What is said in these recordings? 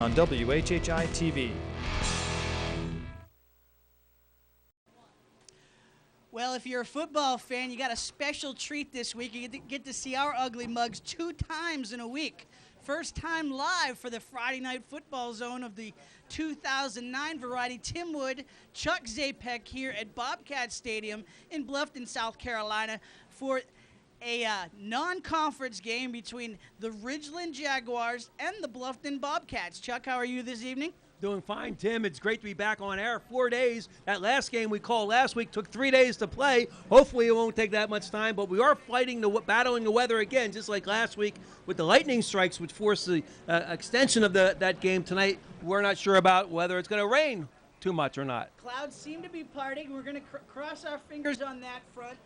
on WHHI-TV. Well, if you're a football fan, you got a special treat this week. You get to see our ugly mugs 2 times in a week. First time live for the Friday Night Football Zone of the 2009 variety. Tim Wood, Chuck Zapek here at Bobcat Stadium in Bluffton, South Carolina for a non-conference game between the Ridgeland Jaguars and the Bluffton Bobcats. Chuck, how are you this evening? Doing fine, Tim. It's great to be back on air. 4 days. That last game we called last week took 3 days to play. Hopefully it won't take that much time, but we are battling the weather again, just like last week with the lightning strikes, which forced the extension of that game tonight. We're not sure about whether it's going to rain too much or not. Clouds seem to be parting. We're going to cross our fingers on that front.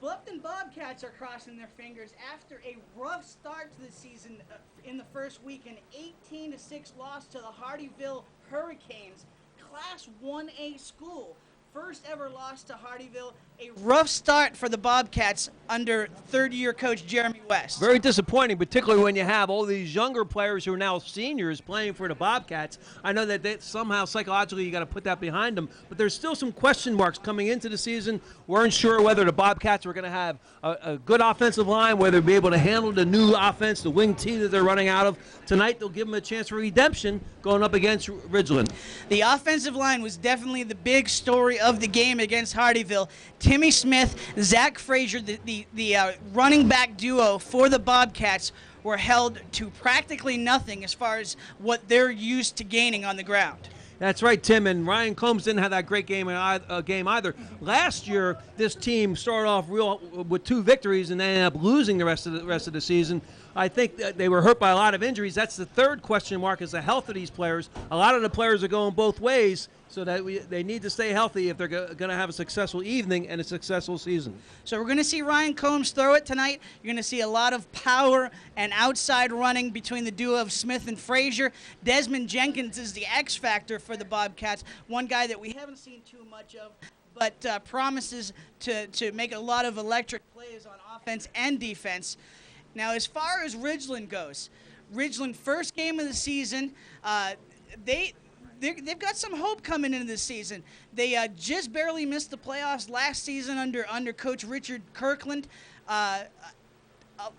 Bluffton Bobcats are crossing their fingers after a rough start to the season in the first week, an 18-6 loss to the Hardyville Hurricanes, Class 1A school. First ever loss to Hardyville. A rough start for the Bobcats under third-year coach Jeremy West. Very disappointing, particularly when you have all these younger players who are now seniors playing for the Bobcats. I know that somehow psychologically you got to put that behind them, but there's still some question marks coming into the season. Weren't sure whether the Bobcats were going to have a good offensive line, whether they'd be able to handle the new offense, the wing T that they're running out of. Tonight they'll give them a chance for redemption going up against Ridgeland. The offensive line was definitely the big story of the game against Hardyville. Timmy Smith, Zach Frazier, the running back duo for the Bobcats, were held to practically nothing as far as what they're used to gaining on the ground. That's right, Tim, and Ryan Combs didn't have that great game either. Last year, this team started off with 2 victories and they ended up losing the rest of the season. I think that they were hurt by a lot of injuries. That's the third question mark, is the health of these players. A lot of the players are going both ways, so that they need to stay healthy if they're going to have a successful evening and a successful season. So we're going to see Ryan Combs throw it tonight. You're going to see a lot of power and outside running between the duo of Smith and Frazier. Desmond Jenkins is the X factor for the Bobcats, one guy that we haven't seen too much of, but promises to make a lot of electric plays on offense and defense. Now, as far as Ridgeland goes, Ridgeland first game of the season, They've got some hope coming into this season. They just barely missed the playoffs last season under Coach Richard Kirkland. A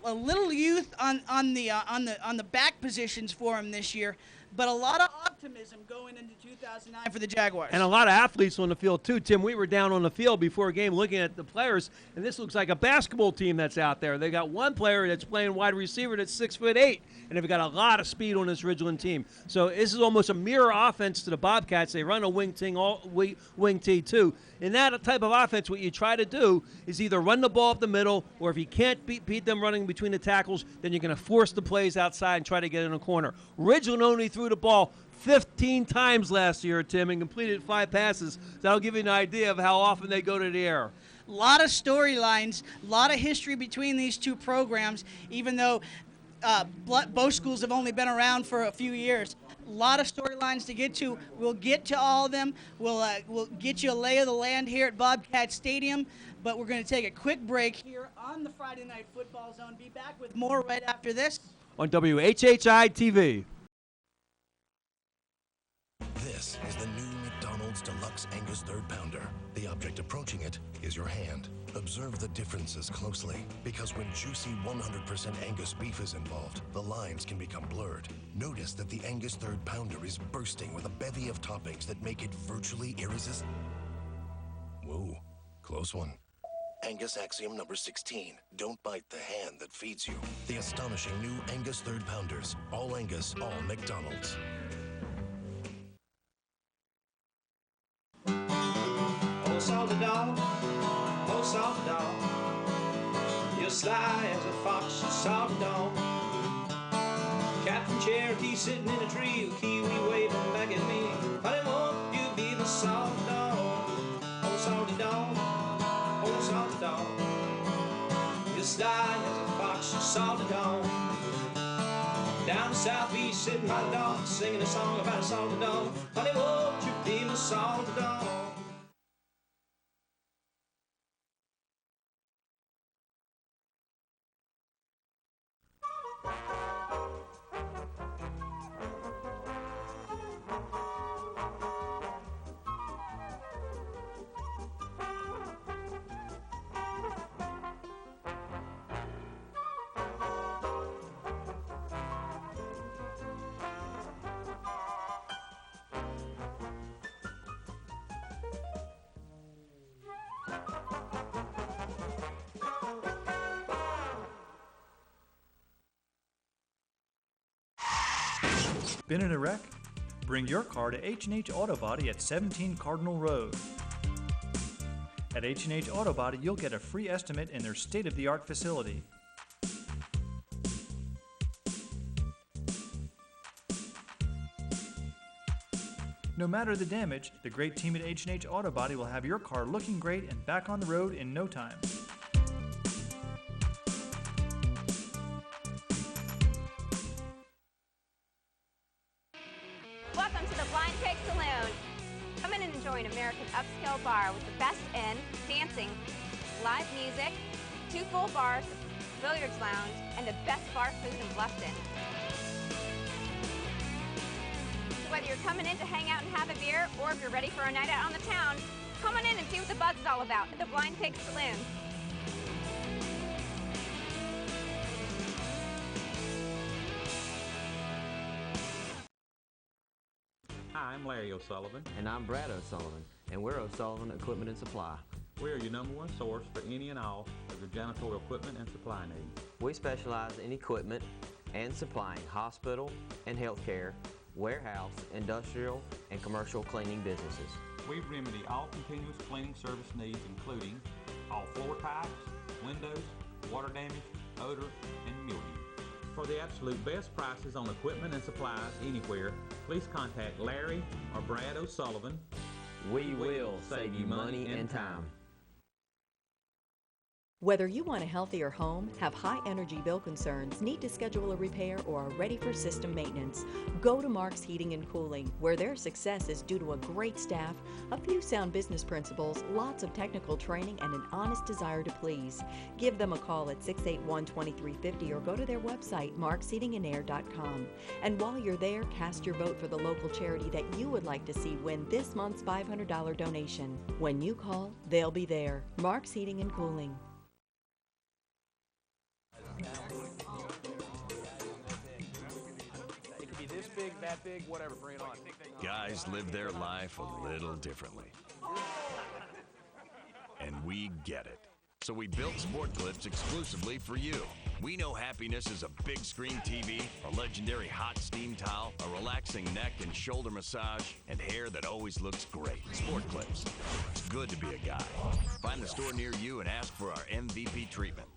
little youth on the back positions for him this year, but a lot of optimism going into 2009 for the Jaguars. And a lot of athletes on the field, too. Tim, we were down on the field before a game looking at the players, and this looks like a basketball team that's out there. They got one player that's playing wide receiver that's 6'8", and they've got a lot of speed on this Ridgeland team. So this is almost a mirror offense to the Bobcats. They run a wing T, too. In that type of offense, what you try to do is either run the ball up the middle, or if you can't beat them running between the tackles, then you're going to force the plays outside and try to get in a corner. Ridgeland only threw the ball 15 times last year, Tim, and completed 5 passes. That'll give you an idea of how often they go to the air. A lot of storylines, a lot of history between these two programs, even though both schools have only been around for a few years. A lot of storylines to get to. We'll get to all of them. We'll get you a lay of the land here at Bobcat Stadium, but we're going to take a quick break here on the Friday Night Football Zone. Be back with more right after this on WHHI-TV. This is the new McDonald's Deluxe Angus Third Pounder. The object approaching it is your hand. Observe the differences closely, because when juicy 100% Angus beef is involved, the lines can become blurred. Notice that the Angus Third Pounder is bursting with a bevy of toppings that make it virtually irresistible. Whoa, close one. Angus axiom number 16. Don't bite the hand that feeds you. The astonishing new Angus Third Pounders. All Angus, all McDonald's. Oh, salty dog, oh, salty dog, you're sly as a fox, you salty dog. Captain Cherokee sitting in a tree, with kiwi waving back at me. Honey, won't you be the salty dog? Oh, salty dog, oh, salty dog, you're sly as a fox, you salty dog. Down southeast, sitting by the dog, singing a song about a salty dog. Honey, won't you be my salty dog? Been in a wreck? Bring your car to H&H Auto Body at 17 Cardinal Road. At H&H Auto Body, you'll get a free estimate in their state-of-the-art facility. No matter the damage, the great team at H&H Auto Body will have your car looking great and back on the road in no time. Welcome to the Blind Pig Saloon. Come in and enjoy an American upscale bar with the best in dancing, live music, 2 full bars, billiards lounge, and the best bar food in Bluffton. Whether you're coming in to hang out and have a beer, or if you're ready for a night out on the town, come on in and see what the buzz is all about at the Blind Pig Saloon. Hi, I'm Larry O'Sullivan. And I'm Brad O'Sullivan, and we're O'Sullivan Equipment and Supply. We are your #1 source for any and all of your janitorial equipment and supply needs. We specialize in equipment and supplying hospital and healthcare, warehouse, industrial, and commercial cleaning businesses. We remedy all continuous cleaning service needs, including all floor types, windows, water damage, odor, and mildew. For the absolute best prices on equipment and supplies anywhere, please contact Larry or Brad O'Sullivan. We will save you money and time. Whether you want a healthier home, have high energy bill concerns, need to schedule a repair, or are ready for system maintenance, go to Mark's Heating and Cooling, where their success is due to a great staff, a few sound business principles, lots of technical training, and an honest desire to please. Give them a call at 681-2350 or go to their website, marksheatingandair.com. And while you're there, cast your vote for the local charity that you would like to see win this month's $500 donation. When you call, they'll be there. Mark's Heating and Cooling. It could be this big, that big, whatever, bring it on. Guys live their life a little differently. And we get it. So we built Sport Clips exclusively for you. We know happiness is a big screen TV, a legendary hot steam towel, a relaxing neck and shoulder massage, and hair that always looks great. Sport Clips. It's good to be a guy. Find the store near you and ask for our MVP treatment.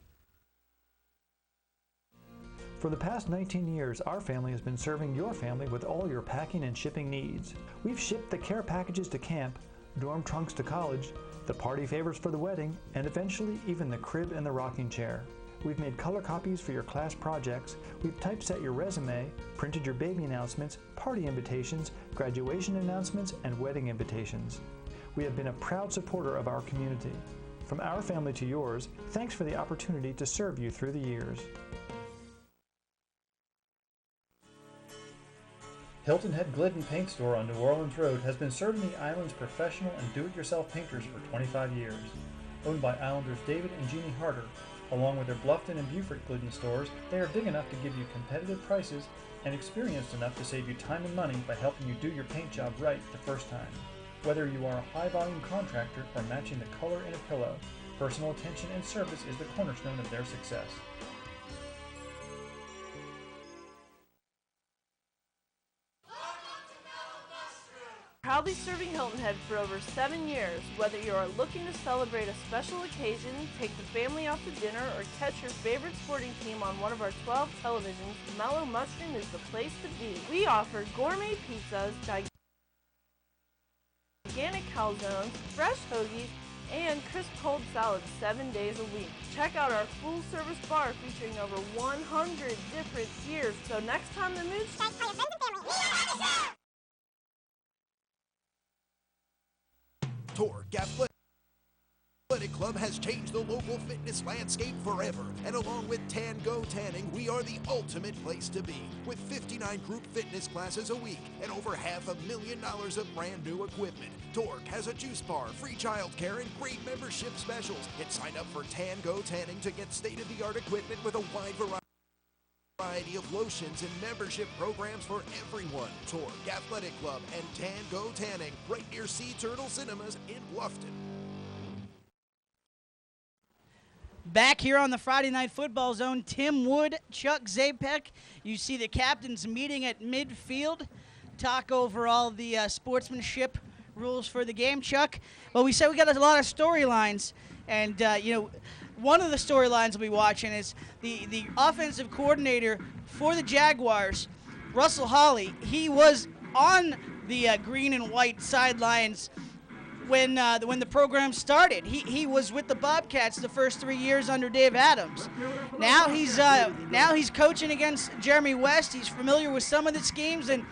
For the past 19 years, our family has been serving your family with all your packing and shipping needs. We've shipped the care packages to camp, dorm trunks to college, the party favors for the wedding, and eventually even the crib and the rocking chair. We've made color copies for your class projects, we've typeset your resume, printed your baby announcements, party invitations, graduation announcements, and wedding invitations. We have been a proud supporter of our community. From our family to yours, thanks for the opportunity to serve you through the years. Hilton Head Glidden Paint Store on New Orleans Road has been serving the island's professional and do-it-yourself painters for 25 years. Owned by Islanders David and Jeannie Harder, along with their Bluffton and Beaufort Glidden stores, they are big enough to give you competitive prices and experienced enough to save you time and money by helping you do your paint job right the first time. Whether you are a high-volume contractor or matching the color in a pillow, personal attention and service is the cornerstone of their success. Proudly serving Hilton Head for over 7 years. Whether you are looking to celebrate a special occasion, take the family out to dinner, or catch your favorite sporting team on one of our 12 televisions, Mellow Mushroom is the place to be. We offer gourmet pizzas, gigantic calzones, fresh hoagies, and crisp cold salads 7 days a week. Check out our full-service bar featuring over 100 different beers. So next time the mood strikes by your friends and family, Torque Athletic Club has changed the local fitness landscape forever, and along with Tan Go Tanning, we are the ultimate place to be. With 59 group fitness classes a week and over $500,000 of brand new equipment, Torque has a juice bar, free childcare, and great membership specials. And sign up for Tan Go Tanning to get state-of-the-art equipment with a wide variety of lotions and membership programs for everyone. Torque Athletic Club and Tan Go Tanning, right near Sea Turtle Cinemas in Bluffton. Back here on the Friday Night Football Zone, Tim Wood, Chuck Zapek. You see the captains meeting at midfield, talk over all the sportsmanship rules for the game. Chuck, well, we said we got a lot of storylines, and one of the storylines we'll be watching is the offensive coordinator for the Jaguars, Russell Hawley. He was on the green and white sidelines when the program started. He was with the Bobcats the first 3 years under Dave Adams. Now he's coaching against Jeremy West. He's familiar with some of the schemes, and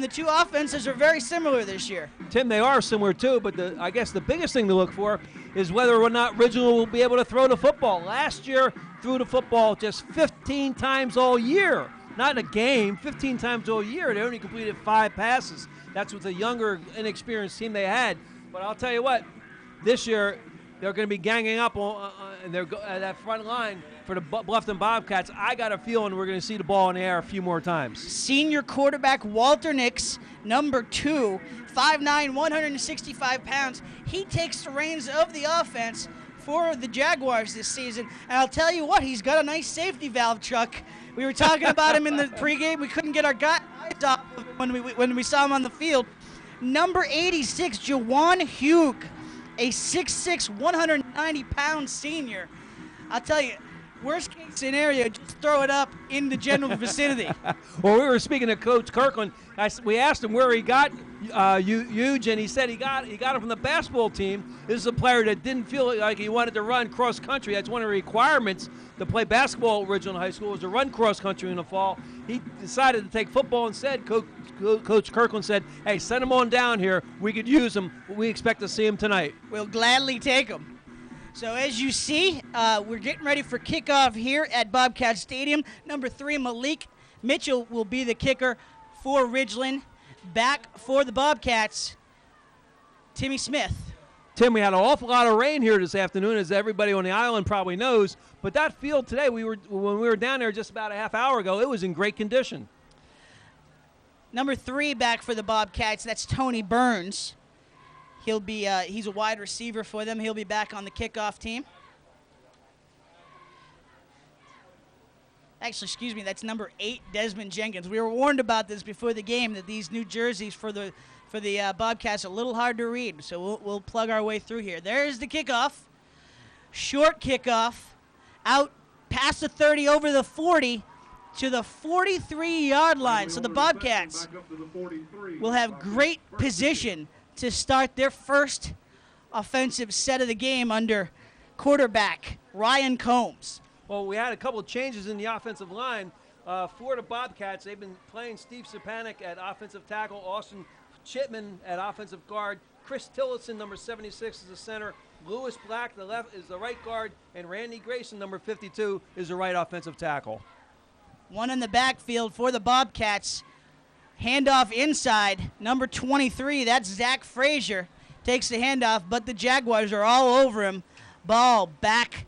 the two offenses are very similar this year. Tim, they are similar too, but I guess the biggest thing to look for is whether or not Ridgeland will be able to throw the football. Last year, threw the football just 15 times all year. Not in a game, 15 times all year. They only completed 5 passes. That's with a younger, inexperienced team they had. But I'll tell you what, this year they're going to be ganging up on that front line for the Bluffton Bobcats. I got a feeling we're going to see the ball in the air a few more times. Senior quarterback Walter Nix, number 2, 5'9", 165 pounds. He takes the reins of the offense for the Jaguars this season. And I'll tell you what, he's got a nice safety valve, Chuck. We were talking about him in the pregame. We couldn't get our eyes off when we saw him on the field. Number 86, Jawan Hugh, a 6'6", 190-pound senior. I'll tell you, worst case scenario, just throw it up in the general vicinity. Well, we were speaking to Coach Kirkland. We asked him where he got Huge, and he said he got it from the basketball team. This is a player that didn't feel like he wanted to run cross country. That's one of the requirements to play basketball at Ridgeland High School, was to run cross country in the fall. He decided to take football instead. Coach Kirkland said, hey, send him on down here. We could use him. We expect to see him tonight. We'll gladly take him. So as you see, we're getting ready for kickoff here at Bobcat Stadium. Number 3, Malik Mitchell will be the kicker for Ridgeland. Back for the Bobcats, Timmy Smith. Tim, we had an awful lot of rain here this afternoon, as everybody on the island probably knows. But that field today, when we were down there just about a half hour ago, it was in great condition. Number 3 back for the Bobcats, that's Tony Burns. He'll be he's a wide receiver for them. He'll be back on the kickoff team. Actually, excuse me, that's number 8, Desmond Jenkins. We were warned about this before the game, that these new jerseys for the Bobcats are a little hard to read, so we'll plug our way through here. There's the kickoff. Short kickoff. Out past the 30, over the 40, to the 43-yard line. So the Bobcats will have great position to start their first offensive set of the game under quarterback Ryan Combs. Well, we had a couple of changes in the offensive line. For the Bobcats, they've been playing Steve Sapanik at offensive tackle, Austin Chipman at offensive guard, Chris Tillotson, number 76, is the center, Lewis Black, the left, is the right guard, and Randy Grayson, number 52, is the right offensive tackle. One in the backfield for the Bobcats. Handoff inside, number 23, that's Zach Frazier, takes the handoff, but the Jaguars are all over him. Ball back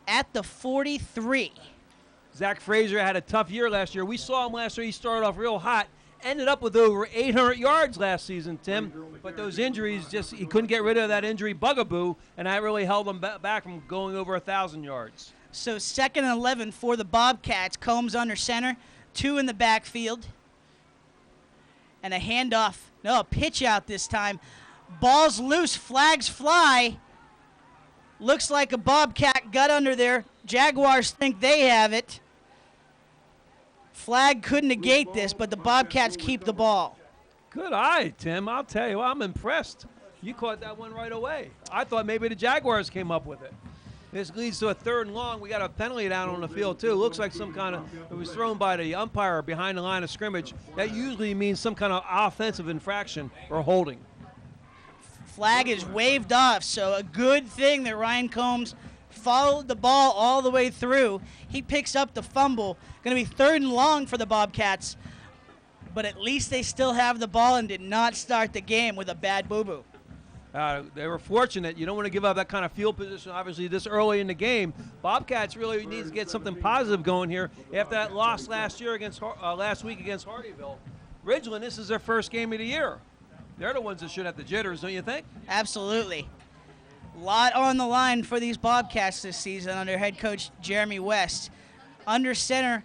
at the 43. Zach Frazier had a tough year last year. We saw him last year. He started off real hot, ended up with over 800 yards last season, Tim. But those injuries, he couldn't get rid of that injury bugaboo, and that really held him back from going over 1,000 yards. So 2nd and 11 for the Bobcats. Combs under center, 2 in the backfield. And a handoff. No, a pitch out this time. Ball's loose, flags fly. Looks like a Bobcat got under there. Jaguars think they have it. Flag couldn't negate this, but the Bobcats keep the ball. Good eye, Tim. I'll tell you, I'm impressed. You caught that one right away. I thought maybe the Jaguars came up with it. This leads to a 3rd and long. We got a penalty down on the field, too. Looks like some kind of, it was thrown by the umpire behind the line of scrimmage. That usually means some kind of offensive infraction or holding. Flag is waved off, so a good thing that Ryan Combs followed the ball all the way through. He picks up the fumble. Going to be 3rd and long for the Bobcats, but at least they still have the ball and did not start the game with a bad boo-boo. They were fortunate. You don't want to give up that kind of field position, obviously, this early in the game. Bobcats really need to get something positive going here after that loss last week against Hardyville. Ridgeland, this is their first game of the year. They're the ones that should have the jitters, don't you think? Absolutely. A lot on the line for these Bobcats this season under head coach Jeremy West. Under center,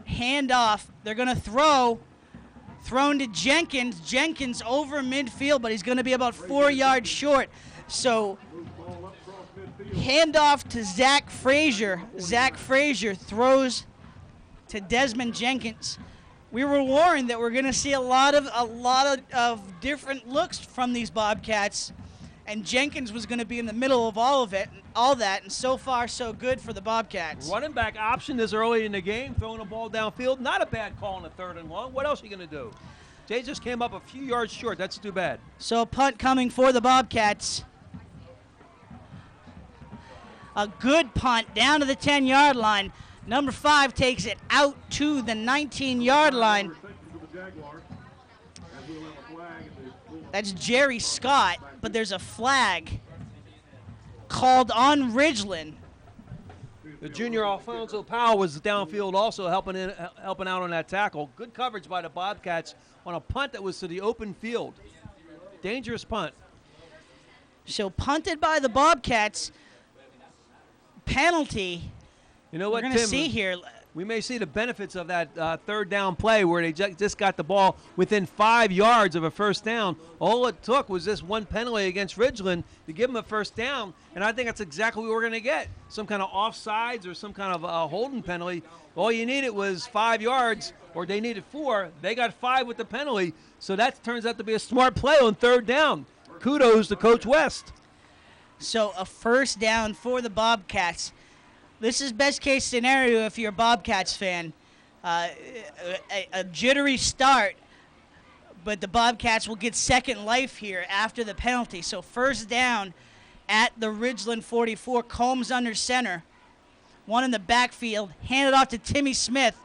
handoff. They're going to throw. Thrown to Jenkins. Jenkins over midfield, but he's going to be about 4 yards short. So handoff to Zach Frazier. Zach Frazier throws to Desmond Jenkins. We were warned that we're going to see a lot of different looks from these Bobcats, and Jenkins was going to be in the middle of all that, and so far so good for the Bobcats. Running back option this early in the game, throwing a ball downfield. Not a bad call on a 3rd and long. What else are you going to do? Jay just came up a few yards short. That's too bad. So punt coming for the Bobcats. A good punt down to the 10-yard line. Number 5 takes it out to the 19-yard line. That's Jerry Scott, but there's a flag called on Ridgeland. The junior Alfonso Powell was downfield also helping out on that tackle. Good coverage by the Bobcats on a punt that was to the open field. Dangerous punt. So punted by the Bobcats. Penalty. You know what, We're going to Tim, see here. We may see the benefits of that 3rd down play where they just got the ball within 5 yards of a first down. All it took was this one penalty against Ridgeland to give them a first down, and I think that's exactly what we're going to get. Some kind of offsides or some kind of holding penalty. All you needed was 5 yards, or they needed 4. They got 5 with the penalty, so that turns out to be a smart play on 3rd down. Kudos to Coach West. So a first down for the Bobcats. This is best case scenario if you're a Bobcats fan. A jittery start, but the Bobcats will get second life here after the penalty. So first down at the Ridgeland 44. Combs under center. One in the backfield. Handed off to Timmy Smith,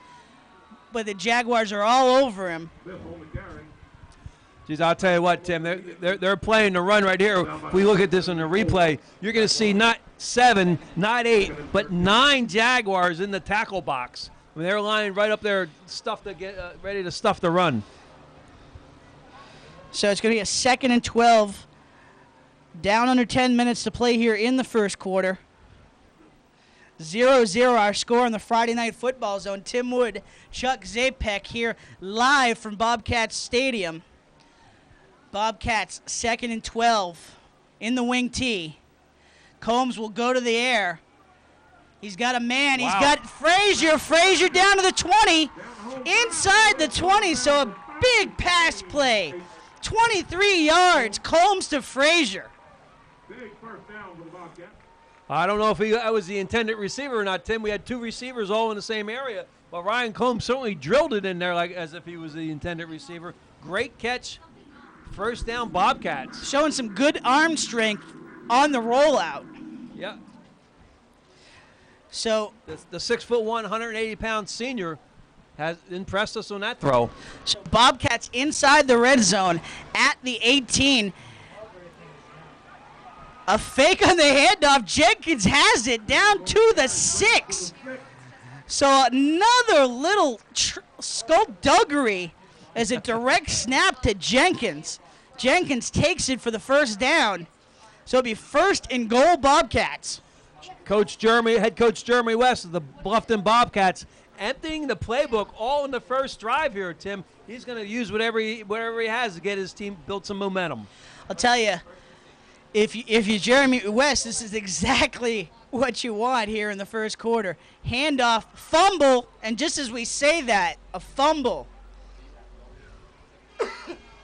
but the Jaguars are all over him. Geez, I'll tell you what, Tim, they're playing the run right here. If we look at this on the replay, you're going to see not 7, not 8, but 9 Jaguars in the tackle box. I mean, they're lying right up there, ready to stuff the run. So it's going to be a 2nd and 12. Down under 10 minutes to play here in the first quarter. 0-0 our score in the Friday Night Football Zone. Tim Wood, Chuck Zapek here live from Bobcats Stadium. Bobcats 2nd and 12 in the wing tee. Combs will go to the air. He's got a man. Wow. He's got Frazier. Frazier down to the 20. Inside the 20, so a big pass play. 23 yards. Combs to Frazier. Big first down for the Bobcats. I don't know if that was the intended receiver or not, Tim. We had 2 receivers all in the same area, but Ryan Combs certainly drilled it in there like as if he was the intended receiver. Great catch. First down, Bobcats. Showing some good arm strength on the rollout. Yeah. So the 6'1", 180-pound senior has impressed us on that throw. So Bobcats inside the red zone at the 18. A fake on the handoff. Jenkins has it down to the 6. So another little skullduggery as a direct snap to Jenkins. Jenkins takes it for the first down. So it'll be 1st and goal Bobcats. Head coach Jeremy West of the Bluffton Bobcats emptying the playbook all in the first drive here, Tim. He's going to use whatever he has to get his team build some momentum. I'll tell you, if you're Jeremy West, this is exactly what you want here in the first quarter. Handoff, fumble, and just as we say that, a fumble.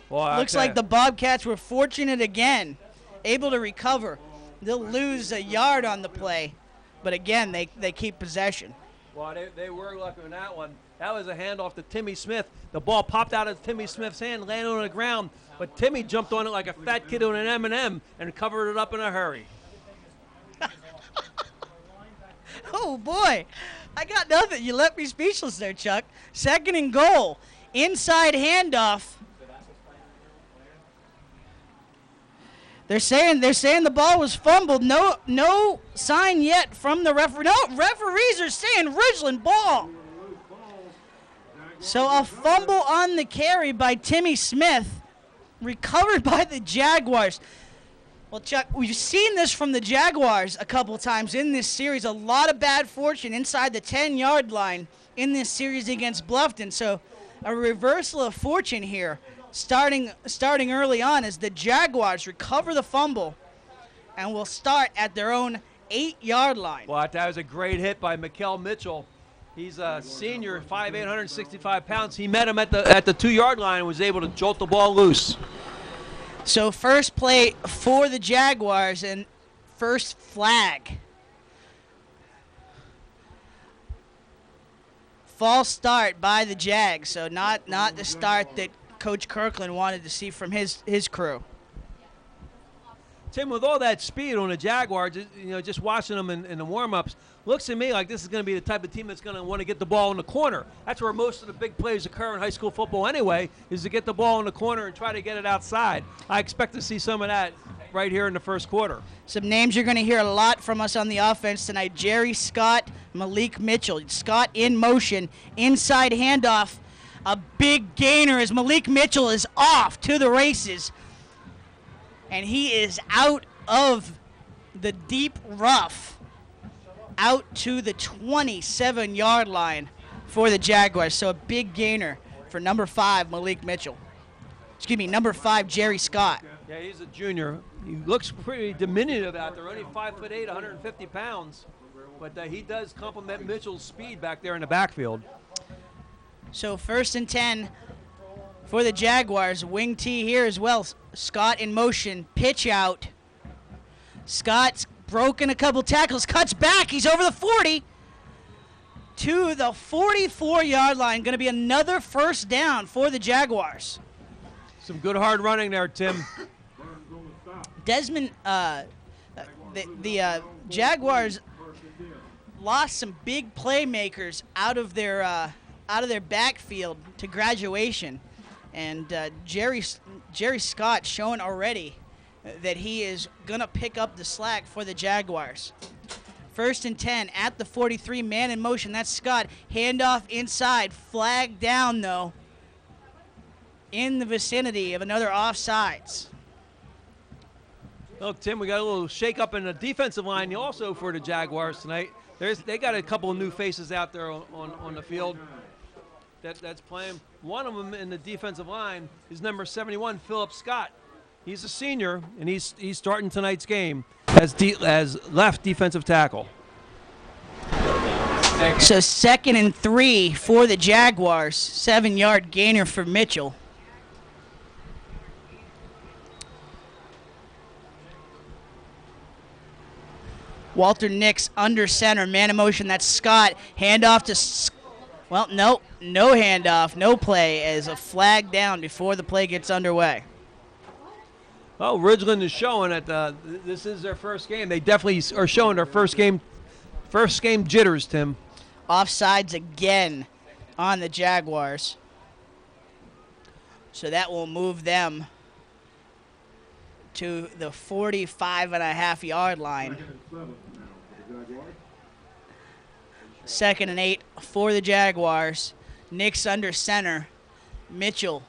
Well, looks like the Bobcats were fortunate again, able to recover. They'll lose a yard on the play, but again, they keep possession. Well, they were lucky on that one. That was a handoff to Timmy Smith. The ball popped out of Timmy Smith's hand, landed on the ground, but Timmy jumped on it like a fat kid on an M&M and covered it up in a hurry. Oh, boy. I got nothing. You left me speechless there, Chuck. 2nd and goal. Inside handoff. They're saying the ball was fumbled. No sign yet from the referee. No, referees are saying Ridgeland ball. So a fumble on the carry by Timmy Smith, recovered by the Jaguars. Well, Chuck, we've seen this from the Jaguars a couple times in this series. A lot of bad fortune inside the 10-yard line in this series against Bluffton. So a reversal of fortune here starting early on as the Jaguars recover the fumble and will start at their own 8-yard line. Well, that was a great hit by Mikel Mitchell. He's a senior, 5'8", 165 pounds. He met him at the 2-yard line and was able to jolt the ball loose. So first play for the Jaguars and first flag. False start by the Jags, so not the start that Coach Kirkland wanted to see from his crew. Tim, with all that speed on the Jaguars, just watching them in the warm-ups, looks to me like this is going to be the type of team that's going to want to get the ball in the corner. That's where most of the big plays occur in high school football anyway, is to get the ball in the corner and try to get it outside. I expect to see some of that right here in the first quarter. Some names you're going to hear a lot from us on the offense tonight: Jerry Scott, Malik Mitchell. Scott in motion, inside handoff. A big gainer as Malik Mitchell is off to the races. And he is out of the deep rough, out to the 27-yard line for the Jaguars. So a big gainer for number 5, Malik Mitchell. Excuse me, number 5, Jerry Scott. Yeah, he's a junior. He looks pretty diminutive out there, only 5'8", 150 pounds. But he does complement Mitchell's speed back there in the backfield. So 1st and 10 for the Jaguars. Wing T here as well. Scott in motion, pitch out. Scott's broken a couple tackles, cuts back. He's over the 40 to the 44-yard line. Going to be another first down for the Jaguars. Some good hard running there, Tim. Desmond, the Jaguars lost some big playmakers out of their backfield to graduation. And Jerry Scott showing already that he is going to pick up the slack for the Jaguars. 1st and 10 at the 43, man in motion. That's Scott. Handoff inside. Flag down, though, in the vicinity of another offsides. Well, Tim, we got a little shake-up in the defensive line also for the Jaguars tonight. They got a couple of new faces out there on the field that's playing. One of them in the defensive line is number 71, Philip Scott. He's a senior, and he's starting tonight's game as left defensive tackle. So 2nd and 3 for the Jaguars. 7-yard gainer for Mitchell. Walter Nix under center, man in motion. That's Scott. Handoff to no handoff, no play as a flag down before the play gets underway. Well, Ridgeland is showing that this is their first game. They definitely are showing their first game jitters, Tim. Offsides again on the Jaguars. So that will move them to the 45.5-yard line. 2nd and 8 for the Jaguars. Nix under center. Mitchell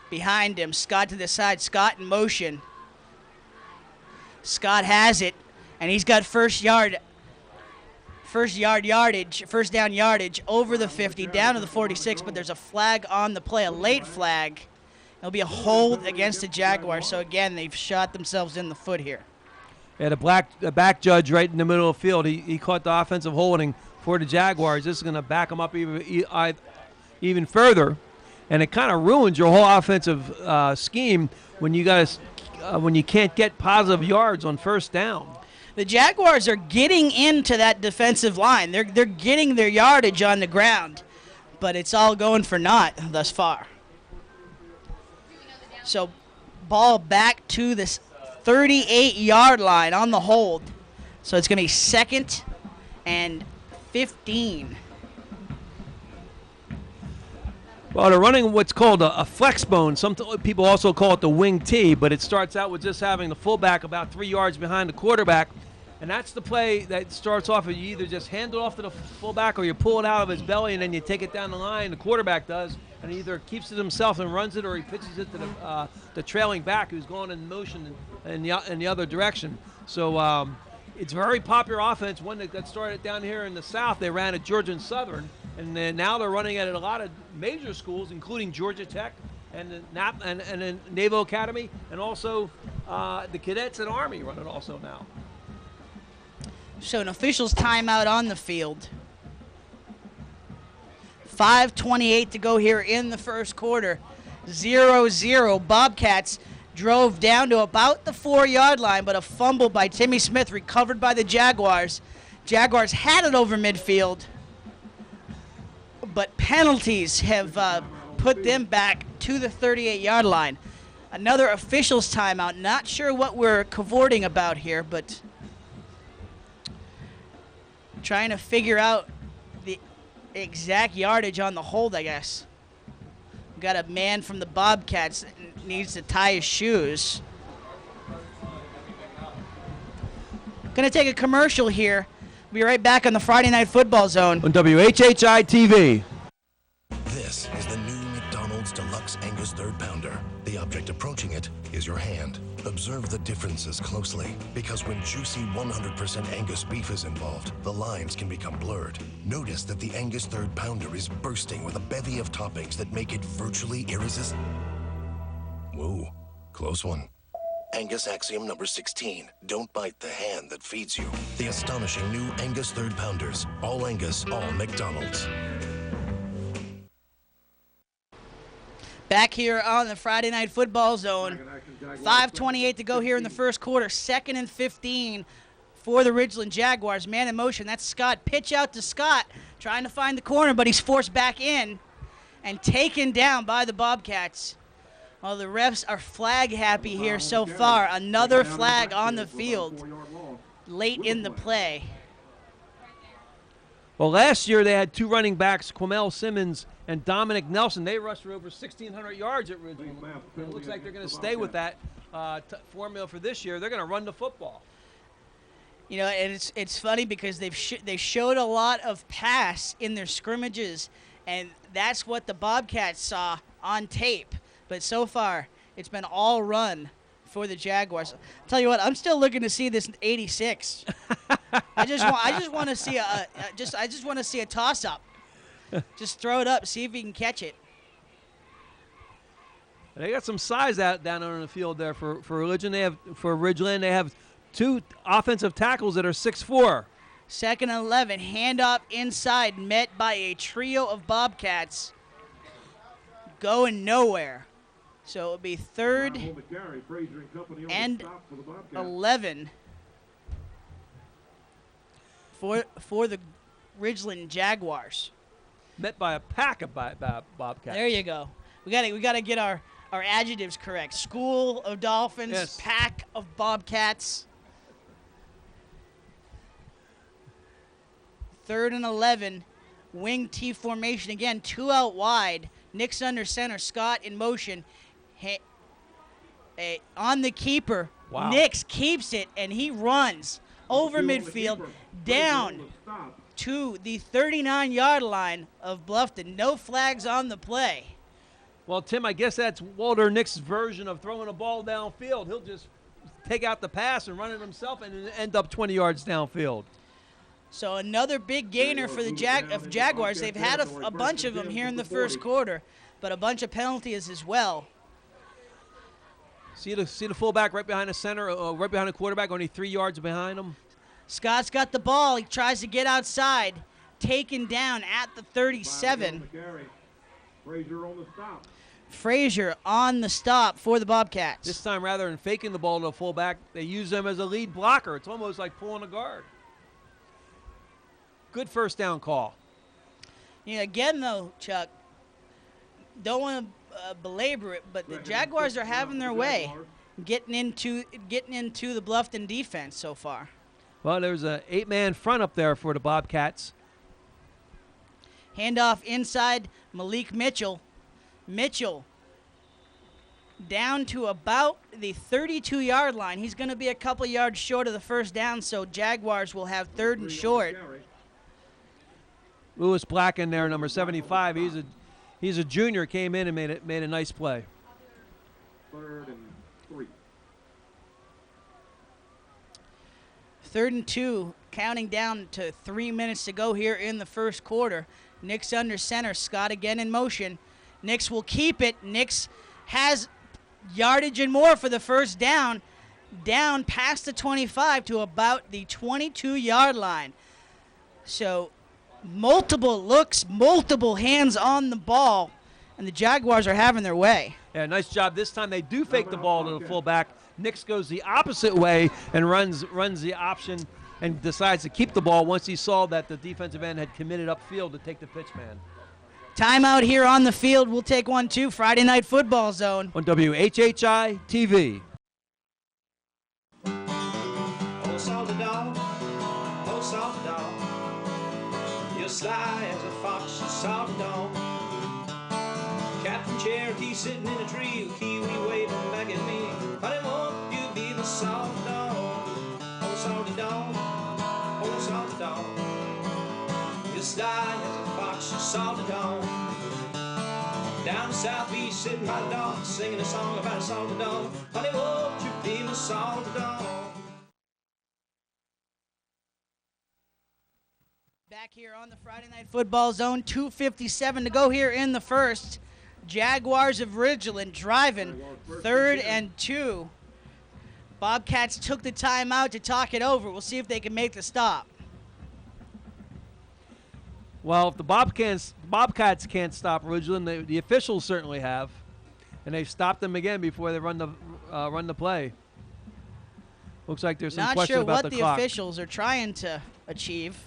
behind him. Scott to the side. Scott in motion. Scott has it, and he's got first down yardage over the 50, down to the 46, but there's a flag on the play, a late flag. It'll be a hold against the Jaguars. So, again, they've shot themselves in the foot here. Yeah, the back judge right in the middle of the field, he caught the offensive holding for the Jaguars. This is going to back them up even further, and it kind of ruins your whole offensive scheme when you can't get positive yards on first down. The Jaguars are getting into that defensive line. They're getting their yardage on the ground, but it's all going for naught thus far. So ball back to this 38-yard line on the hold. So it's going to be 2nd and 15. Well, they're running what's called a flex bone. Some people also call it the wing T, but it starts out with just having the fullback about 3 yards behind the quarterback. And that's the play that starts off with you either just hand it off to the fullback or you pull it out of his belly and then you take it down the line. The quarterback does. and he either keeps it himself and runs it, or he pitches it to the trailing back who's going in motion in the other direction. So it's a very popular offense, one that got started down here in the South. They ran at Georgia and Southern, and then now they're running it at a lot of major schools, including Georgia Tech and the Naval Academy, and also the Cadets and Army run it also now. So an official's timeout on the field. 5:28 to go here in the first quarter. 0-0. Bobcats drove down to about the 4-yard line, but a fumble by Timmy Smith recovered by the Jaguars. Jaguars had it over midfield, but penalties have put them back to the 38-yard line. Another official's timeout. Not sure what we're cavorting about here, but trying to figure out the exact yardage on the hold, I guess. We've got a man from the Bobcats that needs to tie his shoes. Going to take a commercial here. Be right back on the Friday Night Football Zone on WHHI-TV. This is the new McDonald's Deluxe Angus Third Pounder. The object approaching it is your hand. Observe the differences closely, because when juicy 100% Angus beef is involved, the lines can become blurred. Notice that the Angus Third Pounder is bursting with a bevy of toppings that make it virtually irresistible. Whoa, close one. Angus axiom number 16. Don't bite the hand that feeds you. The astonishing new Angus Third Pounders. All Angus, all McDonald's. Back here on the Friday Night Football Zone. 5:28 to go here in the first quarter. 2nd and 15 for the Ridgeland Jaguars. Man in motion. That's Scott. Pitch out to Scott. Trying to find the corner, but he's forced back in and taken down by the Bobcats. Well, the refs are flag happy here so far. Another flag on the field late in the play. Well, last year they had two running backs, Quamel Simmons and Dominic Nelson. They rushed for over 1,600 yards at Ridgeland. It looks like they're going to stay with that formula for this year. They're going to run the football. You know, and it's funny because they showed a lot of pass in their scrimmages, and that's what the Bobcats saw on tape. But so far, it's been all run for the Jaguars. I'll tell you what, I'm still looking to see this 86. I just want to see a toss-up. Just throw it up, see if he can catch it. They got some size out down on the field there for Ridgeland. They have two offensive tackles that are 6'4". 2nd and 11, handoff inside, met by a trio of Bobcats. Going nowhere. So it'll be 3rd and 11 for the Ridgeland Jaguars. Met by a pack of Bobcats. There you go. We got to get our adjectives correct. School of Dolphins, yes. Pack of Bobcats. 3rd and 11, wing T formation again. 2 out wide. Nick's under center. Scott in motion. On the keeper. Wow. Nix keeps it, and he runs over midfield down to the 39-yard line of Bluffton. No flags on the play. Well, Tim, I guess that's Walter Nix's version of throwing a ball downfield. He'll just take out the pass and run it himself and end up 20 yards downfield. So another big gainer for the Jaguars. They've had a bunch of them here in the first quarter, but a bunch of penalties as well. See the fullback right behind the center, right behind the quarterback, only 3 yards behind him. Scott's got the ball. He tries to get outside. Taken down at the 37. Frazier on the stop. Frazier on the stop for the Bobcats. This time, rather than faking the ball to the fullback, they use them as a lead blocker. It's almost like pulling a guard. Good first down call. Yeah, again, though, Chuck, don't want to belabor it, but the Jaguars are having their way getting into the Bluffton defense so far. Well, there's an 8-man front up there for the Bobcats. Handoff inside, Malik Mitchell. Mitchell down to about the 32-yard line. He's going to be a couple yards short of the first down, so Jaguars will have 3rd and short. Lewis Black in there, number 75. He's a junior, came in and made a nice play. 3rd and 3. 3rd and 2, counting down to 3 minutes to go here in the first quarter. Nix under center, Scott again in motion. Nix will keep it. Nix has yardage and more for the first down. Down past the 25 to about the 22-yard line. So multiple looks, multiple hands on the ball, and the Jaguars are having their way. Yeah, nice job. This time they do fake the ball to the fullback. Nix goes the opposite way and runs the option and decides to keep the ball once he saw that the defensive end had committed upfield to take the pitch man. Timeout here on the field. We'll take 1-2, Friday Night Football Zone. On WHHI-TV. Oh, salty dog, oh, salty dog, you're sly as a fox, you salty dog. Captain Cherokee sitting in a tree, with Kiwi waving back at me. Honey, won't you be the salty dog? Oh, salty dog, oh, salty dog, you're sly as a fox, you salty dog. Down the southeast, sitting by the dog, singing a song about a salty dog. Honey, won't you be my salty dog? Back here on the Friday Night Football Zone, 2:57 to go here in the first. Jaguars of Ridgeland driving 3rd and 2. Bobcats took the timeout to talk it over. We'll see if they can make the stop. Well, if the Bobcats can't stop Ridgeland, the officials certainly have, and they've stopped them again before they run the play. Looks like there's some question about the clock. Not sure what the officials are trying to achieve.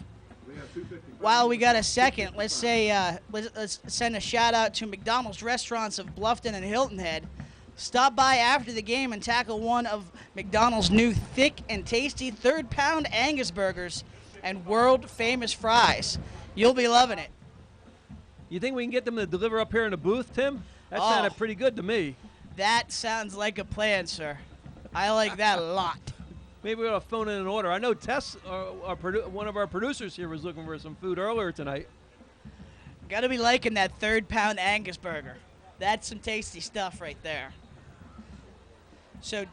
While we got a second, let's send a shout out to McDonald's restaurants of Bluffton and Hilton Head. Stop by after the game and tackle one of McDonald's new thick and tasty 3rd-pound Angus burgers and world-famous fries. You'll be loving it. You think we can get them to deliver up here in the booth, Tim? That sounded pretty good to me. That sounds like a plan, sir. I like that a lot. Maybe we ought to phone in an order. I know Tess, one of our producers here, was looking for some food earlier tonight. Got to be liking that 3rd-pound Angus burger. That's some tasty stuff right there. So,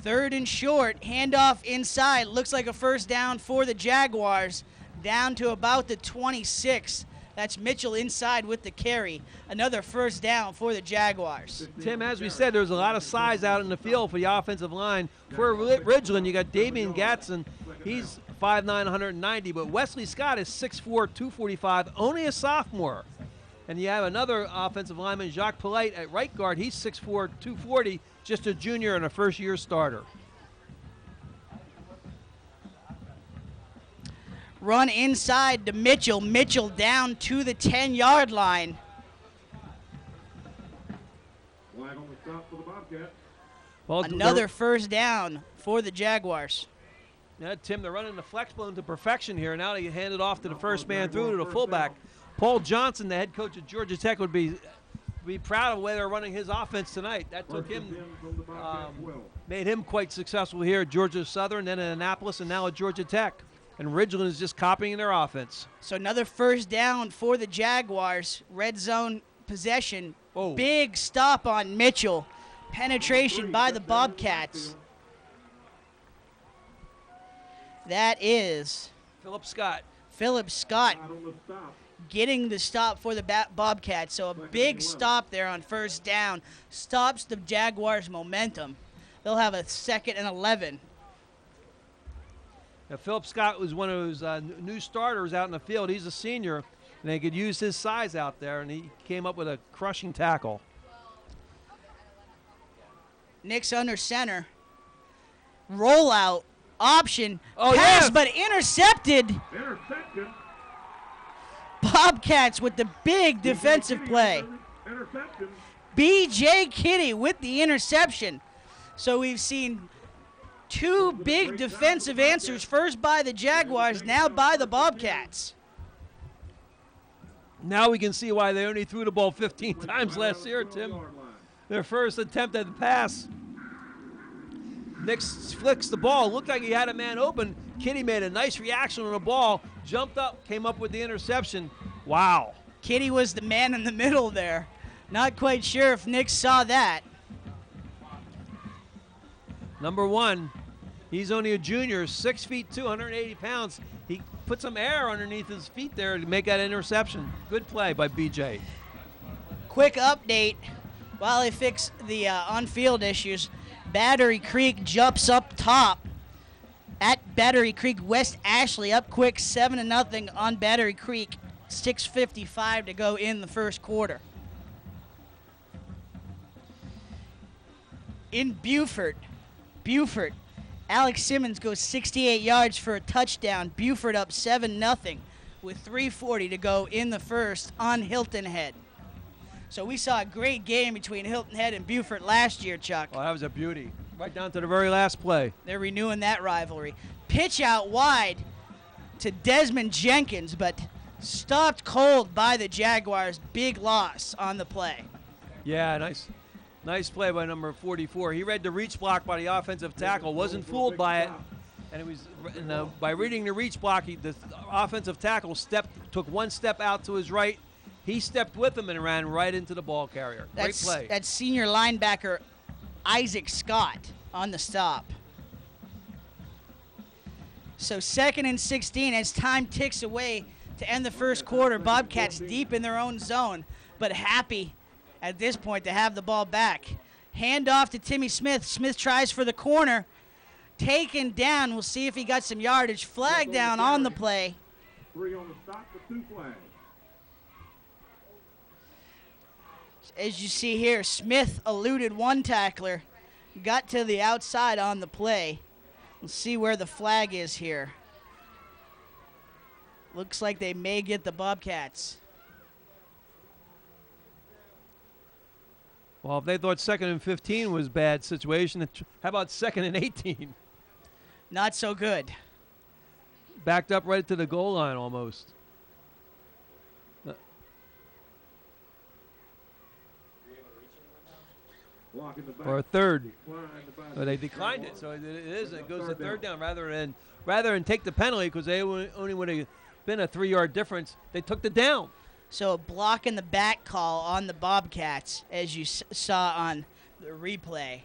third and short, handoff inside. Looks like a first down for the Jaguars, down to about the 26. That's Mitchell inside with the carry. Another first down for the Jaguars. Tim, as we said, there's a lot of size out in the field for the offensive line. For Ridgeland, you got Damian Gatson. He's 5'9", 190, but Wesley Scott is 6'4", 245, only a sophomore. And you have another offensive lineman, Jacques Polite, at right guard. He's 6'4", 240, just a junior and a first-year starter. Run inside to Mitchell. Mitchell down to the 10-yard line. Flag on the stop for the Bobcats. Well, another first down for the Jaguars. Yeah, Tim, they're running the flex bone to perfection here. Now they hand it off to the first man through to the fullback. Paul Johnson, the head coach at Georgia Tech, would be proud of the way they're running his offense tonight. That took him, made him quite successful here at Georgia Southern, then at Annapolis, and now at Georgia Tech. And Ridgeland is just copying their offense. So another first down for the Jaguars. Red zone possession. Whoa. Big stop on Mitchell. Penetration by the Bobcats. That is Philip Scott. Philip Scott getting the stop for the Bobcats. So a big stop there on first down. Stops the Jaguars' momentum. They'll have a 2nd and 11. Now, Philip Scott was one of those new starters out in the field. He's a senior, and they could use his size out there, and he came up with a crushing tackle. Nix under center. Rollout. Option. Pass, but intercepted. Interception. Bobcats with the big defensive play. Interception. B.J. Kitty with the interception. So we've seen two big defensive answers, first by the Jaguars, now by the Bobcats. Now we can see why they only threw the ball 15 times last year, Tim. Their first attempt at the pass. Nix flicks the ball. Looked like he had a man open. Kitty made a nice reaction on the ball, jumped up, came up with the interception. Wow. Kitty was the man in the middle there. Not quite sure if Nick saw that. Number 1, he's only a junior, 6 feet 2, 180 pounds. He put some air underneath his feet there to make that interception. Good play by BJ. Quick update while they fix the on-field issues. Battery Creek jumps up top at Battery Creek. West Ashley up quick, 7-0 on Battery Creek. 6:55 to go in the first quarter. In Beaufort, Alex Simmons goes 68 yards for a touchdown. Beaufort up 7-0 with 3:40 to go in the first on Hilton Head. So we saw a great game between Hilton Head and Beaufort last year, Chuck. Oh, that was a beauty. Right down to the very last play. They're renewing that rivalry. Pitch out wide to Desmond Jenkins, but stopped cold by the Jaguars. Big loss on the play. Yeah, nice play by number 44. He read the reach block by the offensive tackle, wasn't fooled by it, and it was by reading the reach block, the offensive tackle took one step out to his right. He stepped with him and ran right into the ball carrier. Great play. That's senior linebacker Isaac Scott on the stop. So 2nd and 16 as time ticks away to end the first quarter. Bobcats deep in their own zone, but happy at this point to have the ball back. Hand off to Timmy Smith. Smith tries for the corner. Taken down. We'll see if he got some yardage. Flag down on the play. 3 on the stop for 2 flags. As you see here, Smith eluded one tackler, got to the outside on the play. We'll see where the flag is here. Looks like they may get the Bobcats. Well, if they thought 2nd and 15 was a bad situation, how about 2nd and 18? Not so good. Backed up right to the goal line almost. Or a third. But they declined it, so it goes to third down rather than take the penalty, because they only would have been a 3-yard difference. They took the down. So a block in the back call on the Bobcats, as you saw on the replay.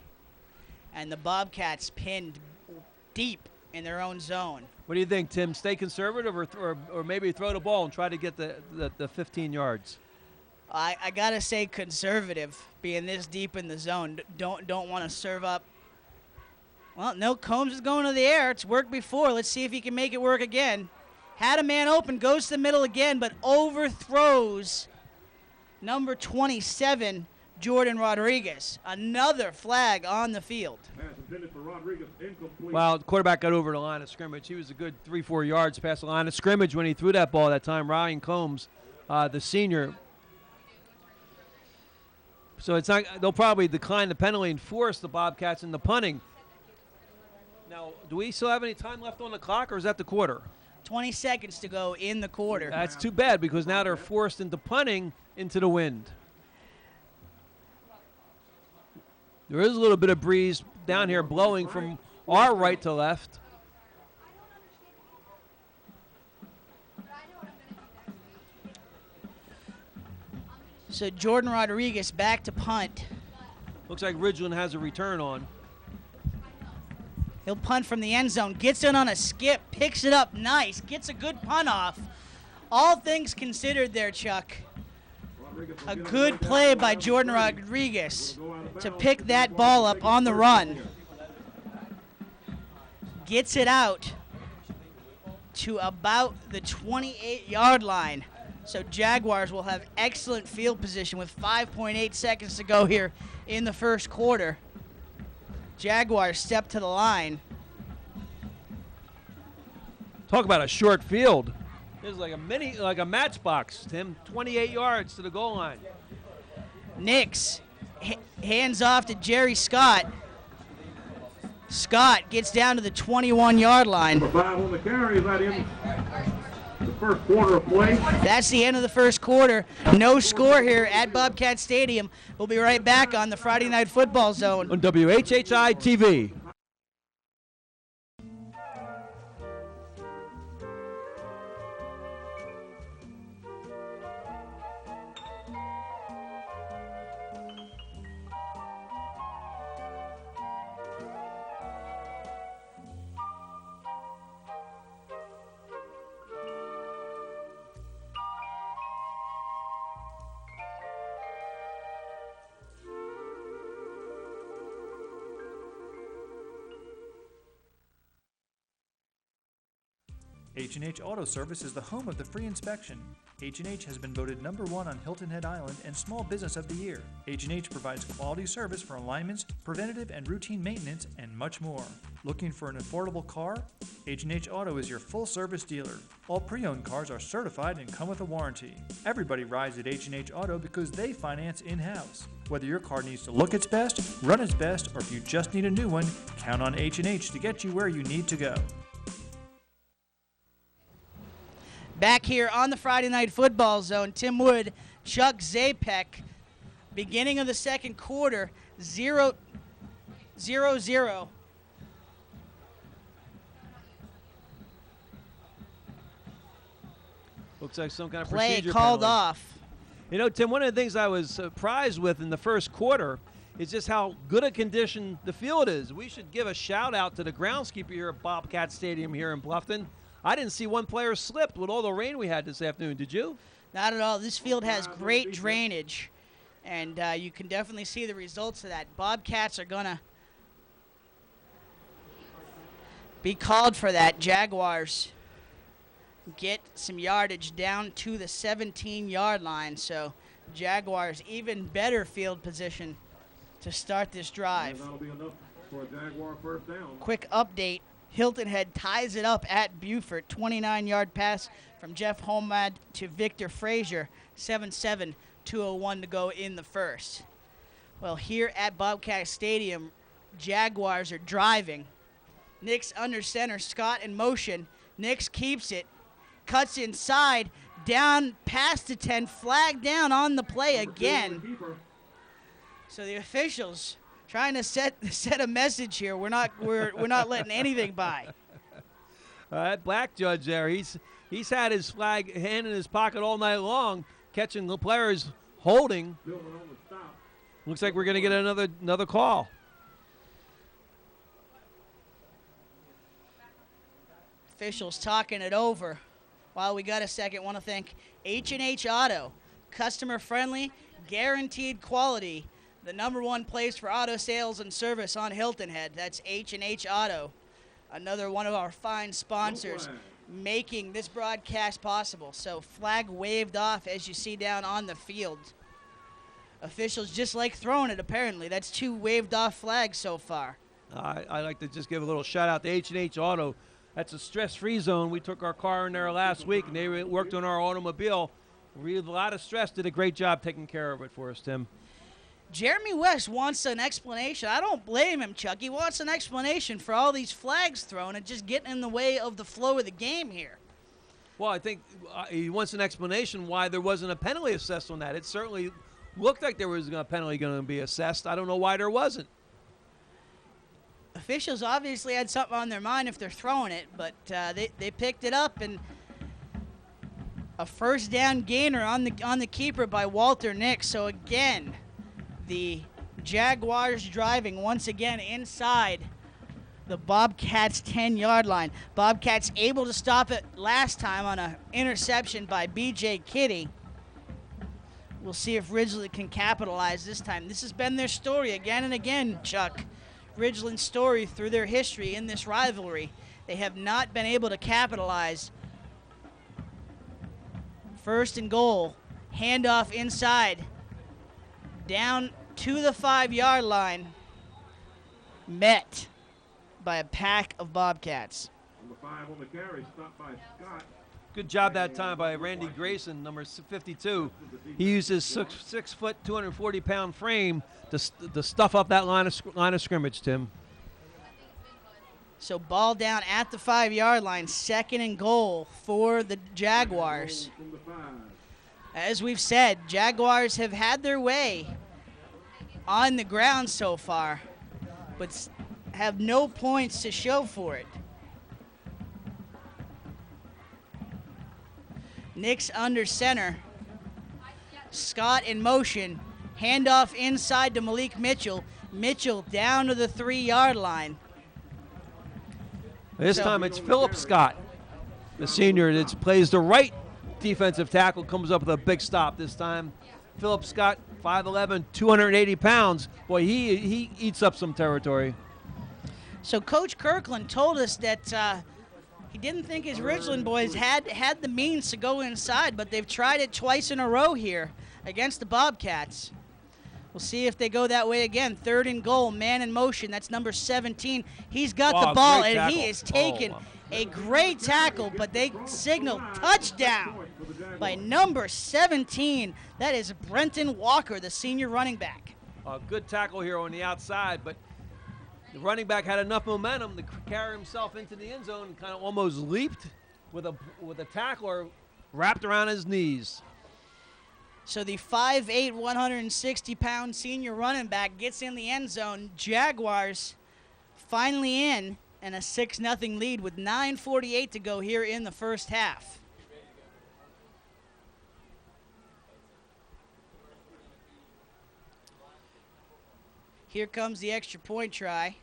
And the Bobcats pinned deep in their own zone. What do you think, Tim? Stay conservative or maybe throw the ball and try to get the 15 yards? I got to say conservative, being this deep in the zone. Don't want to serve up. Well, no, Combs is going to the air. It's worked before. Let's see if he can make it work again. Had a man open, goes to the middle again, but overthrows number 27, Jordan Rodriguez. Another flag on the field. Well, the quarterback got over the line of scrimmage. He was a good 3-4 yards past the line of scrimmage when he threw that ball that time. Ryan Combs, the senior. So it's not. They'll probably decline the penalty and force the Bobcats into punting. Now, do we still have any time left on the clock, or is that the quarter? 20 seconds to go in the quarter. That's too bad, because now they're forced into punting into the wind. There is a little bit of breeze down here blowing from our right to left. So Jordan Rodriguez back to punt. Looks like Ridgeland has a return on. He'll punt from the end zone. Gets in on a skip. Picks it up nice. Gets a good punt off. All things considered there, Chuck. A good play by Jordan Rodriguez to pick that ball up on the run. Gets it out to about the 28-yard line. So Jaguars will have excellent field position with 5.8 seconds to go here in the first quarter. Jaguars step to the line. Talk about a short field. This is like a matchbox, Tim. 28 yards to the goal line. Nix hands off to Jerry Scott. Scott gets down to the 21-yard line. Number 5 on the carry. Is that in the first quarter of play? That's the end of the first quarter. No score here at Bobcat Stadium. We'll be right back on the Friday Night Football Zone on WHHI-TV. H&H Auto Service is the home of the free inspection. H&H has been voted #1 on Hilton Head Island and Small Business of the Year. H&H provides quality service for alignments, preventative and routine maintenance, and much more. Looking for an affordable car? H&H Auto is your full-service dealer. All pre-owned cars are certified and come with a warranty. Everybody rides at H&H Auto because they finance in-house. Whether your car needs to look its best, run its best, or if you just need a new one, count on H&H to get you where you need to go. Back here on the Friday Night Football Zone, Tim Wood, Chuck Zapek. Beginning of the second quarter, 0-0. Looks like some kind of Play procedure called penalty. off. You know, Tim, one of the things I was surprised with in the first quarter is just how good a condition the field is. We should give a shout out to the groundskeeper here at Bobcat Stadium here in Bluffton. I didn't see one player slipped with all the rain we had this afternoon. Did you? Not at all. This field has great drainage, and you can definitely see the results of that. Bobcats are going to be called for that. Jaguars get some yardage down to the 17-yard line, so Jaguars even better field position to start this drive. That'll be enough for a Jaguar first down. Quick update. Hilton Head ties it up at Beaufort. 29-yard pass from Jeff Homad to Victor Frazier. 7-7, 2:01 to go in the first. Well, here at Bobcat Stadium, Jaguars are driving. Nix under center, Scott in motion. Nix keeps it, cuts inside, down past the 10, flag down on the play again. So the officials trying to set a message here. We're not letting anything by. That black judge there, he's had his flag hand in his pocket all night long, catching the players holding. Looks like we're going to get another call. Officials talking it over. While we got a second, want to thank H&H Auto, customer friendly, guaranteed quality. The #1 place for auto sales and service on Hilton Head. That's H&H Auto. Another one of our fine sponsors making this broadcast possible. So flag waved off as you see down on the field. Officials just like throwing it, apparently. That's 2 waved off flags so far. I like to just give a little shout out to H&H Auto. That's a stress-free zone. We took our car in there last week, and they worked on our automobile. Relieved a lot of stress, did a great job taking care of it for us, Tim. Jeremy West wants an explanation. I don't blame him, Chuck. He wants an explanation for all these flags thrown and just getting in the way of the flow of the game here. Well, I think he wants an explanation why there wasn't a penalty assessed on that. It certainly looked like there was a penalty going to be assessed. I don't know why there wasn't. Officials obviously had something on their mind if they're throwing it, but they picked it up, and a first down gainer on the keeper by Walter Nix. So again, the Jaguars driving once again inside the Bobcats 10-yard line. Bobcats able to stop it last time on an interception by B.J. Kitty. We'll see if Ridgeland can capitalize this time. This has been their story again and again, Chuck. Ridgeland's story through their history in this rivalry. They have not been able to capitalize. First and goal. Handoff inside. Down to the 5-yard line. Met by a pack of Bobcats. Number 5 on the carry, stopped by Scott. Good job that time by Randy Grayson, number 52. He used his 6 foot, 240-pound frame to stuff up that line of scrimmage, Tim. So ball down at the 5-yard line, second and goal for the Jaguars. As we've said, Jaguars have had their way on the ground so far, but have no points to show for it. Nix under center. Scott in motion. Handoff inside to Malik Mitchell. Mitchell down to the 3-yard line. This time it's Philip Scott, the senior, that plays the right defensive tackle, comes up with a big stop this time. Philip Scott, 5'11", 280 pounds. Boy, he eats up some territory. So Coach Kirkland told us that He didn't think his Ridgeland boys had the means to go inside, but they've tried it twice in a row here against the Bobcats. We'll see if they go that way again. 3rd and goal, man in motion. That's number 17. He's got the ball, and he is taking a great tackle, but they signal touchdown by number 17. That is Brenton Walker, the senior running back. A good tackle here on the outside, but the running back had enough momentum to carry himself into the end zone and kind of almost leaped with a tackler wrapped around his knees. So the 5'8", 160-pound senior running back gets in the end zone. Jaguars finally in, and a 6-0 lead with 9:48 to go here in the first half. Here comes the extra point try.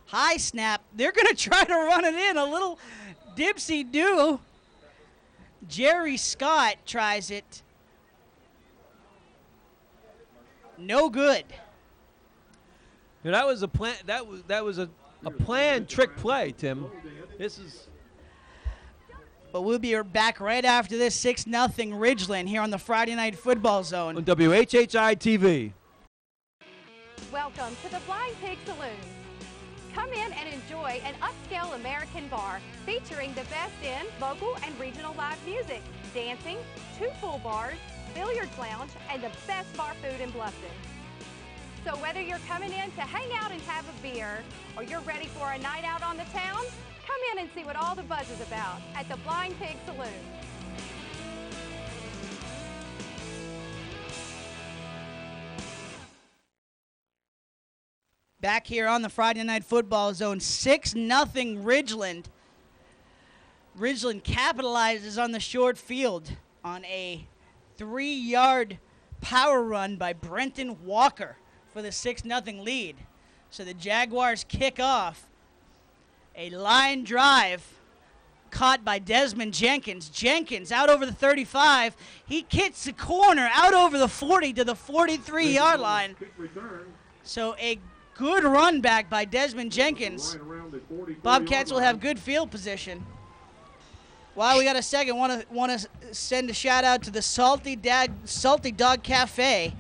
High snap. They're going to try to run it in. A little dipsy-do. Jerry Scott tries it. No good. Yeah, that was a plan. That was a planned trick play, Tim. But we'll be back right after this 6-0 Ridgeland here on the Friday Night Football Zone. On WHHI-TV. Welcome to the Blind Pig Saloon. Come in and enjoy an upscale American bar featuring the best in local and regional live music, dancing, 2 full bars, billiards lounge, and the best bar food in Bluffton. So whether you're coming in to hang out and have a beer, or you're ready for a night out on the town, come in and see what all the buzz is about at the Blind Pig Saloon. Back here on the Friday Night Football Zone, 6-0 Ridgeland. Ridgeland capitalizes on the short field on a 3-yard power run by Brenton Walker for the 6-0 lead. So the Jaguars kick off. A line drive caught by Desmond Jenkins. Jenkins out over the 35. He kicks the corner out over the 40 to the 43-yard line. So a good run back by Desmond Jenkins. Bobcats will have good field position. While we got a second, want to send a shout out to the Salty Dog Cafe.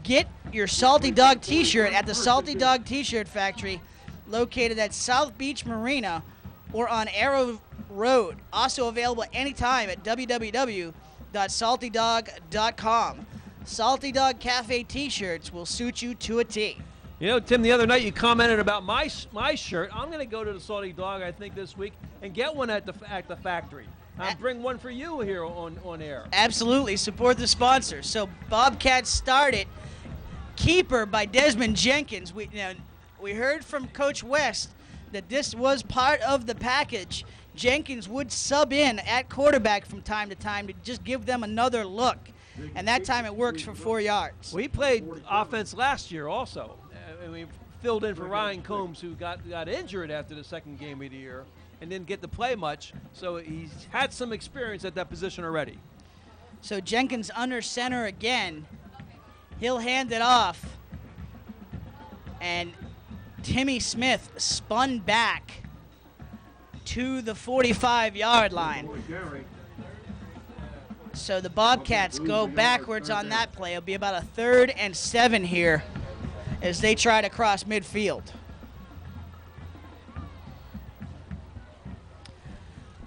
Get your Salty Dog T-shirt at the Salty Dog T-shirt Factory, located at South Beach Marina or on Arrow Road. Also available anytime at www.saltydog.com. Salty Dog Cafe T-shirts will suit you to a T. You know, Tim, the other night you commented about my shirt. I'm going to go to the Salty Dog, I think, this week and get one at the factory. I'll bring one for you here on air. Absolutely. Support the sponsors. So Bobcats started. Keeper by Desmond Jenkins. We heard from Coach West that this was part of the package. Jenkins would sub in at quarterback from time to time to just give them another look. And that time it works for 4 yards. We played offense last year also. And we filled in for Ryan Combs, who got injured after the second game of the year and didn't get to play much. So he's had some experience at that position already. So Jenkins under center again. He'll hand it off. And Timmy Smith spun back to the 45-yard line. So the Bobcats go backwards on that play. It'll be about a 3rd and 7 here as they try to cross midfield.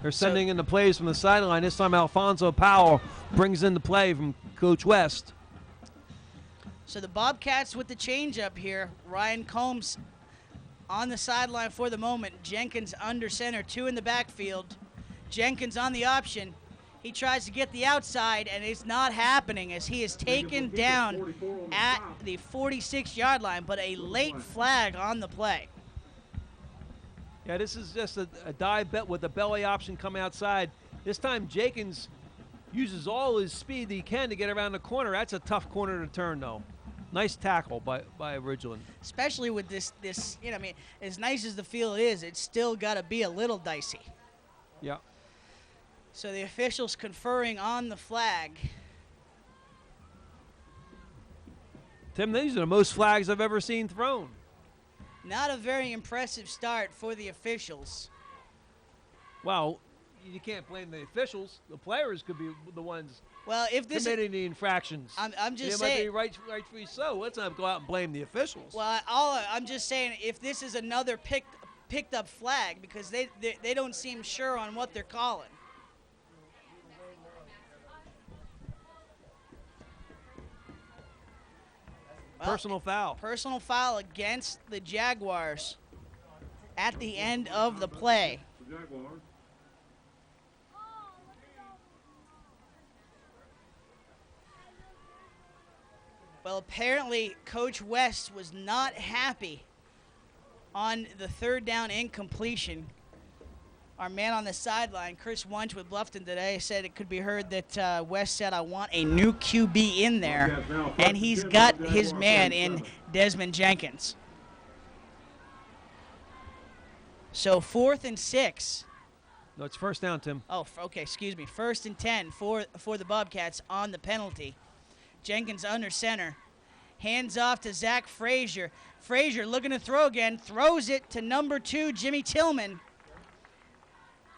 They're sending in the plays from the sideline. This time Alfonso Powell brings in the play from Coach West. So the Bobcats with the changeup here. Ryan Combs on the sideline for the moment. Jenkins under center, 2 in the backfield. Jenkins on the option. He tries to get the outside, and it's not happening as he is taken down at the 46-yard line, but a late flag on the play. Yeah, this is just a dive bet with a belly option coming outside. This time Jenkins uses all his speed that he can to get around the corner. That's a tough corner to turn, though. Nice tackle by Ridgeland. Especially with this, as nice as the field is, it's still got to be a little dicey. Yeah. So the officials conferring on the flag. Tim, these are the most flags I've ever seen thrown. Not a very impressive start for the officials. Well, you can't blame the officials. The players could be the ones if this committing the infractions. I'm just it saying. might be rightfully so. Let's not go out and blame the officials. Well, I'm just saying, if this is another picked up flag, because they don't seem sure on what they're calling. Well, personal foul. Personal foul against the Jaguars at the end of the play. The Jaguars. Well, apparently Coach West was not happy on the third down incompletion. Our man on the sideline, Chris Wunsch with Bluffton today, said it could be heard that West said, I want a new QB in there, and he's got his man in Desmond Jenkins. So 4th and 6. No, it's first down, Tim. Oh, okay, excuse me. 1st and 10 for the Bobcats on the penalty. Jenkins under center. Hands off to Zach Frazier. Frazier looking to throw again. Throws it to number 2, Jimmy Tillman.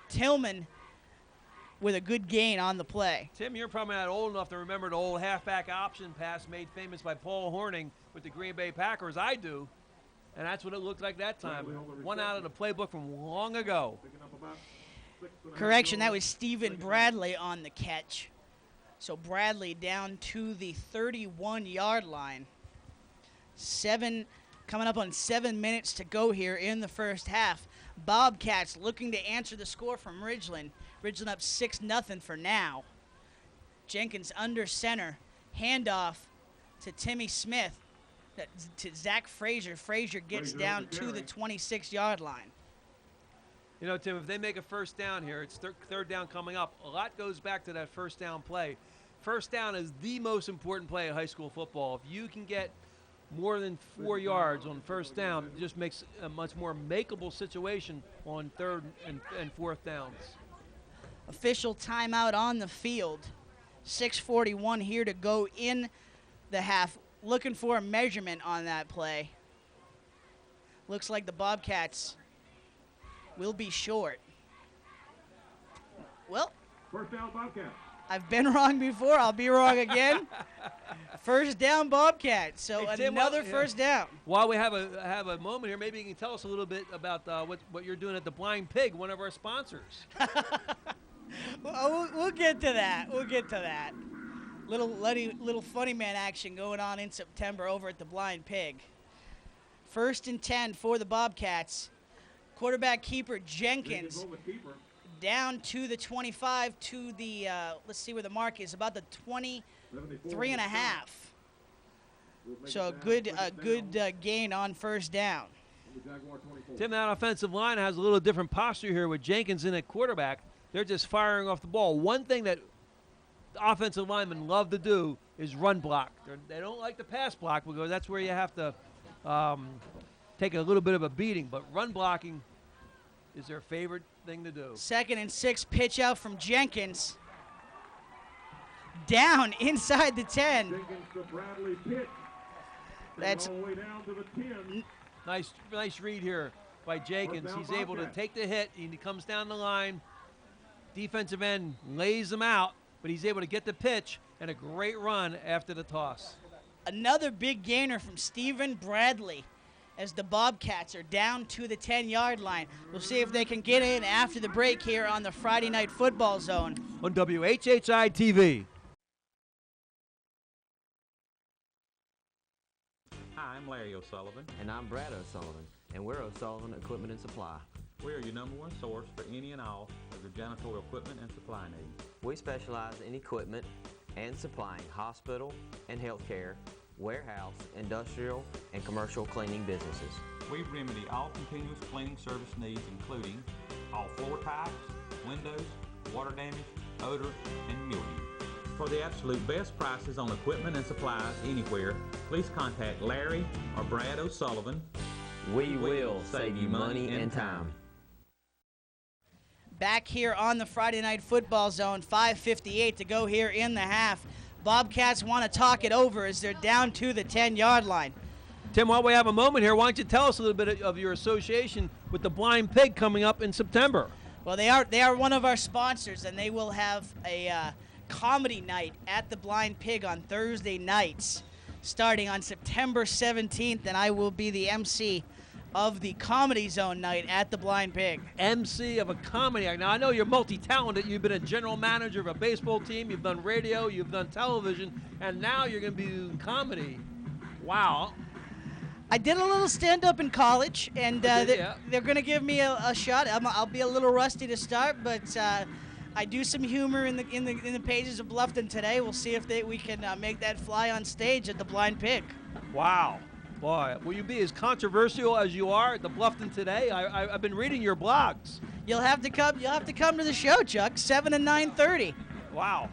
Tillman with a good gain on the play. Tim, you're probably not old enough to remember the old halfback option pass made famous by Paul Hornung with the Green Bay Packers. I do. And that's what it looked like that time. One out of the playbook from long ago. Correction, that was Stephen Bradley on the catch. So Bradley down to the 31-yard line. Coming up on 7 minutes to go here in the first half. Bobcats looking to answer the score from Ridgeland. Ridgeland up 6-0 for now. Jenkins under center. Handoff to Timmy Smith. To Zach Frazier. Frazier gets down to the 26-yard line. You know, Tim, if they make a first down here, it's third down coming up. A lot goes back to that first down play. First down is the most important play in high school football. If you can get more than 4 yards on first down, it just makes a much more makeable situation on third and fourth downs. Official timeout on the field. 6:41 here to go in the half. Looking for a measurement on that play. Looks like the Bobcats will be short. Well, first down Bobcats. I've been wrong before. I'll be wrong again. First down Bobcats. So hey, Tim, another first down. While we have a moment here, maybe you can tell us a little bit about what you're doing at the Blind Pig, one of our sponsors. We'll get to that. We'll get to that. Little funny man action going on in September over at the Blind Pig. 1st and 10 for the Bobcats. Quarterback keeper Jenkins down to the 25 to the, let's see where the mark is, about the 23 and a half. So a good gain on first down. Tim, that offensive line has a little different posture here with Jenkins in at quarterback. They're just firing off the ball. One thing that offensive linemen love to do is run block. They don't like to pass block because that's where you have to take a little bit of a beating. But run blocking is their favorite thing to do. 2nd and 6 pitch out from Jenkins. Down inside the 10. Jenkins to Bradley pitch. That's all the way down to the 10. Nice read here by Jenkins. He's able to take the hit, and he comes down the line. Defensive end lays him out, but he's able to get the pitch and a great run after the toss. Another big gainer from Stephen Bradley as the Bobcats are down to the 10-yard line. We'll see if they can get in after the break here on the Friday Night Football Zone. On WHHI-TV. Hi, I'm Larry O'Sullivan. And I'm Brad O'Sullivan, and we're O'Sullivan Equipment and Supply. We are your #1 source for any and all of your janitorial equipment and supply needs. We specialize in equipment and supplying hospital and healthcare, warehouse, industrial, and commercial cleaning businesses. We remedy all continuous cleaning service needs, including all floor types, windows, water damage, odor, and mildew. For the absolute best prices on equipment and supplies anywhere, please contact Larry or Brad O'Sullivan. We will save you money and time. Back here on the Friday Night Football Zone, 5:58 to go here in the half. Bobcats want to talk it over as they're down to the 10-yard line. Tim, while we have a moment here, why don't you tell us a little bit of your association with the Blind Pig coming up in September? Well, they are one of our sponsors, and they will have a comedy night at the Blind Pig on Thursday nights, starting on September 17th, and I will be the MC of the Comedy Zone night at the Blind Pig. MC of a comedy act. Now, I know you're multi-talented. You've been a general manager of a baseball team. You've done radio. You've done television. And now you're going to be doing comedy. Wow. I did a little stand-up in college, and they're going to give me a shot. I'll be a little rusty to start, but I do some humor in the pages of Bluffton today. We'll see if we can make that fly on stage at the Blind Pig. Wow. Boy, will you be as controversial as you are at the Bluffton today? I've been reading your blogs. You'll have to come to the show, Chuck. 7 and 9:30. Wow.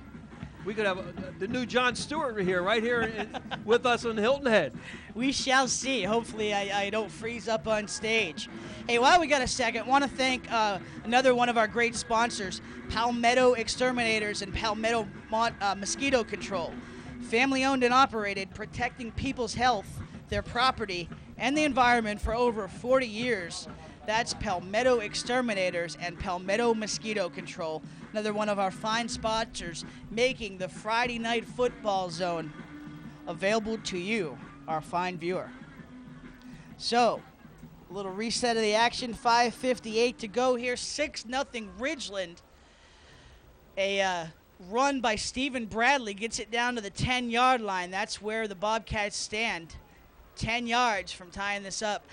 We could have the new Jon Stewart right here with us on Hilton Head. We shall see. Hopefully I don't freeze up on stage. Hey, while we got a second, I want to thank another one of our great sponsors, Palmetto Exterminators and Palmetto Mosquito Control. Family owned and operated, protecting people's health, their property, and the environment for over 40 years. That's Palmetto Exterminators and Palmetto Mosquito Control. Another one of our fine sponsors, making the Friday Night Football Zone available to you, our fine viewer. So, a little reset of the action, 5:58 to go here, 6-0 Ridgeland. A run by Stephen Bradley gets it down to the 10-yard line. That's where the Bobcats stand. 10 yards from tying this up.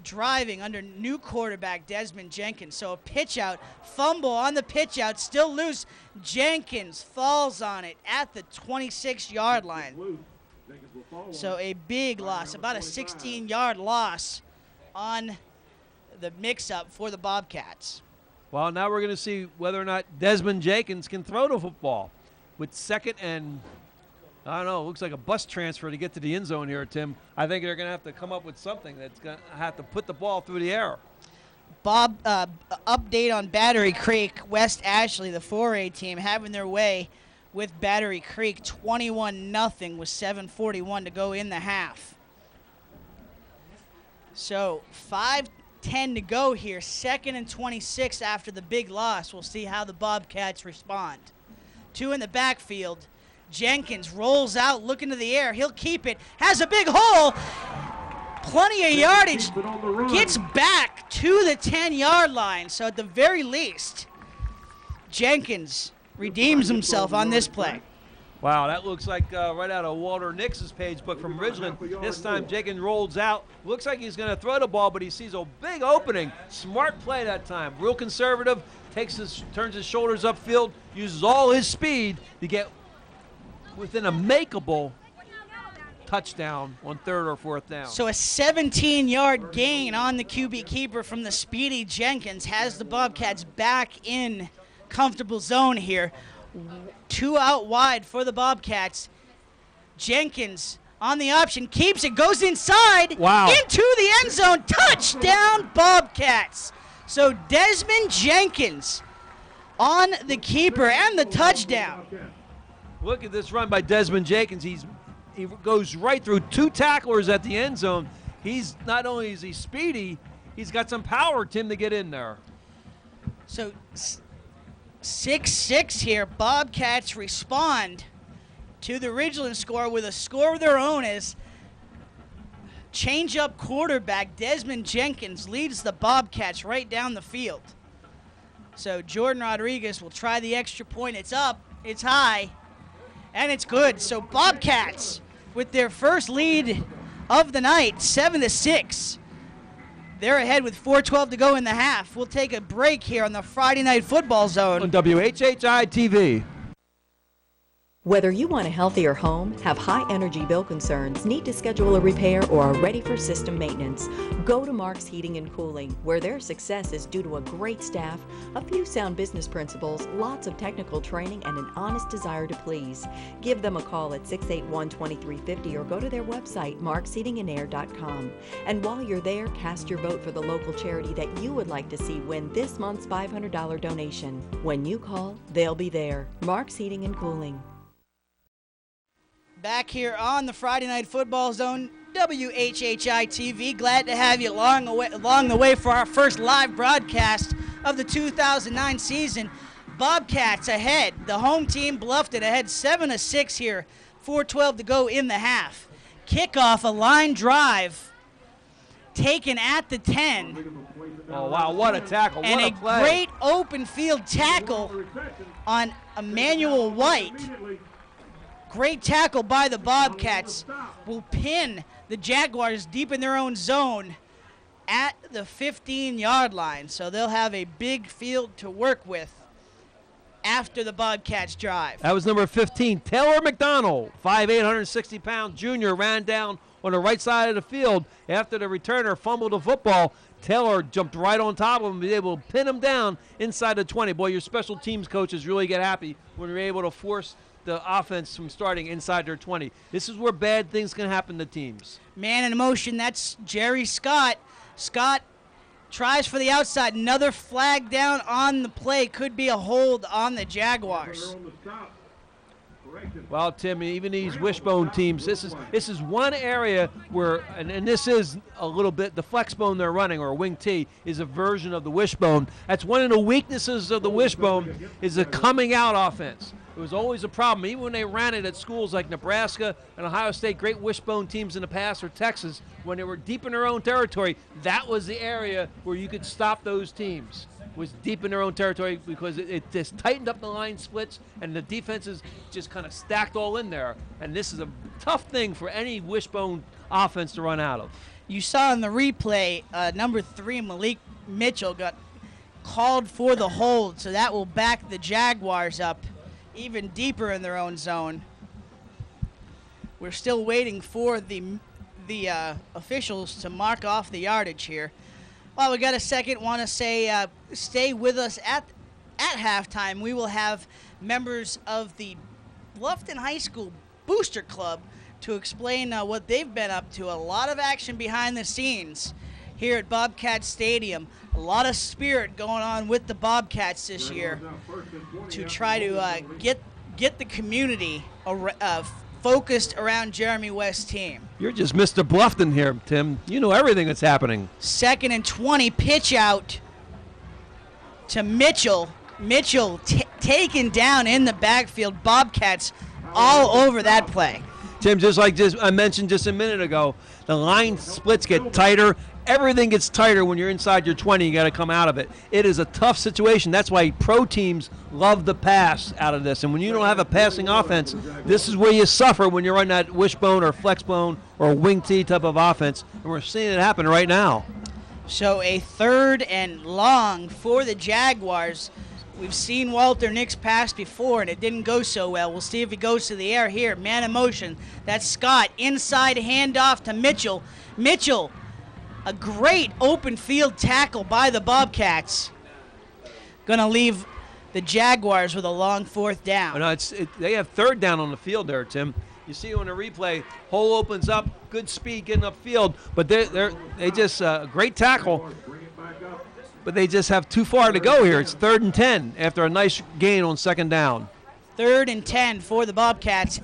Driving under new quarterback Desmond Jenkins. So a pitch out, fumble on the pitch out, still loose. Jenkins falls on it at the 26-yard line. So a big loss, about a 16-yard loss on the mix-up for the Bobcats. Well, now we're going to see whether or not Desmond Jenkins can throw the football with second and I don't know. It looks like a bus transfer to get to the end zone here, Tim. I think they're going to have to come up with something that's going to have to put the ball through the air. Bob, update on Battery Creek. West Ashley, the 4A team, having their way with Battery Creek. 21-0 with 7:41 to go in the half. So 5:10 to go here. 2nd and 26 after the big loss. We'll see how the Bobcats respond. 2 in the backfield. Jenkins rolls out, looking to the air. He'll keep it. Has a big hole. Plenty of yardage. Gets back to the 10-yard line. So at the very least, Jenkins redeems himself on this play. Wow, that looks like right out of Walter Nix's page book from Ridgeland. This time Jenkins rolls out. Looks like he's going to throw the ball, but he sees a big opening. Smart play that time. Real conservative. Turns his shoulders upfield. Uses all his speed to get within a makeable touchdown on 3rd or 4th down. So a 17-yard gain on the QB keeper from the speedy Jenkins has the Bobcats back in comfortable zone here. 2 out wide for the Bobcats. Jenkins on the option, keeps it, goes inside, wow, into the end zone. Touchdown, Bobcats. So Desmond Jenkins on the keeper and the touchdown. Look at this run by Desmond Jenkins. He goes right through 2 tacklers at the end zone. He's not only is he speedy, he's got some power, Tim, to get in there. So 6-6 here. Bobcats respond to the Ridgeland score with a score of their own as change-up quarterback Desmond Jenkins leads the Bobcats right down the field. So Jordan Rodriguez will try the extra point. It's up, it's high, and it's good. So Bobcats with their first lead of the night, 7-6. They're ahead with 4:12 to go in the half. We'll take a break here on the Friday Night Football Zone on WHHI-TV. Whether you want a healthier home, have high-energy bill concerns, need to schedule a repair, or are ready for system maintenance, go to Mark's Heating and Cooling, where their success is due to a great staff, a few sound business principles, lots of technical training, and an honest desire to please. Give them a call at 681-2350 or go to their website, marksheatingandair.com. And while you're there, cast your vote for the local charity that you would like to see win this month's $500 donation. When you call, they'll be there. Mark's Heating and Cooling. Back here on the Friday Night Football Zone, WHHI-TV. Glad to have you along the way for our first live broadcast of the 2009 season. Bobcats ahead. The home team, Bluffton, ahead 7-6 here. 4:12 to go in the half. Kickoff, a line drive taken at the 10. Oh, wow, what a tackle. And what a play. Great open field tackle on Emmanuel White. Great tackle by the Bobcats. Will pin the Jaguars deep in their own zone at the 15-yard line. So they'll have a big field to work with after the Bobcats drive. That was number 15, Taylor McDonald, 5'8", 160-pound junior, ran down on the right side of the field after the returner fumbled the football. Taylor jumped right on top of him and was able to pin him down inside the 20. Boy, your special teams coaches really get happy when you're able to force the offense from starting inside their 20. This is where bad things can happen to teams. Man in motion, that's Jerry Scott. Scott tries for the outside. Another flag down on the play. Could be a hold on the Jaguars. Well, Tim, even these wishbone teams, this is one area where, and this is a little bit, the flex bone they're running, or a wing T, is a version of the wishbone. That's one of the weaknesses of the wishbone, is the coming out offense. It was always a problem. Even when they ran it at schools like Nebraska and Ohio State, great wishbone teams in the past, or Texas, when they were deep in their own territory, that was the area where you could stop those teams, was deep in their own territory, because it just tightened up the line splits and the defenses just kind of stacked all in there. And this is a tough thing for any wishbone offense to run out of. You saw in the replay, number 3, Malik Mitchell, got called for the hold, so that will back the Jaguars up even deeper in their own zone. We're still waiting for the officials to mark off the yardage here. Well, we got a second. Want to say stay with us at halftime. We will have members of the Bluffton High School Booster Club to explain what they've been up to. A lot of action behind the scenes here at Bobcat Stadium. A lot of spirit going on with the Bobcats this year to try to get the community focused around Jeremy West's team. You're just Mr. Bluffton here, Tim. You know everything that's happening. 2nd and 20, pitch out to Mitchell. Mitchell taken down in the backfield. Bobcats all over that play. Tim, just like I mentioned just a minute ago, the line splits get tighter. Everything gets tighter when you're inside your 20. You got to come out of it. It is a tough situation. That's why pro teams love the pass out of this. And when you don't have a passing offense, this is where you suffer when you're on that wishbone or flexbone or wing T type of offense. And we're seeing it happen right now. So a 3rd and long for the Jaguars. We've seen Walter Nix pass before, and it didn't go so well. We'll see if he goes to the air here. Man in motion. That's Scott. Inside handoff to Mitchell. Mitchell, a great open field tackle by the Bobcats. Going to leave the Jaguars with a long 4th down. No, they have 3rd down on the field there, Tim. You see on the replay, hole opens up, good speed getting upfield, but they just great tackle. But they just have too far to go here. It's 3rd and 10 after a nice gain on 2nd down. 3rd and 10 for the Bobcats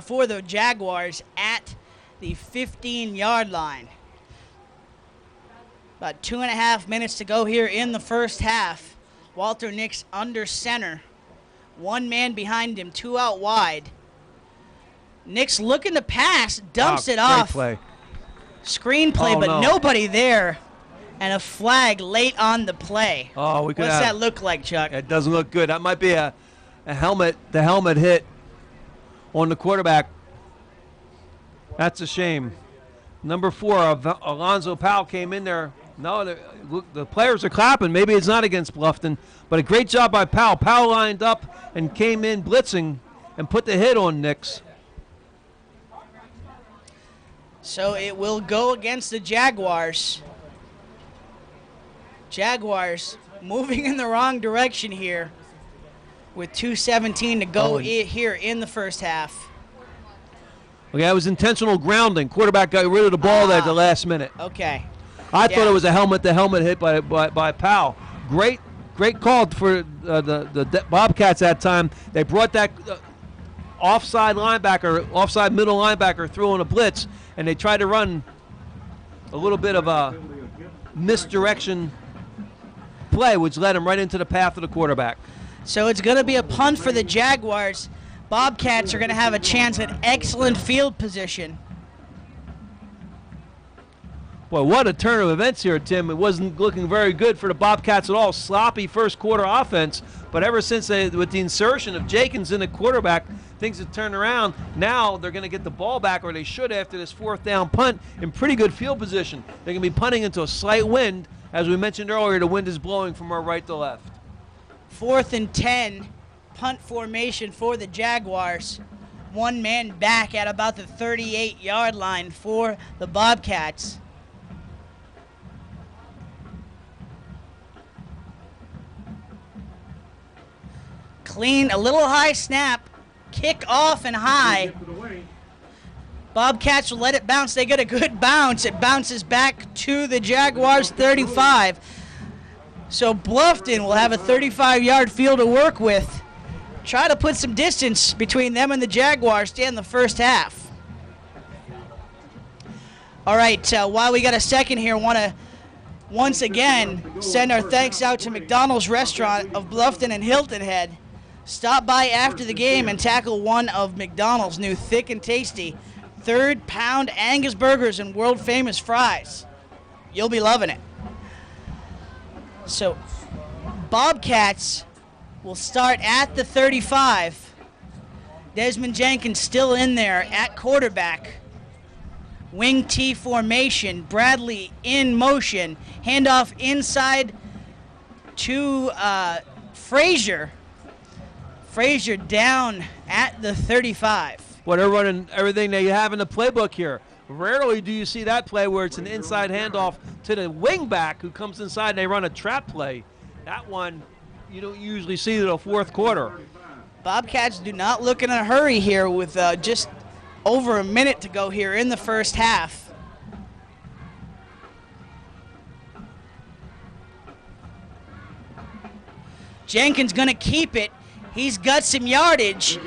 for the Jaguars at the 15-yard line. About 2.5 minutes to go here in the first half. Walter Nix under center. 1 man behind him, 2 out wide. Nix looking to pass, dumps it off. Play. Screen play, but nobody there. And a flag late on the play. Oh, What's that look like, Chuck? It doesn't look good. That might be a helmet. The helmet hit on the quarterback. That's a shame. Number 4, Alonzo Powell came in there. No, the players are clapping. Maybe it's not against Bluffton, but a great job by Powell. Powell lined up and came in blitzing and put the hit on Nix. So it will go against the Jaguars. Jaguars moving in the wrong direction here with 2:17 to go here in the first half. Okay, that was intentional grounding. Quarterback got rid of the ball there at the last minute. Okay. I thought it was a helmet-to-helmet hit by Powell. Great call for the Bobcats that time. They brought that offside middle linebacker through on a blitz, and they tried to run a little bit of a misdirection play, which led him right into the path of the quarterback. So it's going to be a punt for the Jaguars. Bobcats are going to have a chance at excellent field position. Boy, what a turn of events here, Tim. It wasn't looking very good for the Bobcats at all. Sloppy first quarter offense, but ever since with the insertion of Jenkins in the quarterback, things have turned around. Now they're going to get the ball back, or they should after this fourth down punt, in pretty good field position. They're going to be punting into a slight wind. As we mentioned earlier, the wind is blowing from our right to left. 4th and 10, punt formation for the Jaguars. One man back at about the 38-yard line for the Bobcats. Clean, a little high snap, kick off and high. Bobcats will let it bounce. They get a good bounce. It bounces back to the Jaguars 35. So Bluffton will have a 35-yard field to work with. Try to put some distance between them and the Jaguars to end the first half. All right, while we got a second here, want to once again send our thanks out to McDonald's Restaurant of Bluffton and Hilton Head. Stop by after the game and tackle one of McDonald's new thick and tasty 3rd pound Angus burgers and world famous fries. You'll be loving it. So Bobcats will start at the 35. Desmond Jenkins still in there at quarterback. Wing T formation. Bradley in motion. Handoff inside to Frazier. Frazier down at the 35. Well, they're running everything they have in the playbook here. Rarely do you see that play where it's an inside handoff to the wing back who comes inside and they run a trap play. That one you don't usually see in the fourth quarter. Bobcats do not look in a hurry here with just over a minute to go here in the first half. Jenkins going to keep it. He's got some yardage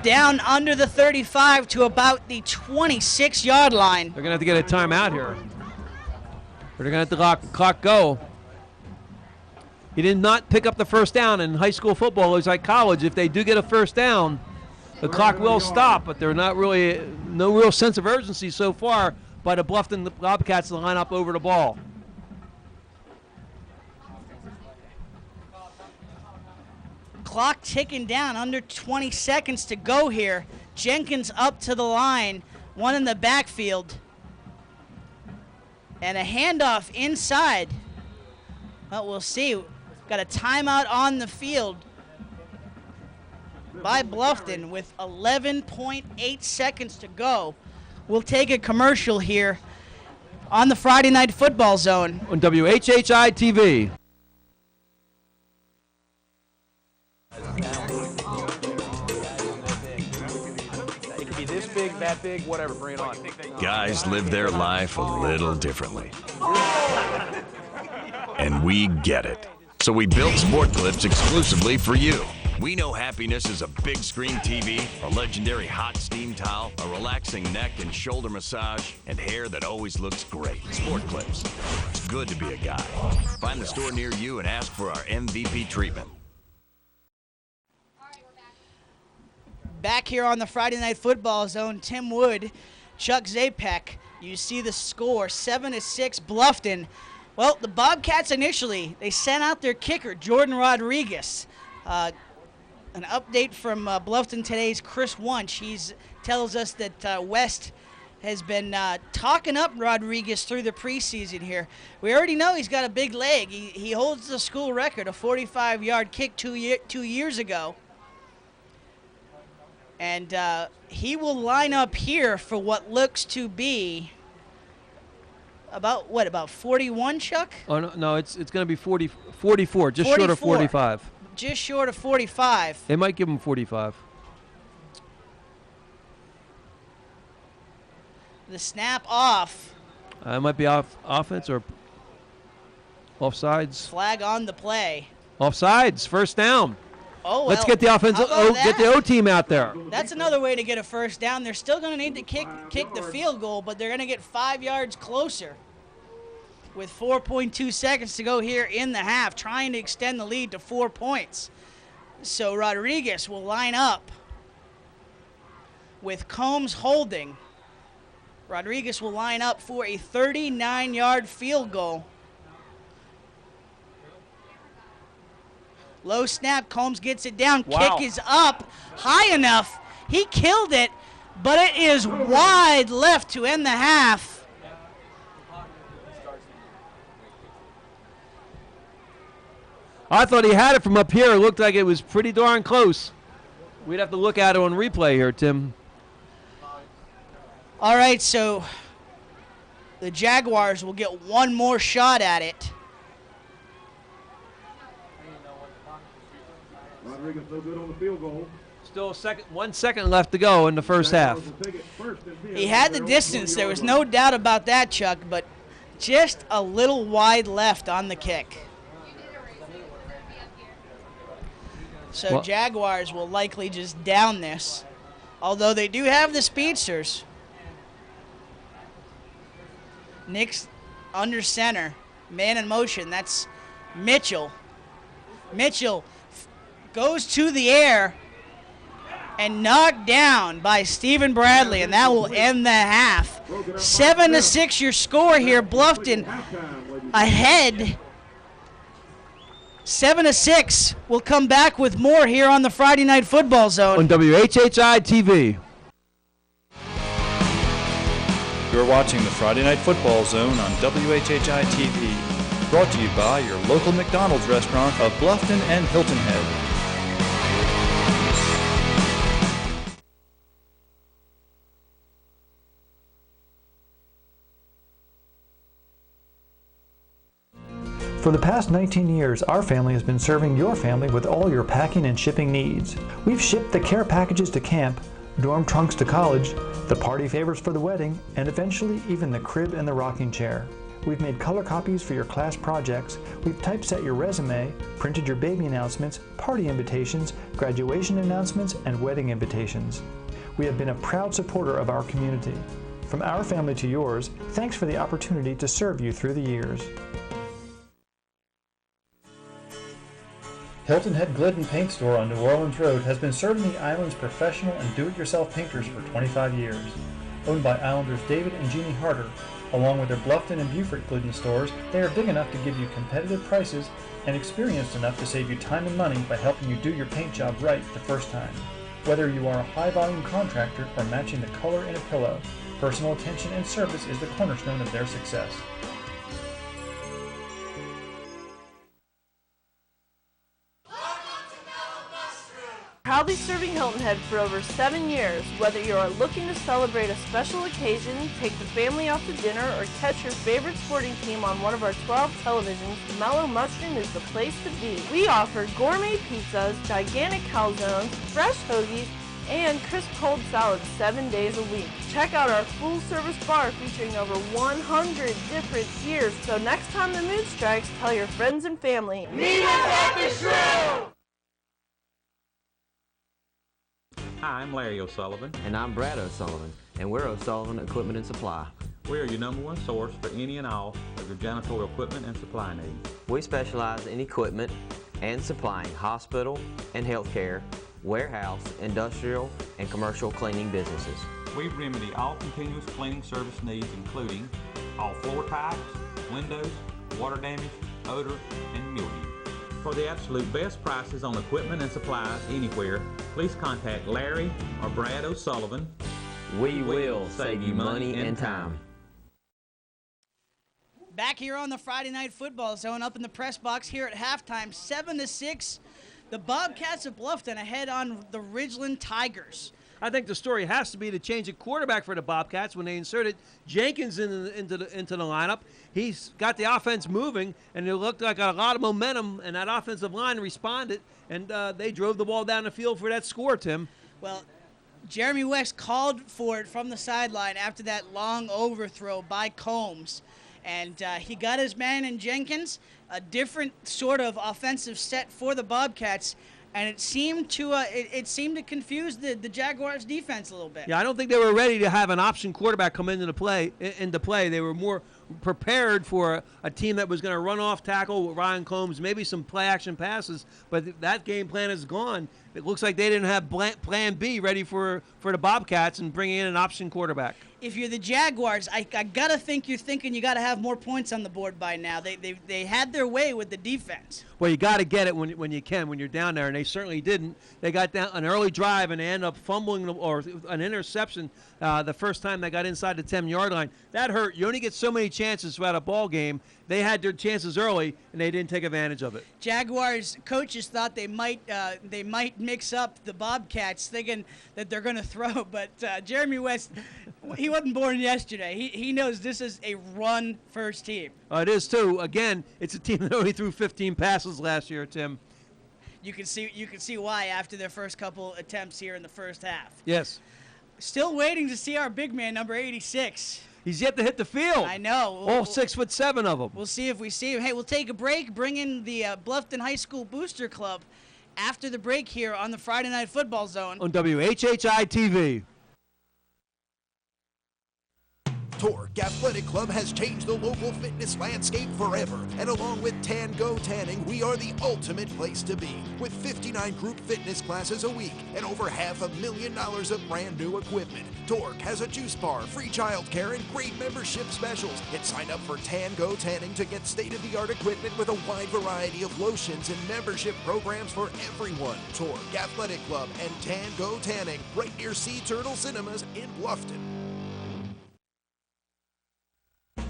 down under the 35 to about the 26-yard line. They're going to have to get a timeout here. Or they're going to have to let the clock go. He did not pick up the first down in high school football. It's like college. If they do get a first down, the clock will stop, but they're not really, no real sense of urgency so far by the Bluffton Bobcats to line up over the ball. Clock ticking down, under 20 seconds to go here. Jenkins up to the line, one in the backfield. And a handoff inside. Well, we'll see. Got a timeout on the field by Bluffton with 11.8 seconds to go. We'll take a commercial here on the Friday Night Football Zone. On WHHI-TV. It could be this big, that big, whatever, bring it on. Guys live their life a little differently. And we get it. So we built Sport Clips exclusively for you. We know happiness is a big screen TV, a legendary hot steam towel, a relaxing neck and shoulder massage, and hair that always looks great. Sport Clips. It's good to be a guy. Find the store near you and ask for our MVP treatment. Back here on the Friday Night Football Zone, Tim Wood, Chuck Zapek. You see the score, 7-6 Bluffton. Well, the Bobcats initially, they sent out their kicker, Jordan Rodriguez. An update from Bluffton today's Chris Wunsch. He tells us that West has been talking up Rodriguez through the preseason here. We already know he's got a big leg. He holds the school record, a 45-yard kick 2 years ago. And he will line up here for what looks to be about 41, Chuck? Oh, no, it's going to be 44, just 44. Short of 45. Just short of 45. They might give him 45. The snap off. It might be off offense or offsides. Flag on the play. Offsides, first down. Oh, well, let's get the offensive. Get the O team out there. That's another way to get a first down. They're still going to need to kick the field goal, but they're going to get 5 yards closer. with 4.2 seconds to go here in the half, trying to extend the lead to 4 points. So Rodriguez will line up with Combs holding. Rodriguez will line up for a 39-yard field goal. Low snap, Combs gets it down. Wow. Kick is up high enough. He killed it, but it is wide left to end the half. I thought he had it from up here. It looked like it was pretty darn close. We'd have to look at it on replay here, Tim. All right, so the Jaguars will get one more shot at it. Rodriguez no good on the field goal. Still 1 second left to go in the first half. He had the distance. There was no doubt about that, Chuck, but just a little wide left on the kick. So Well- Jaguars will likely just down this, although they do have the speedsters. Nick's under center, man in motion. That's Mitchell. Mitchell goes to the air and knocked down by Stephen Bradley, and that will end the half. 7-6 your score here. Bluffton ahead. 7-6. We'll come back with more here on the Friday Night Football Zone. On WHHI-TV. You're watching the Friday Night Football Zone on WHHI-TV. Brought to you by your local McDonald's restaurant of Bluffton and Hilton Head. For the past 19 years, our family has been serving your family with all your packing and shipping needs. We've shipped the care packages to camp, dorm trunks to college, the party favors for the wedding, and eventually even the crib and the rocking chair. We've made color copies for your class projects, we've typeset your resume, printed your baby announcements, party invitations, graduation announcements, and wedding invitations. We have been a proud supporter of our community. From our family to yours, thanks for the opportunity to serve you through the years. Hilton Head Glidden Paint Store on New Orleans Road has been serving the island's professional and do-it-yourself painters for 25 years. Owned by Islanders David and Jeannie Harder, along with their Bluffton and Beaufort Glidden stores, they are big enough to give you competitive prices and experienced enough to save you time and money by helping you do your paint job right the first time. Whether you are a high-volume contractor or matching the color in a pillow, personal attention and service is the cornerstone of their success. Proudly serving Hilton Head for over 7 years. Whether you are looking to celebrate a special occasion, take the family out to dinner, or catch your favorite sporting team on one of our 12 televisions, Mellow Mushroom is the place to be. We offer gourmet pizzas, gigantic calzones, fresh hoagies, and crisp cold salads 7 days a week. Check out our full-service bar featuring over 100 different beers. So next time the mood strikes, tell your friends and family. Meet us at the Shrew! Hi, I'm Larry O'Sullivan. And I'm Brad O'Sullivan, and we're O'Sullivan Equipment and Supply. We are your #1 source for any and all of your janitorial equipment and supply needs. We specialize in equipment and supplying hospital and healthcare, warehouse, industrial, and commercial cleaning businesses. We remedy all continuous cleaning service needs, including all floor types, windows, water damage, odor, and mildew. For the absolute best prices on equipment and supplies anywhere, please contact Larry or Brad O'Sullivan. We will save you money and time. Back here on the Friday Night Football Zone, up in the press box here at halftime, 7-6. The Bobcats of Bluffton ahead on the Ridgeland Tigers. I think the story has to be to change a quarterback for the Bobcats when they inserted Jenkins into the lineup. He's got the offense moving, and it looked like a lot of momentum, and that offensive line responded, and they drove the ball down the field for that score, Tim. Well, Jeremy West called for it from the sideline after that long overthrow by Combs, and he got his man in Jenkins, a different sort of offensive set for the Bobcats. And it seemed to confuse the Jaguars' defense a little bit. Yeah, I don't think they were ready to have an option quarterback come into play. They were more prepared for a team that was going to run off tackle with Ryan Combs, maybe some play-action passes, but that game plan is gone. It looks like they didn't have plan B ready for the Bobcats and bringing in an option quarterback. If you're the Jaguars, I got to think you're thinking you got to have more points on the board by now. They had their way with the defense. Well, you got to get it when you can, when you're down there, and they certainly didn't. They got down an early drive, and they end up fumbling or an interception the first time they got inside the 10-yard line. That hurt. You only get so many chances throughout a ball game. They had their chances early, and they didn't take advantage of it. Jaguars coaches thought they might mix up the Bobcats, thinking that they're going to throw, but Jeremy West, he wasn't born yesterday. He knows this is a run-first team. It is, too. Again, it's a team that only threw 15 passes last year, Tim. You can see why after their first couple attempts here in the first half. Yes. Still waiting to see our big man, number 86. He's yet to hit the field. I know. All 6'7" of them. We'll see if we see him. Hey, we'll take a break, bring in the Bluffton High School Booster Club after the break here on the Friday Night Football Zone. On WHHI-TV. Torque Athletic Club has changed the local fitness landscape forever. And along with Tan Go Tanning, we are the ultimate place to be. With 59 group fitness classes a week and over $500,000 of brand new equipment. Torque has a juice bar, free childcare, and great membership specials. And sign up for Tan Go Tanning to get state-of-the-art equipment with a wide variety of lotions and membership programs for everyone. Torque Athletic Club and Tan Go Tanning, right near Sea Turtle Cinemas in Bluffton.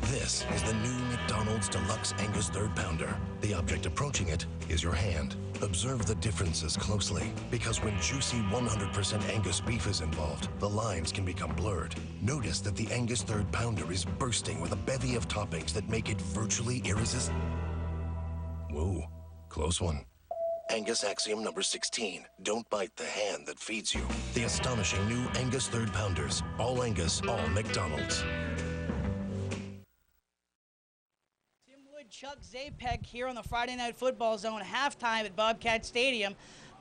This is the new McDonald's Deluxe Angus Third Pounder. The object approaching it is your hand. Observe the differences closely, because when juicy 100% Angus beef is involved, the lines can become blurred. Notice that the Angus Third Pounder is bursting with a bevy of toppings that make it virtually irresistible. Whoa, close one. Angus axiom number 16. Don't bite the hand that feeds you. The astonishing new Angus Third Pounders. All Angus, all McDonald's. Chuck Zapek here on the Friday Night Football Zone, halftime at Bobcat Stadium.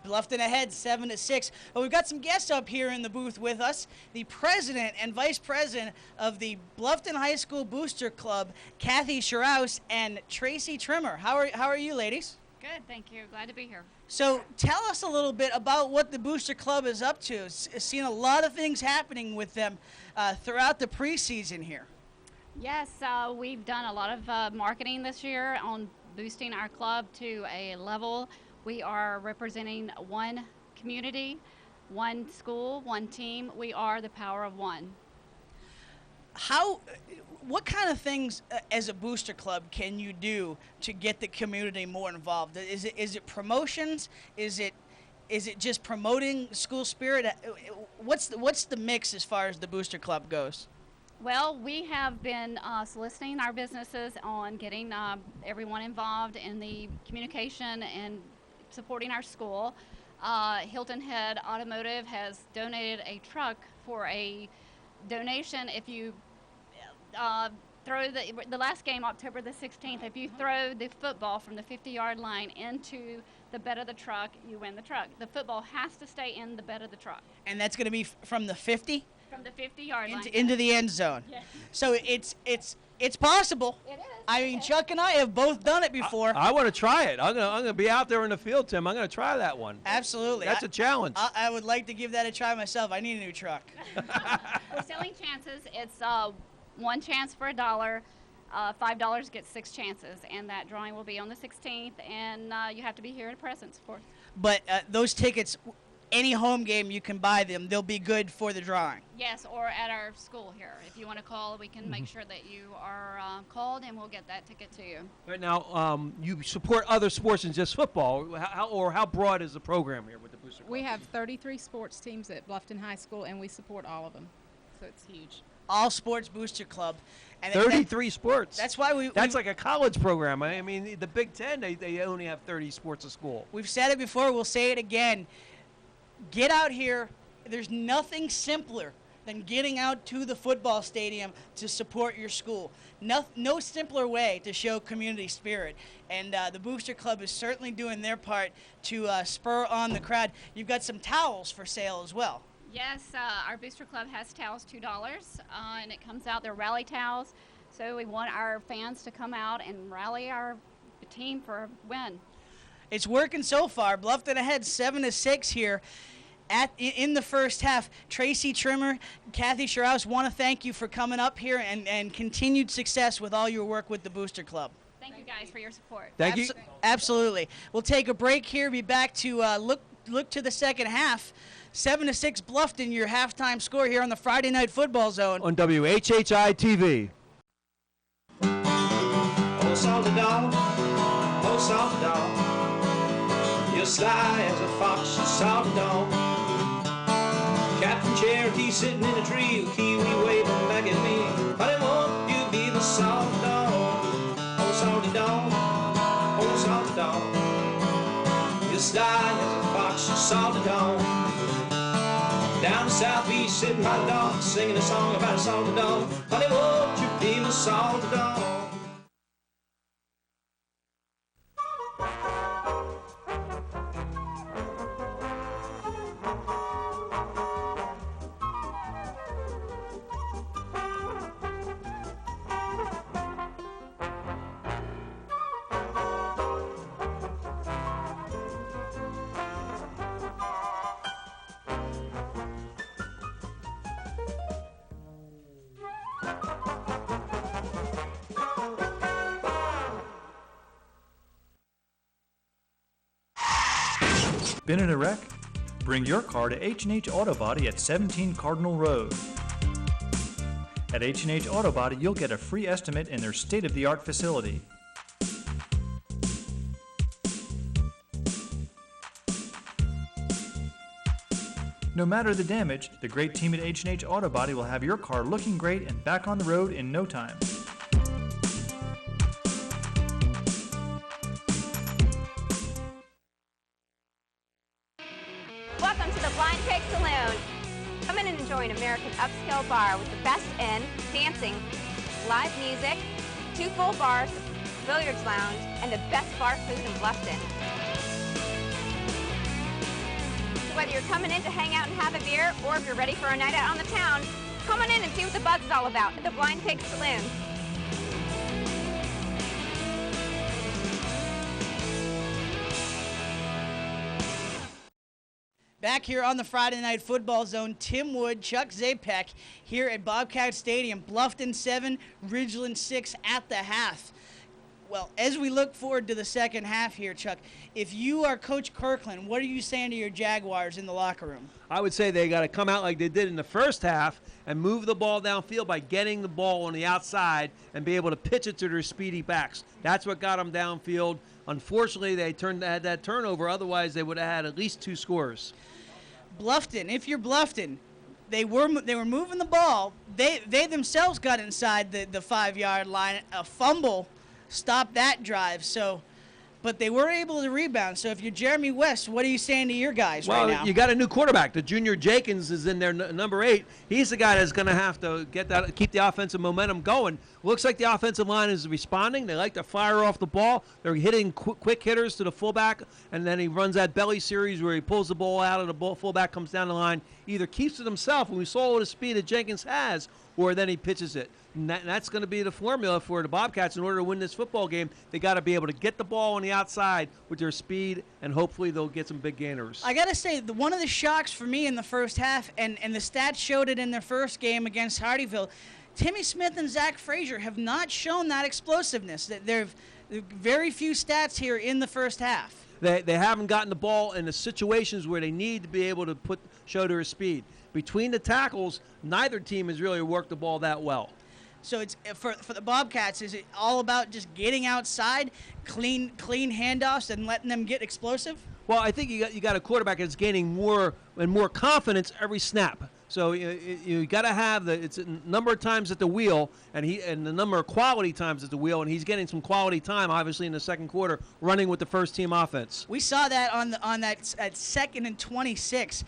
Bluffton ahead 7-6. But we've got some guests up here in the booth with us. The president and vice president of the Bluffton High School Booster Club, Kathy Schraus and Tracy Trimmer. How are you, ladies? Good, thank you. Glad to be here. So tell us a little bit about what the Booster Club is up to. Seen a lot of things happening with them throughout the preseason here. Yes, we've done a lot of marketing this year on boosting our club to a level. We are representing one community, one school, one team. We are the power of one. What kind of things as a booster club can you do to get the community more involved? Is it promotions? Is it just promoting school spirit? What's the mix as far as the booster club goes? Well, we have been soliciting our businesses on getting everyone involved in the communication and supporting our school. Hilton Head Automotive has donated a truck for a donation. If you throw the last game, October the 16th, if you throw the football from the 50-yard line into the bed of the truck, you win the truck. The football has to stay in the bed of the truck. And that's going to be from the 50? From the 50-yard line. Into the end zone. Yes. So it's possible. It is. I mean, Chuck and I have both done it before. I want to try it. I'm gonna be out there in the field, Tim. I'm gonna try that one. Absolutely. That's a challenge. I would like to give that a try myself. I need a new truck. We're selling chances. It's one chance for $1. $5 gets 6 chances, and that drawing will be on the 16th, and you have to be here in presence, of course. But those tickets, any home game you can buy them, they'll be good for the drawing. Yes, or at our school here. If you want to call, we can make sure that you are called, and we'll get that ticket to you. Right now, you support other sports than just football. How broad is the program here with the Booster Club? We have 33 sports teams at Bluffton High School, and we support all of them, so it's huge. All Sports Booster Club. And 33 sports. That's why That's like a college program. I mean, the Big Ten, they only have 30 sports a school. We've said it before. We'll say it again. Get out here. There's nothing simpler than getting out to the football stadium to support your school. No simpler way to show community spirit. And the Booster Club is certainly doing their part to spur on the crowd. You've got some towels for sale as well. Yes, our Booster Club has towels $2, and it comes out. They're rally towels. So we want our fans to come out and rally our team for a win. It's working so far. Bluffton ahead 7-6 here in the first half. Tracy Trimmer, Kathy Schraus, want to thank you for coming up here and continued success with all your work with the Booster Club. Thank you guys for your support. Thank you. Absolutely. We'll take a break here. Be back to look to the second half. 7-6 Bluffton, your halftime score here on the Friday Night Football Zone On WHHI-TV. Oh, salty dog, oh, salty dog, you're sly as a fox, you salty dog. Captain Cherokee sitting in a tree, with Kiwi waving back at me. Honey, won't you be the salty dog? Oh, salty dog, oh, salty dog, you're sly as a fox, you salty dog. Down the South Beach, sitting by the dock, singing a song about a salty dog. Honey, won't you be my salty dog? Been in a wreck? Bring your car to H&H Auto Body at 17 Cardinal Road. At H&H Auto Body, you'll get a free estimate in their state-of-the-art facility. No matter the damage, the great team at H&H Auto Body will have your car looking great and back on the road in no time. Welcome to the Blind Pig Saloon. Come in and enjoy an American upscale bar with the best in dancing, live music, 2 full bars, billiards lounge, and the best bar food in Bluffton. So whether you're coming in to hang out and have a beer, or if you're ready for a night out on the town, come on in and see what the buzz is all about at the Blind Pig Saloon. Back here on the Friday Night Football Zone, Tim Wood, Chuck Zapek here at Bobcat Stadium. Bluffton 7, Ridgeland 6 at the half. Well, as we look forward to the second half here, Chuck, if you are Coach Kirkland, what are you saying to your Jaguars in the locker room? I would say they got to come out like they did in the first half and move the ball downfield by getting the ball on the outside and be able to pitch it to their speedy backs. That's what got them downfield. Unfortunately, they had that turnover. Otherwise, they would have had at least 2 scores. Bluffton, if you're Bluffton, they were moving the ball. They themselves got inside the 5-yard line. A fumble stopped that drive. But they were able to rebound. So if you're Jeremy West, what are you saying to your guys right now? Well, you got a new quarterback. The junior Jenkins is in there, number 8. He's the guy that's going to have to keep the offensive momentum going. Looks like the offensive line is responding. They like to fire off the ball. They're hitting quick hitters to the fullback, and then he runs that belly series where he pulls the ball out, and the fullback comes down the line, either keeps it himself, and we saw what the speed that Jenkins has, or then he pitches it. And that's going to be the formula for the Bobcats. In order to win this football game, they got to be able to get the ball on the outside with their speed, and hopefully they'll get some big gainers. I got to say, one of the shocks for me in the first half, and the stats showed it in their first game against Hardyville, Timmy Smith and Zach Frazier have not shown that explosiveness. There are very few stats here in the first half. They haven't gotten the ball in the situations where they need to be able to show their speed. Between the tackles, neither team has really worked the ball that well. So it's for the Bobcats, is it all about just getting outside, clean handoffs, and letting them get explosive? Well, I think you got a quarterback that's gaining more and more confidence every snap. So you got to have it's a number of times at the wheel, and the number of quality times at the wheel, and he's getting some quality time, obviously, in the second quarter, running with the first team offense. We saw that on that 2nd and 26.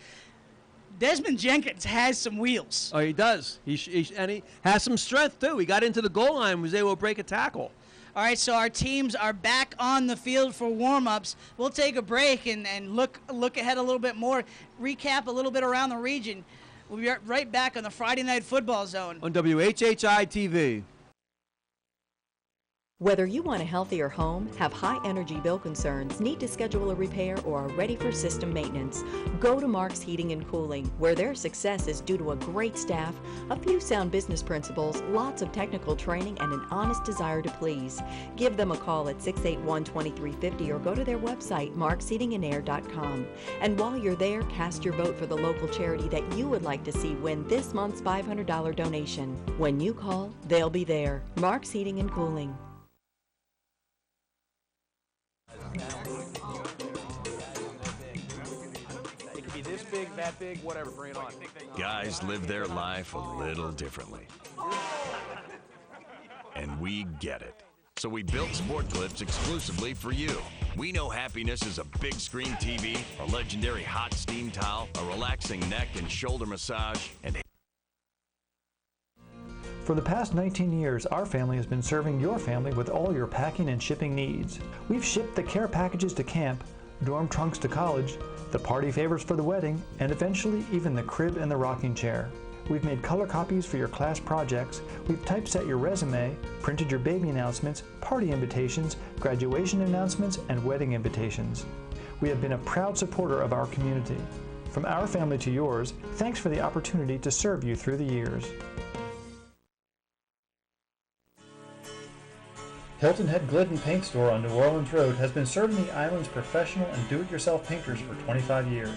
Desmond Jenkins has some wheels. Oh, he does. And he has some strength, too. He got into the goal line and was able to break a tackle. All right, so our teams are back on the field for warm-ups. We'll take a break and look ahead a little bit more, recap a little bit around the region. We'll be right back on the Friday Night Football Zone on WHHI-TV. Whether you want a healthier home, have high energy bill concerns, need to schedule a repair, or are ready for system maintenance, go to Mark's Heating and Cooling, where their success is due to a great staff, a few sound business principles, lots of technical training, and an honest desire to please. Give them a call at 681-2350 or go to their website, marksheatingandair.com. And while you're there, cast your vote for the local charity that you would like to see win this month's $500 donation. When you call, they'll be there. Mark's Heating and Cooling. It could be this big, that big, whatever, bring it on. Guys live their life a little differently. And we get it. So we built Sport Clips exclusively for you. We know happiness is a big screen TV, a legendary hot steam towel, a relaxing neck and shoulder massage, and For the past 19 years, our family has been serving your family with all your packing and shipping needs. We've shipped the care packages to camp, dorm trunks to college, the party favors for the wedding, and eventually even the crib and the rocking chair. We've made color copies for your class projects, we've typeset your resume, printed your baby announcements, party invitations, graduation announcements, and wedding invitations. We have been a proud supporter of our community. From our family to yours, thanks for the opportunity to serve you through the years. Hilton Head Glidden Paint Store on New Orleans Road has been serving the island's professional and do-it-yourself painters for 25 years.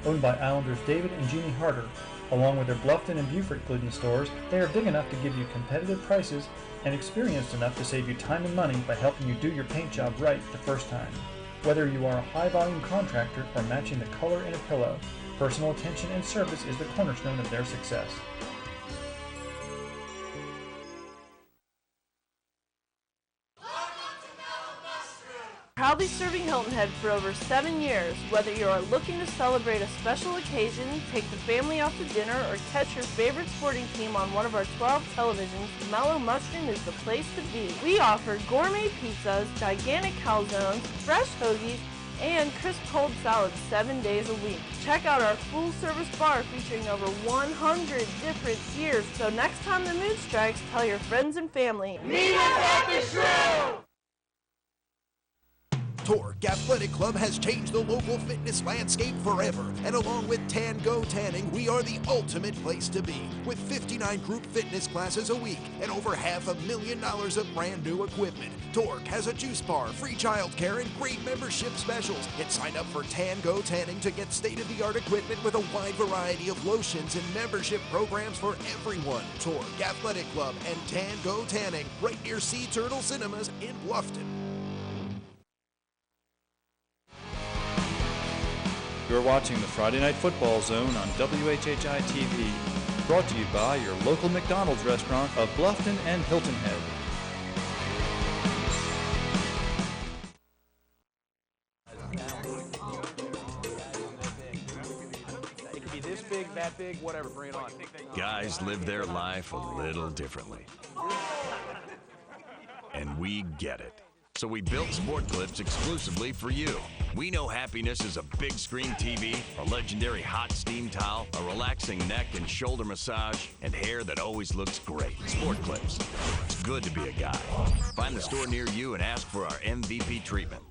Owned by Islanders David and Jeannie Harder, along with their Bluffton and Beaufort Glidden stores, they are big enough to give you competitive prices and experienced enough to save you time and money by helping you do your paint job right the first time. Whether you are a high-volume contractor or matching the color in a pillow, personal attention and service is the cornerstone of their success. Proudly serving Hilton Head for over 7 years. Whether you are looking to celebrate a special occasion, take the family out to dinner, or catch your favorite sporting team on one of our 12 televisions, Mellow Mushroom is the place to be. We offer gourmet pizzas, gigantic calzones, fresh hoagies, and crisp cold salads 7 days a week. Check out our full-service bar featuring over 100 different beers. So next time the mood strikes, tell your friends and family, meet us at the Shrew! Torque Athletic Club has changed the local fitness landscape forever, and along with Tan Go Tanning, we are the ultimate place to be. With 59 group fitness classes a week and over $500,000 of brand new equipment, Torque has a juice bar, free childcare, and great membership specials. And sign up for Tan Go Tanning to get state-of-the-art equipment with a wide variety of lotions and membership programs for everyone. Torque Athletic Club and Tan Go Tanning, right near Sea Turtle Cinemas in Bluffton. You're watching the Friday Night Football Zone on WHHI-TV, brought to you by your local McDonald's restaurant of Bluffton and Hilton Head. It could be this big, that big, whatever, bring it on. guys live their life a little differently. And we get it. So we built Sport Clips exclusively for you. We know happiness is a big screen TV, a legendary hot steam towel, a relaxing neck and shoulder massage, and hair that always looks great. Sport Clips. It's good to be a guy. Find the store near you and ask for our MVP treatment.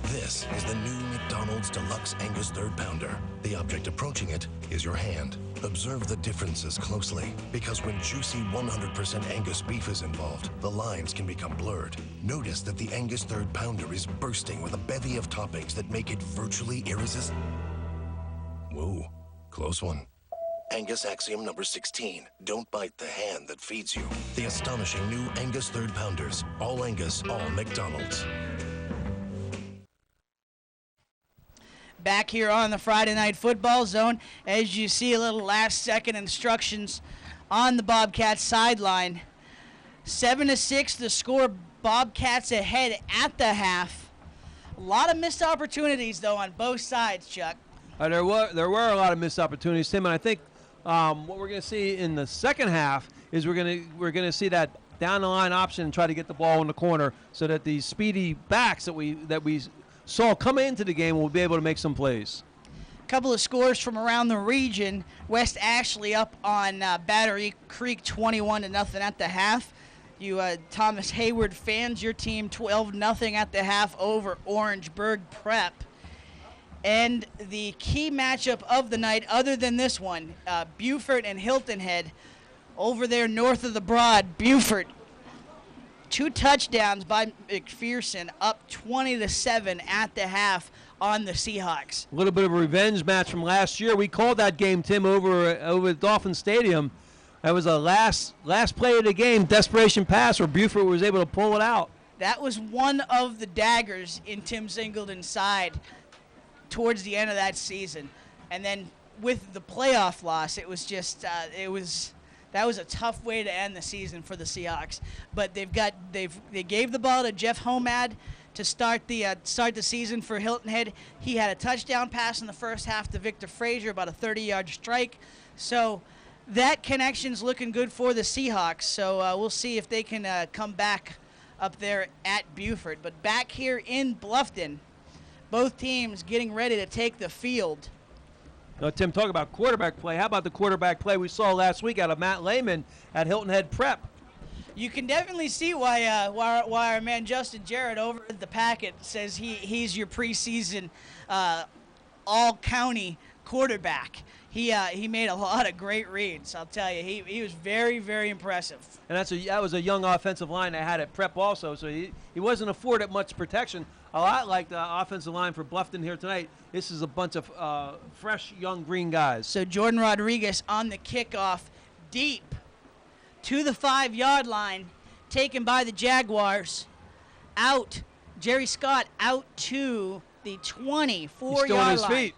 This is the new McDonald's Deluxe Angus Third Pounder. The object approaching it is your hand. Observe the differences closely, because when juicy 100% Angus beef is involved, the lines can become blurred. Notice that the Angus Third Pounder is bursting with a bevy of toppings that make it virtually irresistible. Whoa, close one. Angus axiom number 16. Don't bite the hand that feeds you. The astonishing new Angus Third Pounders. All Angus, all McDonald's. Back here on the Friday Night Football Zone, as you see a little last-second instructions on the Bobcats sideline. 7-6, the score. Bobcats ahead at the half. A lot of missed opportunities, though, on both sides, Chuck. There were a lot of missed opportunities, Tim, and I think what we're going to see in the second half is we're going to see that down the line option and try to get the ball in the corner so that these speedy backs that we saw come into the game will be able to make some plays. couple of scores from around the region. West Ashley up on Battery Creek 21-0 at the half. You Thomas Hayward fans, your team 12-0 at the half over Orangeburg Prep. And the key matchup of the night, other than this one, Beaufort and Hilton Head over there north of the Broad. Beaufort, 2 touchdowns by McPherson, up 20-7 at the half on the Seahawks. A little bit of a revenge match from last year. We called that game, Tim, over at Dolphin Stadium. That was a last play of the game, desperation pass where Beaufort was able to pull it out. That was one of the daggers in Tim Singleton's side towards the end of that season. And then with the playoff loss, it was just that was a tough way to end the season for the Seahawks. But they gave the ball to Jeff Homad to start the season for Hilton Head. He had a touchdown pass in the first half to Victor Frazier, about a 30-yard strike. So that connection's looking good for the Seahawks. So we'll see if they can come back up there at Beaufort. But back here in Bluffton, both teams getting ready to take the field. Now, Tim, talk about quarterback play. How about the quarterback play we saw last week out of Matt Lehman at Hilton Head Prep? You can definitely see why our man Justin Jarrett over at the Packet says he's your preseason all-county quarterback. He made a lot of great reads, I'll tell you. He was very, very impressive. And that was a young offensive line they had at Prep also, so he wasn't afforded much protection. A lot like the offensive line for Bluffton here tonight. This is a bunch of fresh, young green guys. So Jordan Rodriguez on the kickoff, deep to the 5-yard line, taken by the Jaguars. Out, Jerry Scott out to the 24-yard line. His feet.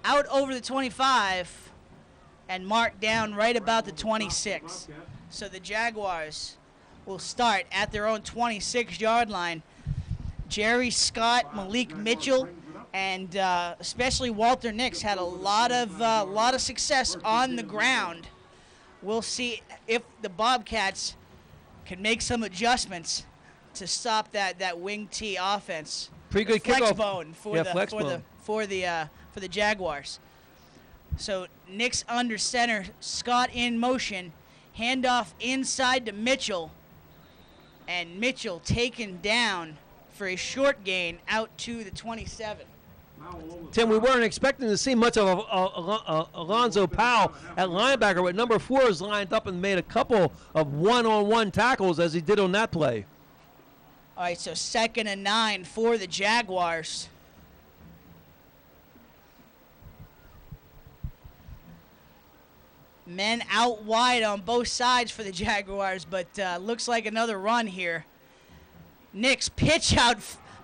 Out over the 25 and marked down right about the 26. So the Jaguars will start at their own 26-yard line. Jerry Scott, Malik Mitchell, and especially Walter Nix had a lot of success on the ground. We'll see if the Bobcats can make some adjustments to stop that wing T offense. Pretty good flex kickoff. Bone for the Jaguars. So Nix under center, Scott in motion, handoff inside to Mitchell, and Mitchell taken down for a short gain out to the 27. Tim, we weren't expecting to see much of Alonzo Powell at linebacker, but number 4 is lined up and made a couple of one-on-one tackles as he did on that play. All right, so 2nd and 9 for the Jaguars. Men out wide on both sides for the Jaguars, but looks like another run here. Nix pitch out,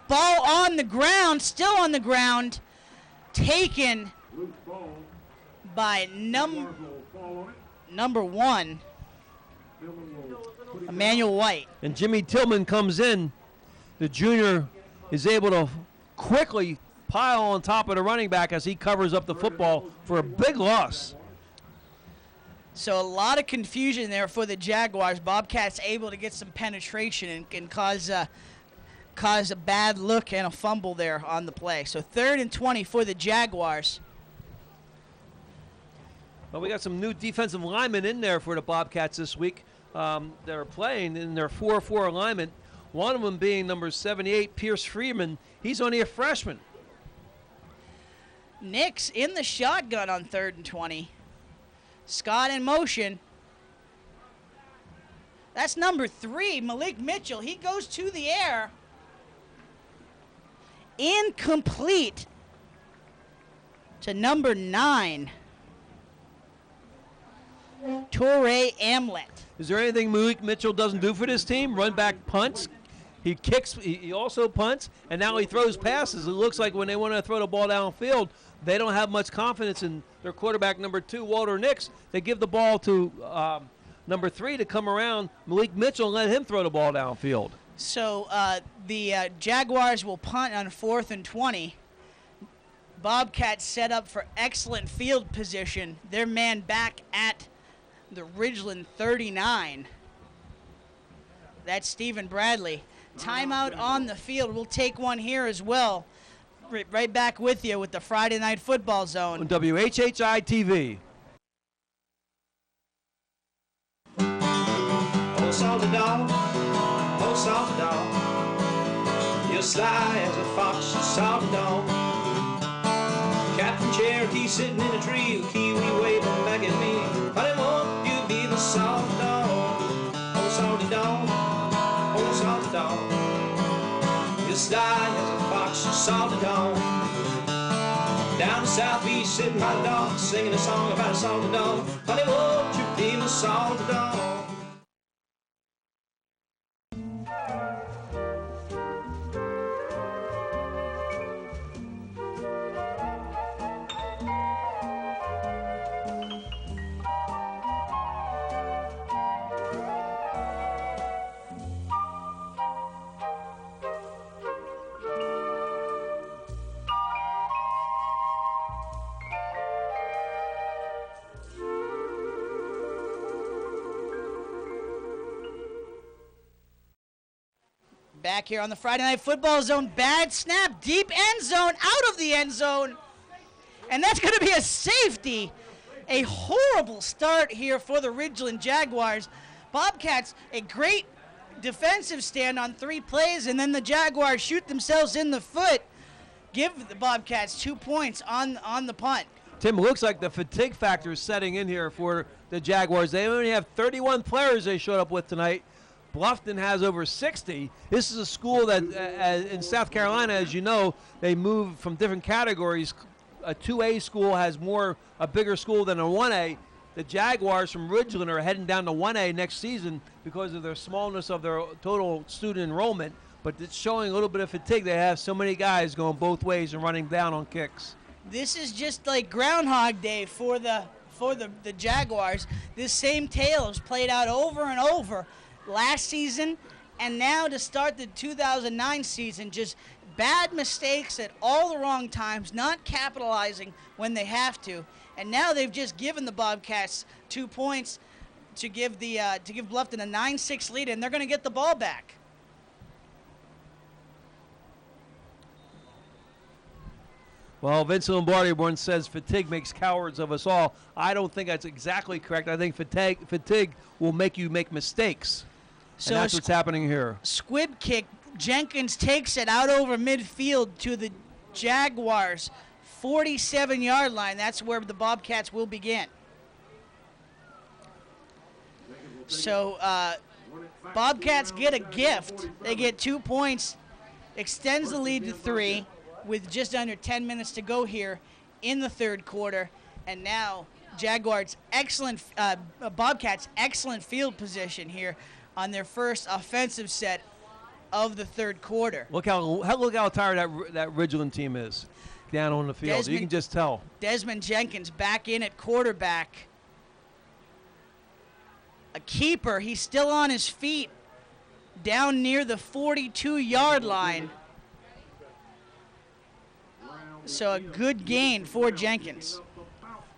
ball on the ground, still on the ground, taken by number 1, Emmanuel White. And Jimmy Tillman comes in. The junior is able to quickly pile on top of the running back as he covers up the football for a big loss. So a lot of confusion there for the Jaguars. Bobcats able to get some penetration and cause a bad look and a fumble there on the play. So 3rd and 20 for the Jaguars. Well, we got some new defensive linemen in there for the Bobcats this week. They're playing in their 4-4 alignment. One of them being number 78, Pierce Freeman. He's only a freshman. Nix in the shotgun on 3rd and 20. Scott in motion. That's number 3, Malik Mitchell. He goes to the air. Incomplete to number 9, Torrey Amlett. Is there anything Malik Mitchell doesn't do for this team? Run back punts. He kicks. He also punts, and now he throws passes. It looks like when they want to throw the ball downfield, they don't have much confidence in their quarterback, number 2, Walter Nix. They give the ball to number 3 to come around, Malik Mitchell, and let him throw the ball downfield. So the Jaguars will punt on 4th and 20. Bobcats set up for excellent field position. Their man back at the Ridgeland 39. That's Stephen Bradley. Timeout on the field. We'll take one here as well. right back with you with the Friday Night Football Zone. On WHHI-TV. Oh, salty dog, oh, salty dog, you're sly as a fox, you salty dog. Captain Cherokee sitting in a tree, with kiwi waving back at me. Honey, won't you be the salty dog? Oh, salty dog, oh, salty dog, you're sly as a fox, you salty dog. Down southeast, sitting by the dog, singing a song about a salty dog. Honey, won't you be my salty dog? Back here on the Friday Night Football Zone, bad snap, deep end zone, out of the end zone. And that's going to be a safety. A horrible start here for the Ridgeland Jaguars. Bobcats, a great defensive stand on 3 plays, and then the Jaguars shoot themselves in the foot. Give the Bobcats 2 points on the punt. Tim, it looks like the fatigue factor is setting in here for the Jaguars. They only have 31 players they showed up with tonight. Bluffton has over 60. This is a school that, in South Carolina, as you know, they move from different categories. A 2A school has a bigger school than a 1A. The Jaguars from Ridgeland are heading down to 1A next season because of their smallness of their total student enrollment. But it's showing a little bit of fatigue. They have so many guys going both ways and running down on kicks. This is just like Groundhog Day for the Jaguars. This same tale is played out over and over last season, and now to start the 2009 season, just bad mistakes at all the wrong times, not capitalizing when they have to, and now they've just given the Bobcats 2 points to give Bluffton a 9-6 lead, and they're going to get the ball back. Well, Vince Lombardi once says fatigue makes cowards of us all. I don't think that's exactly correct. I think fatigue will make you make mistakes. So and that's what's happening here. Squib kick. Jenkins takes it out over midfield to the Jaguars' 47-yard line. That's where the Bobcats will begin. So Bobcats get a gift. They get 2 points, extends the lead to 3 with just under 10 minutes to go here in the third quarter. And now Bobcats excellent field position here on their first offensive set of the third quarter. Look how tired that Ridgeland team is down on the field. You can just tell. Desmond Jenkins back in at quarterback. A keeper. He's still on his feet down near the 42-yard line. So a good gain for Jenkins.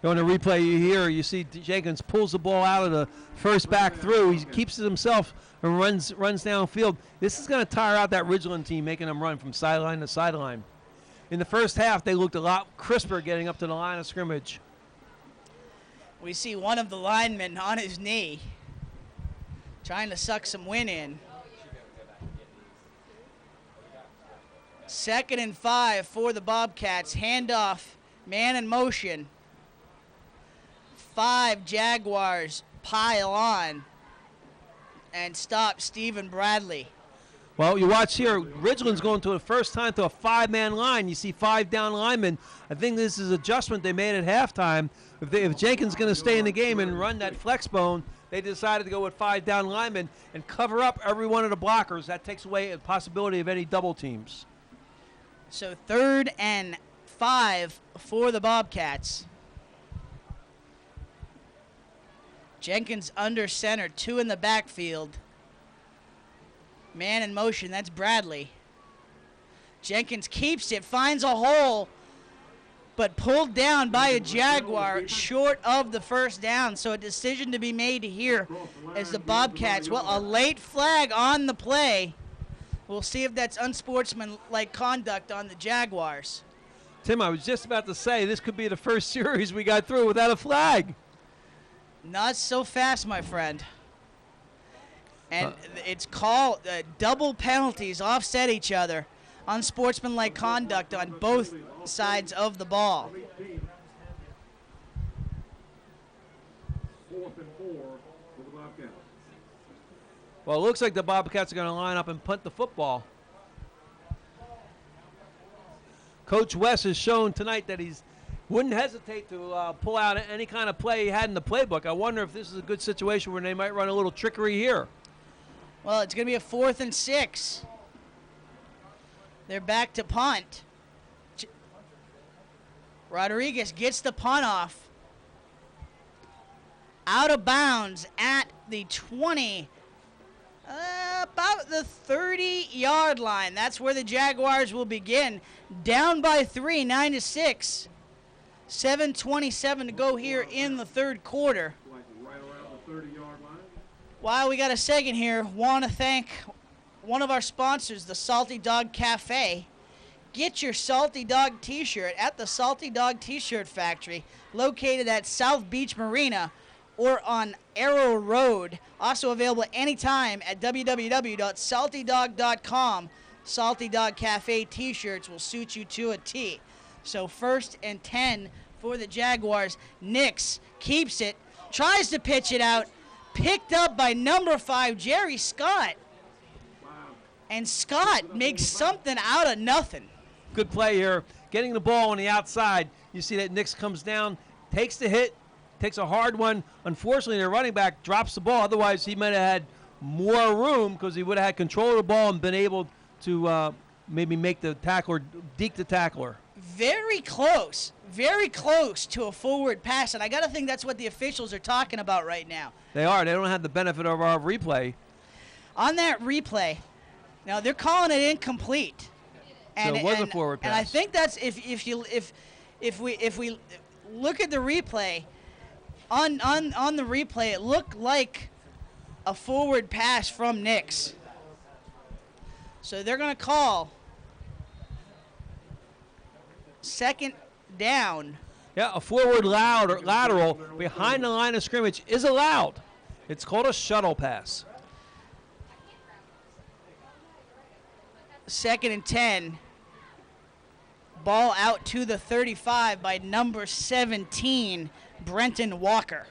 On the replay you see Jenkins pulls the ball out of the first back through. He keeps it himself and runs downfield. This is going to tire out that Ridgeland team, making them run from sideline to sideline. In the first half, they looked a lot crisper getting up to the line of scrimmage. We see one of the linemen on his knee trying to suck some wind in. 2nd and 5 for the Bobcats. Handoff, man in motion. 5 Jaguars pile on and stop Stephen Bradley. Well, you watch here, Ridgeland's going to the first time to a 5-man line. You see 5 down linemen. I think this is an adjustment they made at halftime. If Jenkins is going to stay in the game and run that flex bone, they decided to go with 5 down linemen and cover up every one of the blockers. That takes away the possibility of any double teams. So 3rd and 5 for the Bobcats. Jenkins under center, 2 in the backfield. Man in motion, that's Bradley. Jenkins keeps it, finds a hole, but pulled down by a Jaguar short of the first down. So a decision to be made here as the Bobcats, well, a late flag on the play. We'll see if that's unsportsmanlike conduct on the Jaguars. Tim, I was just about to say this could be the first series we got through without a flag. Not so fast, my friend. And it's called double penalties offset each other. Unsportsmanlike conduct on both sides of the ball. 4th and 4 for the Bobcats. Well, it looks like the Bobcats are going to line up and punt the football. Coach West has shown tonight that he wouldn't hesitate to pull out any kind of play he had in the playbook. I wonder if this is a good situation where they might run a little trickery here. Well, it's going to be a 4th and 6. They're back to punt. Rodriguez gets the punt off. Out of bounds at the 20. About the 30-yard line. That's where the Jaguars will begin. Down by 3, 9-6. 7:27 to go here in the third quarter. Like right around the 30-yard line. While we got a second here, want to thank one of our sponsors, the Salty Dog Cafe. Get your Salty Dog t-shirt at the Salty Dog T-shirt Factory, located at South Beach Marina or on Arrow Road. Also available anytime at www.saltydog.com. Salty Dog Cafe t-shirts will suit you to a T. So 1st and 10 for the Jaguars. Nix keeps it, tries to pitch it out, picked up by number 5, Jerry Scott. And Scott makes something out of nothing. Good play here. Getting the ball on the outside. You see that Nix comes down, takes the hit, takes a hard one. Unfortunately, the running back drops the ball. Otherwise, he might have had more room because he would have had control of the ball and been able to maybe make the tackler, deke the tackler. Very close to a forward pass. And I got to think that's what the officials are talking about right now. They are. They don't have the benefit of our replay. On that replay, now they're calling it incomplete. So it was a forward pass. And I think that's if we look at the replay, on the replay, it looked like a forward pass from Nix. So they're going to call second down. Yeah, a forward lateral behind the line of scrimmage is allowed. It's called a shuttle pass. 2nd and 10. Ball out to the 35 by number 17, Brenton Walker.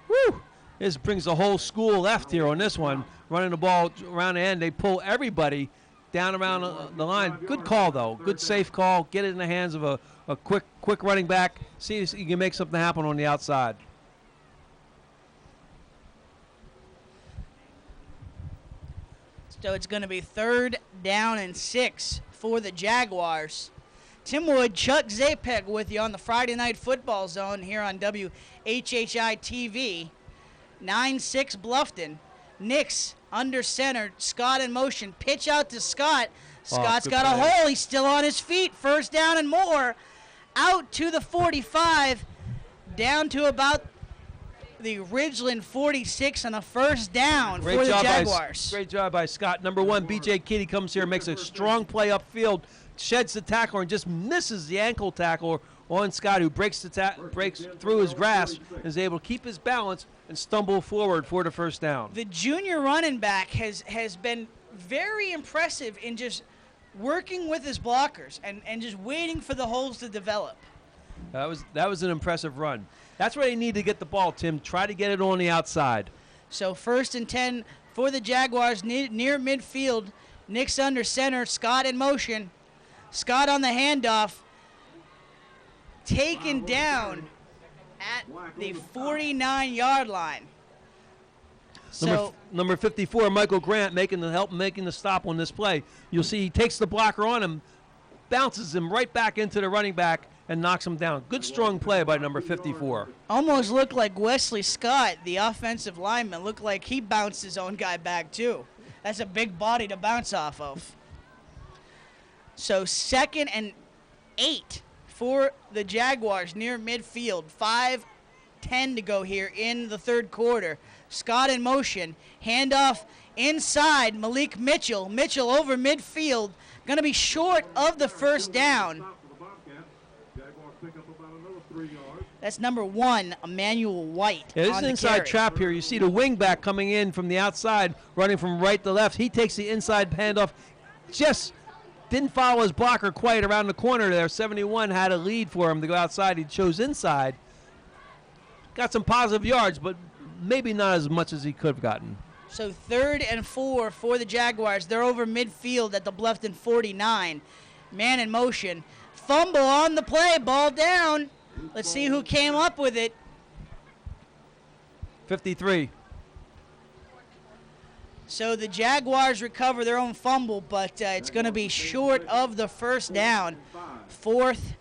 Woo! This brings the whole school left here on this one. Running the ball around the end. They pull everybody down around the line. Good call, though. Good, safe call. Get it in the hands of a quick running back. See if you can make something happen on the outside. So it's going to be 3rd down and 6 for the Jaguars. Tim Wood, Chuck Zapek with you on the Friday Night Football Zone here on WHHI-TV. 9-6 Bluffton. Nix under center. Scott in motion. Pitch out to Scott. Scott's got a hole. He's still on his feet. 1st down and more. Out to the 45. Down to about the Ridgeland 46 on a 1st down for the Jaguars. Great job by Scott. Number 1, B.J. Kitty comes here, makes a strong play upfield, sheds the tackler, and just misses the ankle tackler on Scott, who breaks through his grasp, and is able to keep his balance and stumble forward for the 1st down. The junior running back has been very impressive in just working with his blockers and just waiting for the holes to develop. That was an impressive run. That's where they need to get the ball, Tim. Try to get it on the outside. So 1st and 10 for the Jaguars near midfield. Nix under center. Scott in motion. Scott on the handoff. Taken down at the 49-yard line. So number 54, Michael Grant, making the stop on this play. You'll see he takes the blocker on him, bounces him right back into the running back, and knocks him down. Good, strong play by number 54. Almost looked like Wesley Scott, the offensive lineman, looked like he bounced his own guy back too. That's a big body to bounce off of. So 2nd and 8 for the Jaguars near midfield. 4:10 to go here in the third quarter. Scott in motion. Handoff inside. Malik Mitchell. Mitchell over midfield. Going to be short of the first down. That's number 1, Emmanuel White. Yeah, this is on an the inside carry. trap here. You see the wing back coming in from the outside, running from right to left. He takes the inside handoff. Just didn't follow his blocker quite around the corner there. 71 had a lead for him to go outside. He chose inside. Got some positive yards, but maybe not as much as he could have gotten. So 3rd and 4 for the Jaguars. They're over midfield at the Bluffton 49. Man in motion. Fumble on the play. Ball down. Let's see who came up with it. 53. So the Jaguars recover their own fumble, but it's going to be short of the first down. 4th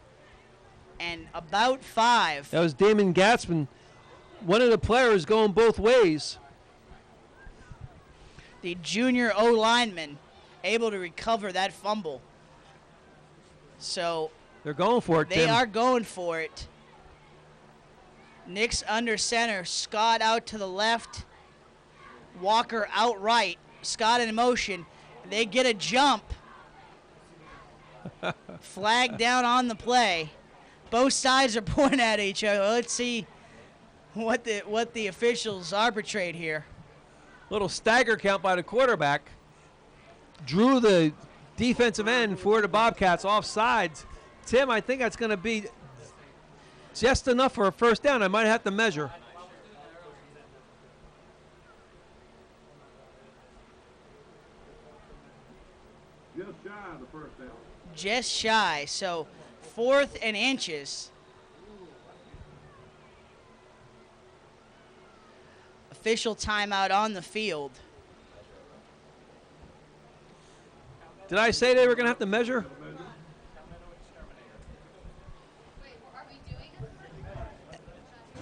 and about 5. That was Damon Gatzman, one of the players going both ways. The junior O-lineman able to recover that fumble. So they're going for it, They Tim. are going for it. Nix under center. Scott out to the left. Walker out right. Scott in motion. They get a jump. Flag down on the play. Both sides are pointing at each other. Let's see what the officials arbitrate here. Little stagger count by the quarterback. Drew the defensive end for the Bobcats off sides. Tim, I think that's going to be just enough for a first down. I might have to measure. Just shy of the first down. Just shy. So 4th and inches. Official timeout on the field. Did I say they were going to have to measure?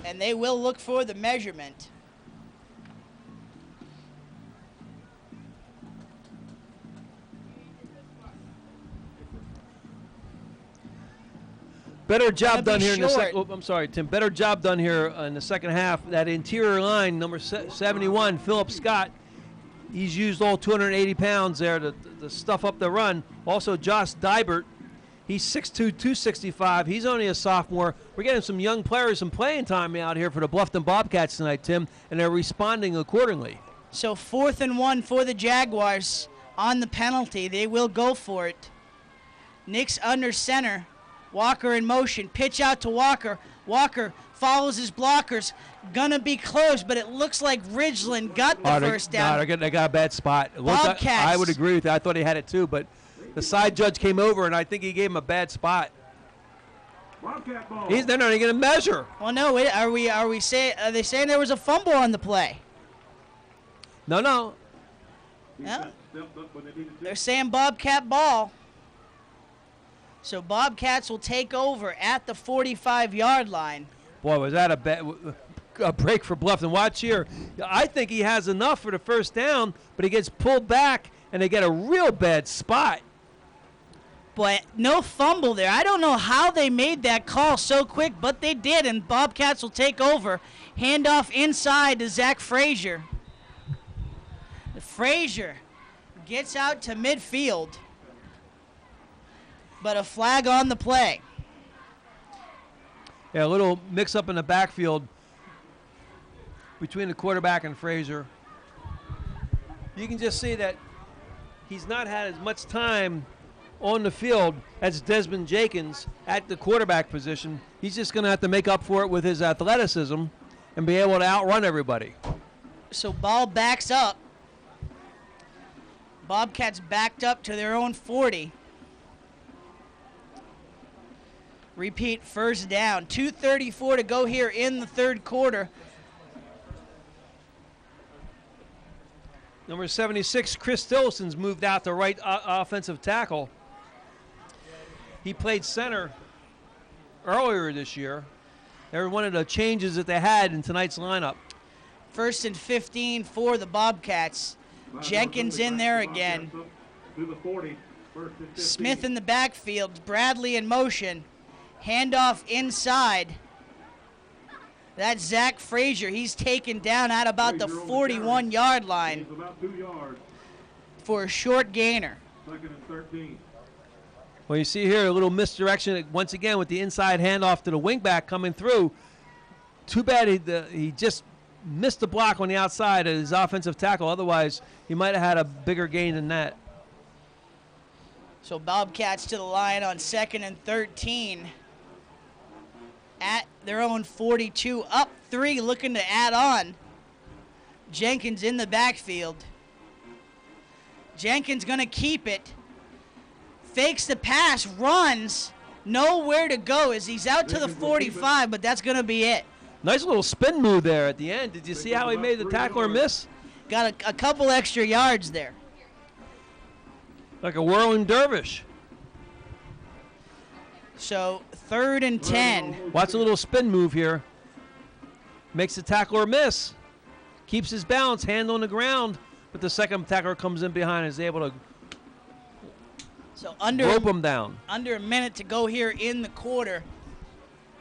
And they will look for the measurement. Better job done here in the short. second. I'm sorry, Tim. Better job done here in the second half. That interior line, number 71, Philip Scott. He's used all 280 pounds there to stuff up the run. Also, Josh Dybert. He's 6'2", 265. He's only a sophomore. We're getting some young players some playing time out here for the Bluffton Bobcats tonight, Tim, and they're responding accordingly. So 4th and 1 for the Jaguars on the penalty. They will go for it. Nix under center. Walker in motion. Pitch out to Walker. Walker follows his blockers. Gonna be close, but it looks like Ridgeland got the first down. No, they got a bad spot. Bobcats. I would agree with that. I thought he had it too, but the side judge came over, and I think he gave him a bad spot. Bobcat ball. They're not even going to measure. Well, no. Are they saying there was a fumble on the play? No. No. They're saying Bobcat ball. So Bobcats will take over at the 45-yard line. Boy, was that a break for Bluffton. Watch here. I think he has enough for the first down, but he gets pulled back, and they get a real bad spot. But no fumble there. I don't know how they made that call so quick, but they did, and Bobcats will take over. Handoff inside to Zach Frazier. Frazier gets out to midfield, but a flag on the play. Yeah, a little mix-up in the backfield between the quarterback and Frazier. You can just see that he's not had as much time on the field as Desmond Jenkins at the quarterback position. He's just going to have to make up for it with his athleticism and be able to outrun everybody. So ball backs up. Bobcats backed up to their own 40. Repeat, first down. 2:34 to go here in the third quarter. Number 76, Chris Tillison's moved out to right offensive tackle. He played center earlier this year. They were one of the changes that they had in tonight's lineup. 1st and 15 for the Bobcats. Jenkins in there again. Smith in the backfield. Bradley in motion. Handoff inside. That's Zach Frazier. He's taken down at about the 41-yard line About 2 yards. for a short gainer. Second and 13. Well, you see here a little misdirection once again with the inside handoff to the wingback coming through. Too bad he just missed the block on the outside of his offensive tackle. Otherwise, he might have had a bigger gain than that. So Bobcats to the line on 2nd and 13 at their own 42, up 3, looking to add on. Jenkins in the backfield. Jenkins going to keep it. Fakes the pass, runs, nowhere to go as he's out to the 45, but that's going to be it. Nice little spin move there at the end. Did you see how he made the tackler miss? Got a couple extra yards there. Like a whirling dervish. So 3rd and 10. Watch a little spin move here. Makes the tackler miss. Keeps his balance, hand on the ground, but the second tackler comes in behind and is able to So rope him down. Under a minute to go here in the quarter.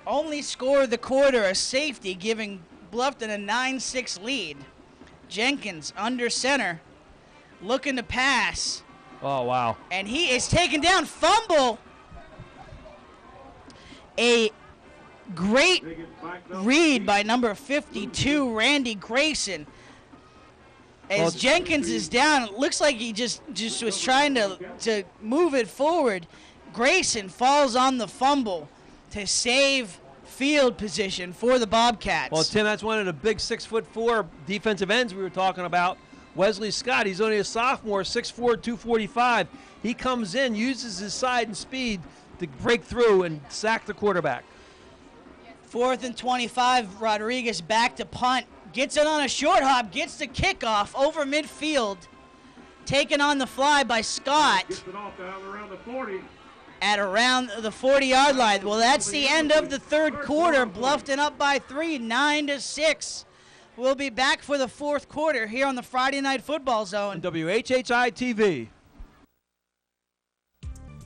Only score of the quarter, a safety, giving Bluffton a 9-6 lead. Jenkins under center, looking to pass. Oh, wow. And he is taken down. Fumble. A great read by number 52, Randy Grayson. As Jenkins is down, it looks like he just was trying to move it forward. Grayson falls on the fumble to save field position for the Bobcats. Well, Tim, that's one of the big 6'4" defensive ends we were talking about. Wesley Scott, he's only a sophomore, 6'4", 245. He comes in, uses his side and speed to break through and sack the quarterback. 4th and 25, Rodriguez back to punt. Gets it on a short hop, gets the kickoff over midfield. Taken on the fly by Scott. Gets it off down around the 40. At around the 40-yard line. Well, that's the end of the 3rd quarter. Bluffton up by 3, 9-6. We'll be back for the 4th quarter here on the Friday Night Football Zone. WHHI-TV.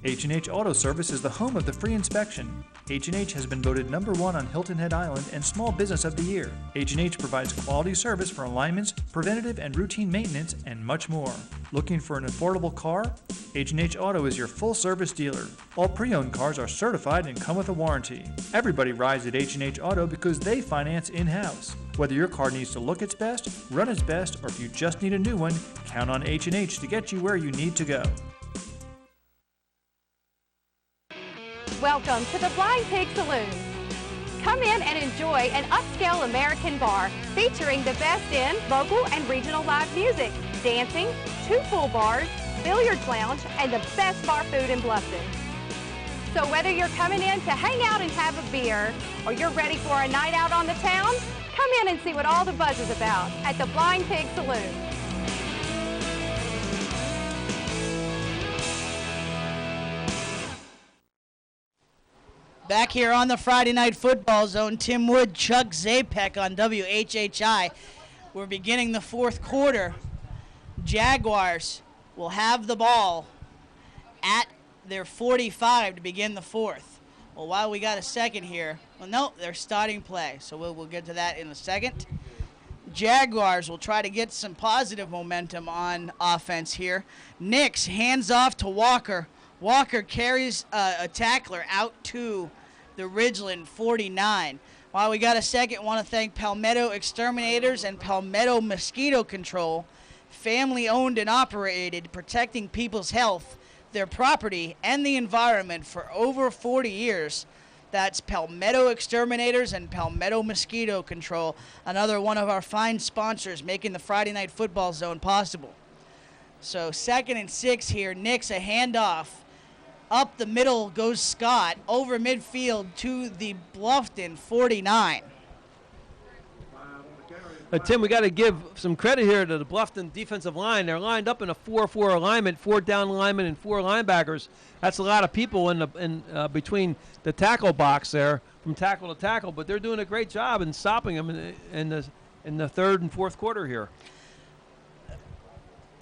H&H Auto Service is the home of the free inspection. H&H has been voted #1 on Hilton Head Island and Small Business of the Year. H&H provides quality service for alignments, preventative and routine maintenance, and much more. Looking for an affordable car? H&H Auto is your full-service dealer. All pre-owned cars are certified and come with a warranty. Everybody rides at H&H Auto because they finance in-house. Whether your car needs to look its best, run its best, or if you just need a new one, count on H&H to get you where you need to go. Welcome to the Blind Pig Saloon. Come in and enjoy an upscale American bar featuring the best in local and regional live music, dancing, 2 full bars, billiards lounge, and the best bar food in Bluffton. So whether you're coming in to hang out and have a beer, or you're ready for a night out on the town, come in and see what all the buzz is about at the Blind Pig Saloon. Back here on the Friday Night Football Zone, Tim Wood, Chuck Zapek on WHHI. We're beginning the 4th quarter. Jaguars will have the ball at their 45 to begin the 4th. Well, while we got a second here, well, no, they're starting play, so we'll get to that in a second. Jaguars will try to get some positive momentum on offense here. Nix hands off to Walker. Walker carries a tackler out to the Ridgeland 49. While we got a second, want to thank Palmetto Exterminators and Palmetto Mosquito Control, family owned and operated, protecting people's health, their property, and the environment for over 40 years. That's Palmetto Exterminators and Palmetto Mosquito Control, another one of our fine sponsors making the Friday Night Football Zone possible. So 2nd and 6 here, Nix a handoff. Up the middle goes Scott, over midfield to the Bluffton 49. Tim, we got to give some credit here to the Bluffton defensive line. They're lined up in a 4-4 alignment, 4 down linemen and 4 linebackers. That's a lot of people in between the tackle box there, from tackle to tackle. But they're doing a great job in stopping them in the 3rd and 4th quarter here.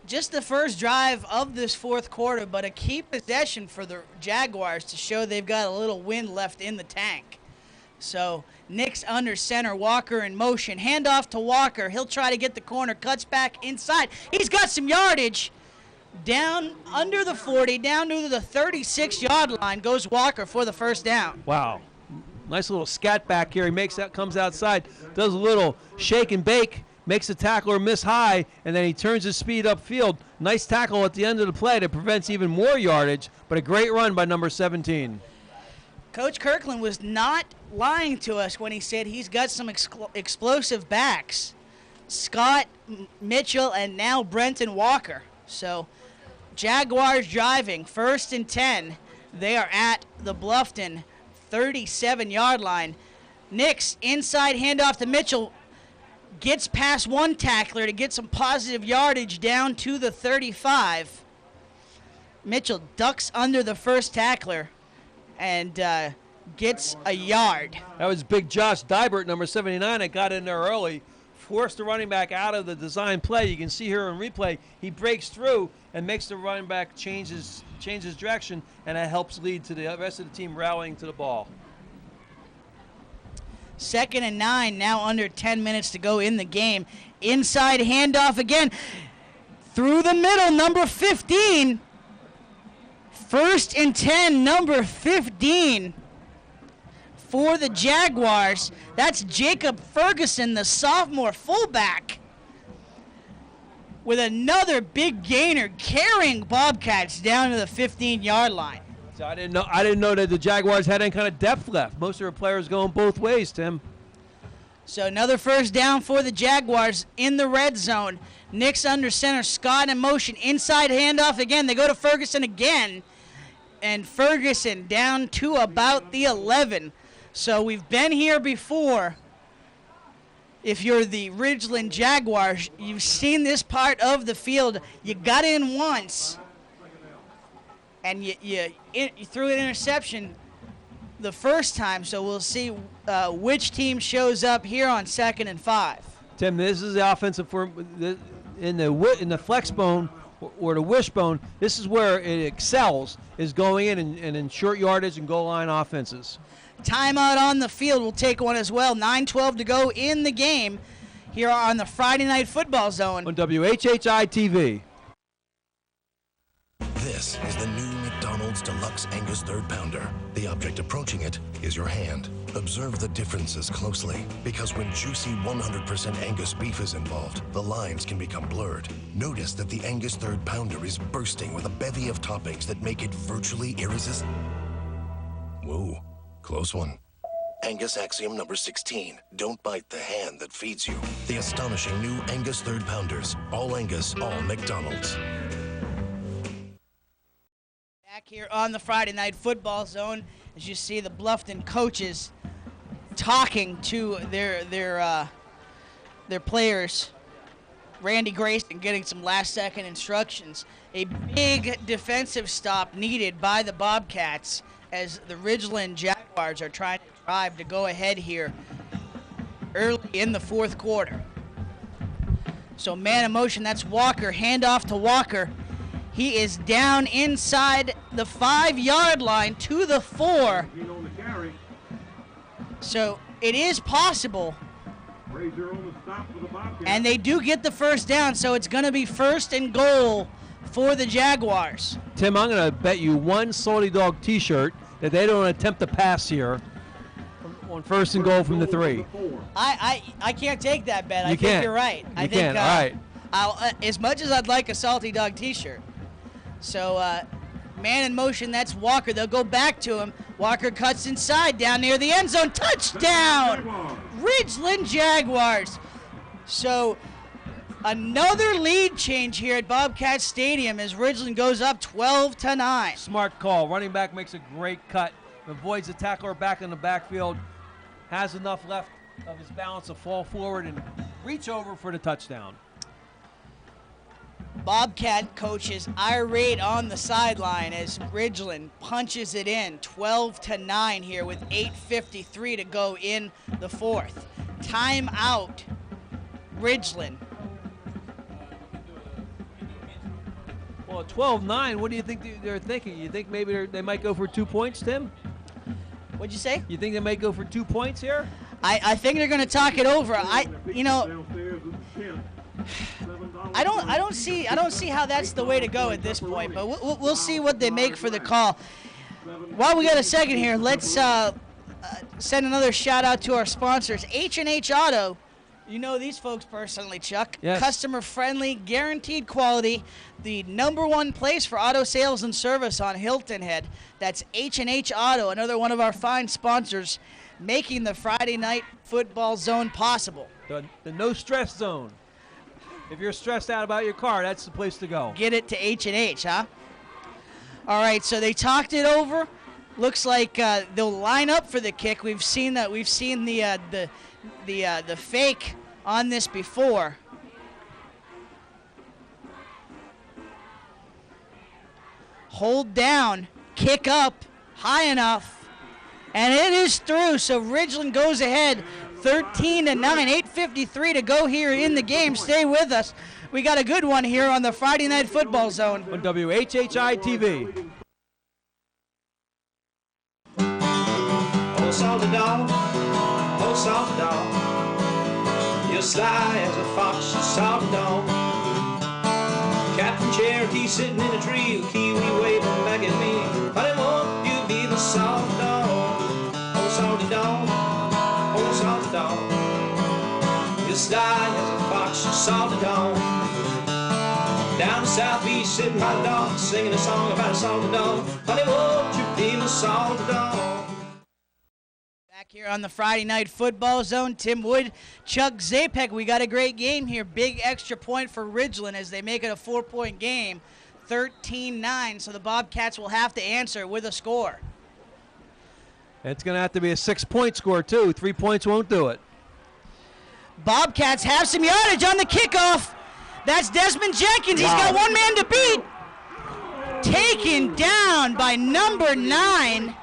Just the first drive of this 4th quarter, but a key possession for the Jaguars to show they've got a little wind left in the tank. So Nick's under center, Walker in motion. Handoff to Walker. He'll try to get the corner, cuts back inside. He's got some yardage. Down under the 40, down to the 36-yard line goes Walker for the first down. Wow. Nice little scat back here. He comes outside, does a little shake and bake, makes the tackler miss high, and then he turns his speed upfield. Nice tackle at the end of the play that prevents even more yardage, but a great run by number 17. Coach Kirkland was not lying to us when he said he's got some explosive backs. Scott, Mitchell, and now Brenton Walker. So Jaguars driving, 1st and 10. They are at the Bluffton 37-yard line. Nix inside handoff to Mitchell. Gets past one tackler to get some positive yardage down to the 35. Mitchell ducks under the first tackler and gets a yard. That was big Josh Dybert, number 79, that got in there early. Forced the running back out of the design play. You can see here in replay, he breaks through and makes the running back change his direction, and that helps lead to the rest of the team rallying to the ball. 2nd and 9, now under 10 minutes to go in the game. Inside handoff again. Through the middle, number 15. 1st and 10, number 15. For the Jaguars, that's Jacob Ferguson, the sophomore fullback, with another big gainer carrying Bobcats down to the 15-yard line. So I didn't know that the Jaguars had any kind of depth left. Most of their players going both ways, Tim. So another first down for the Jaguars in the red zone. Nick's under center, Scott in motion, inside handoff again. They go to Ferguson again, and Ferguson down to about the 11. So we've been here before. If you're the Ridgeland Jaguars, you've seen this part of the field. You got in once, and you threw an interception the first time. So we'll see which team shows up here on 2nd and 5. Tim, this is the offensive in the flex bone or the wishbone. This is where it excels, is going in and in short yardage and goal line offenses. Timeout on the field. We'll take one as well. 9:12 to go in the game here on the Friday Night Football Zone. On WHHI-TV. This is the new McDonald's Deluxe Angus Third Pounder. The object approaching it is your hand. Observe the differences closely, because when juicy 100% Angus beef is involved, the lines can become blurred. Notice that the Angus Third Pounder is bursting with a bevy of toppings that make it virtually irresistible. Whoa. Close one. Angus axiom number 16. Don't bite the hand that feeds you. The astonishing new Angus Third Pounders. All Angus, all McDonald's. Back here on the Friday Night Football Zone, as you see the Bluffton coaches talking to their players. Randy Grayson getting some last-second instructions. A big defensive stop needed by the Bobcats as the Ridgeland Jaguars are trying to drive to go ahead here early in the 4th quarter. So man in motion, that's Walker. Handoff to Walker. He is down inside the 5-yard line to the 4. So it is possible. And they do get the first down, so it's going to be 1st and goal for the Jaguars. Tim, I'm going to bet you one Salty Dog t-shirt that they don't attempt to pass here on 1st and goal from the 3. I can't take that bet. I can't. think you're right. You can't. All right. I'll, as much as I'd like a Salty Dog t-shirt. So man in motion, that's Walker. They'll go back to him. Walker cuts inside down near the end zone. Touchdown! Ridgeland Jaguars. So another lead change here at Bobcat Stadium as Ridgeland goes up 12-9. Smart call. Running back makes a great cut. Avoids the tackler back in the backfield. Has enough left of his balance to fall forward and reach over for the touchdown. Bobcat coaches irate on the sideline as Ridgeland punches it in. 12-9 here with 8:53 to go in the 4th. Timeout, Ridgeland. Well, at 12-9, what do you think they're thinking? You think maybe they might go for 2 points, Tim? What'd you say? You think they may go for 2 points here? I think they're going to talk it over. I don't see how that's the way to go at this point. But we'll see what they make for the call. While we got a second here, let's send another shout out to our sponsors, H&H Auto. You know these folks personally, Chuck. Yes. Customer friendly, guaranteed quality. The #1 place for auto sales and service on Hilton Head. That's H&H Auto, another one of our fine sponsors, making the Friday night football zone possible. The no stress zone. If you're stressed out about your car, that's the place to go. Get it to H&H, huh? All right, so they talked it over. Looks like they'll line up for the kick. We've seen that. We've seen the fake on this before. Hold down, kick up, high enough, and it is through. So Ridgeland goes ahead 13-9, 8:53 to go here in the game. Stay with us. We got a good one here on the Friday Night Football Zone. On WHHI-TV. Oh, salty dog, oh, salty dog, you're sly as a fox, you salty dog. Captain Cherokee sitting in a tree, with Kiwi waving back at me. Honey, won't you be the salty dog? Oh, salty dog, oh, salty dog, you're sly as a fox, you salty dog. Down the South Beach, sitting by the dog, singing a song about a salty dog. Honey, won't you be my salty dog? Back here on the Friday Night Football Zone, Tim Wood, Chuck Zapek. We got a great game here. Big extra point for Ridgeland as they make it a 4-point game, 13-9. So the Bobcats will have to answer with a score. It's going to have to be a 6-point score, too. 3 points won't do it. Bobcats have some yardage on the kickoff. That's Desmond Jenkins. He's got one man to beat. Taken down by number 9,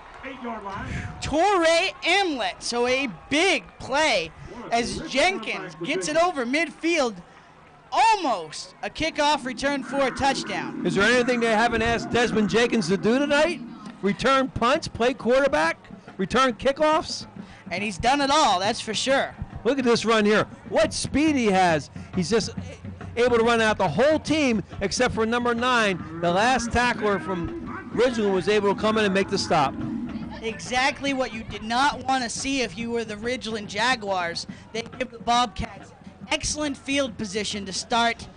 Torrey Emlet. So a big play as Jenkins gets it over midfield. Almost a kickoff return for a touchdown. Is there anything they haven't asked Desmond Jenkins to do tonight? Return punts, play quarterback, return kickoffs? And he's done it all, that's for sure. Look at this run here. What speed he has. He's just able to run out the whole team except for number 9. The last tackler from Ridgeland was able to come in and make the stop. Exactly what you did not want to see if you were the Ridgeland Jaguars. They give the Bobcats excellent field position to start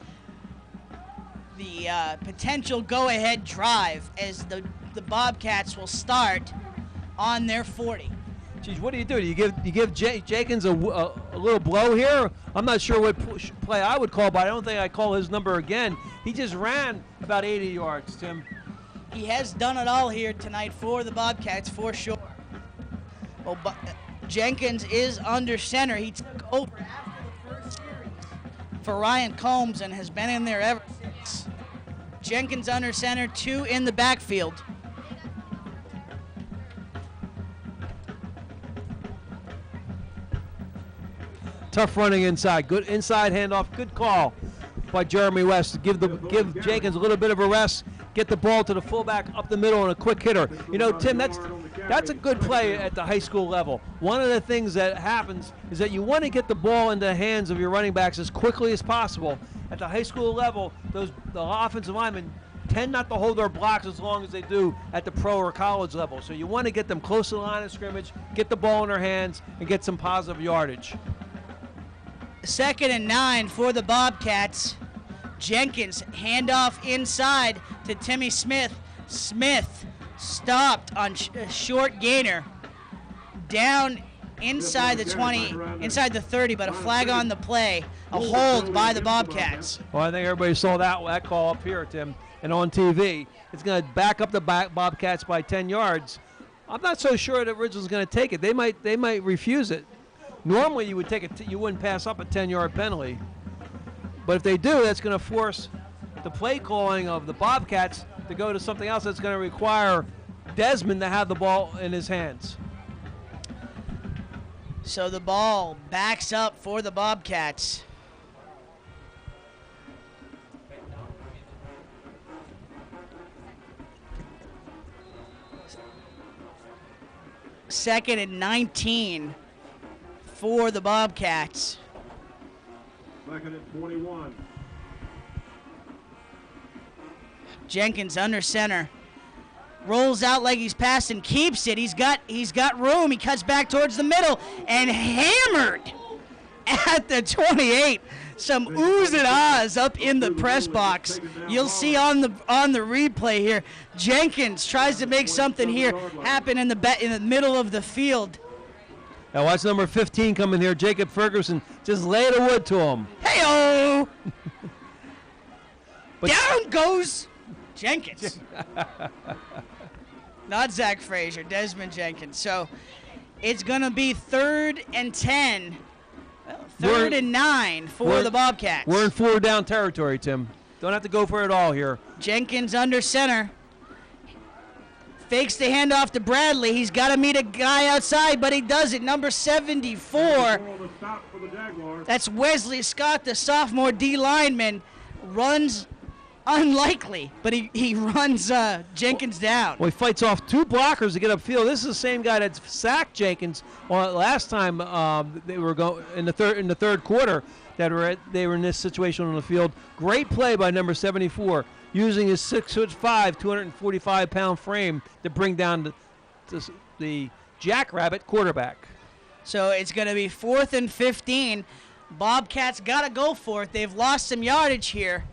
the potential go-ahead drive as the Bobcats will start on their 40. Geez, what do? You give Jenkins a little blow here? I'm not sure what play I would call, but I don't think I call his number again. He just ran about 80 yards, Tim. He has done it all here tonight for the Bobcats, for sure. Well, Jenkins is under center. He took over after the first series for Ryan Combs and has been in there ever since. Jenkins under center, 2 in the backfield. Tough running inside. Good inside handoff. Good call by Jeremy West. Give Jenkins a little bit of a rest. Get the ball to the fullback up the middle and a quick hitter. You know, Tim, that's a good play at the high school level. One of the things that happens is that you want to get the ball into the hands of your running backs as quickly as possible. At the high school level, the offensive linemen tend not to hold their blocks as long as they do at the pro or college level. So you want to get them close to the line of scrimmage, get the ball in their hands, and get some positive yardage. 2nd and 9 for the Bobcats. Jenkins, handoff inside to Timmy Smith. Smith stopped on a short gainer. Down inside the 20, inside the 30, but a flag on the play. A hold by the Bobcats. Well, I think everybody saw that call up here, Tim, and on TV. It's going to back up the Bobcats by 10 yards. I'm not so sure that Ridgeland's going to take it. They might refuse it. Normally, you would you wouldn't pass up a 10-yard penalty. But if they do, that's going to force the play calling of the Bobcats to go to something else that's going to require Desmond to have the ball in his hands. So the ball backs up for the Bobcats. 2nd and 19 for the Bobcats. 2nd and 21. Jenkins under center. Rolls out like he's passing, keeps it. He's got room. He cuts back towards the middle and hammered at the 28. Some oohs and ahs up in the press box. You'll see on the replay here. Jenkins tries to make something here happen in the middle of the field. Now watch number 15 coming here. Jacob Ferguson just lay the wood to him. Hey-oh! Down goes Jenkins. Not Zach Frazier, Desmond Jenkins. So it's going to be 3rd and 10. Well, 3rd and 9 for the Bobcats. We're in 4 down territory, Tim. Don't have to go for it all here. Jenkins under center. Fakes the handoff to Bradley. He's got to meet a guy outside, but he does it. Number 74. That's Wesley Scott, the sophomore D lineman. Runs unlikely, but he runs Jenkins down. Well, he fights off 2 blockers to get upfield. This is the same guy that sacked Jenkins last time they were going in the third quarter. They were in this situation on the field. Great play by number 74, using his 6'5", 245-pound frame to bring down the Jackrabbit quarterback. So it's going to be 4th and 15. Bobcats got to go for it. They've lost some yardage here.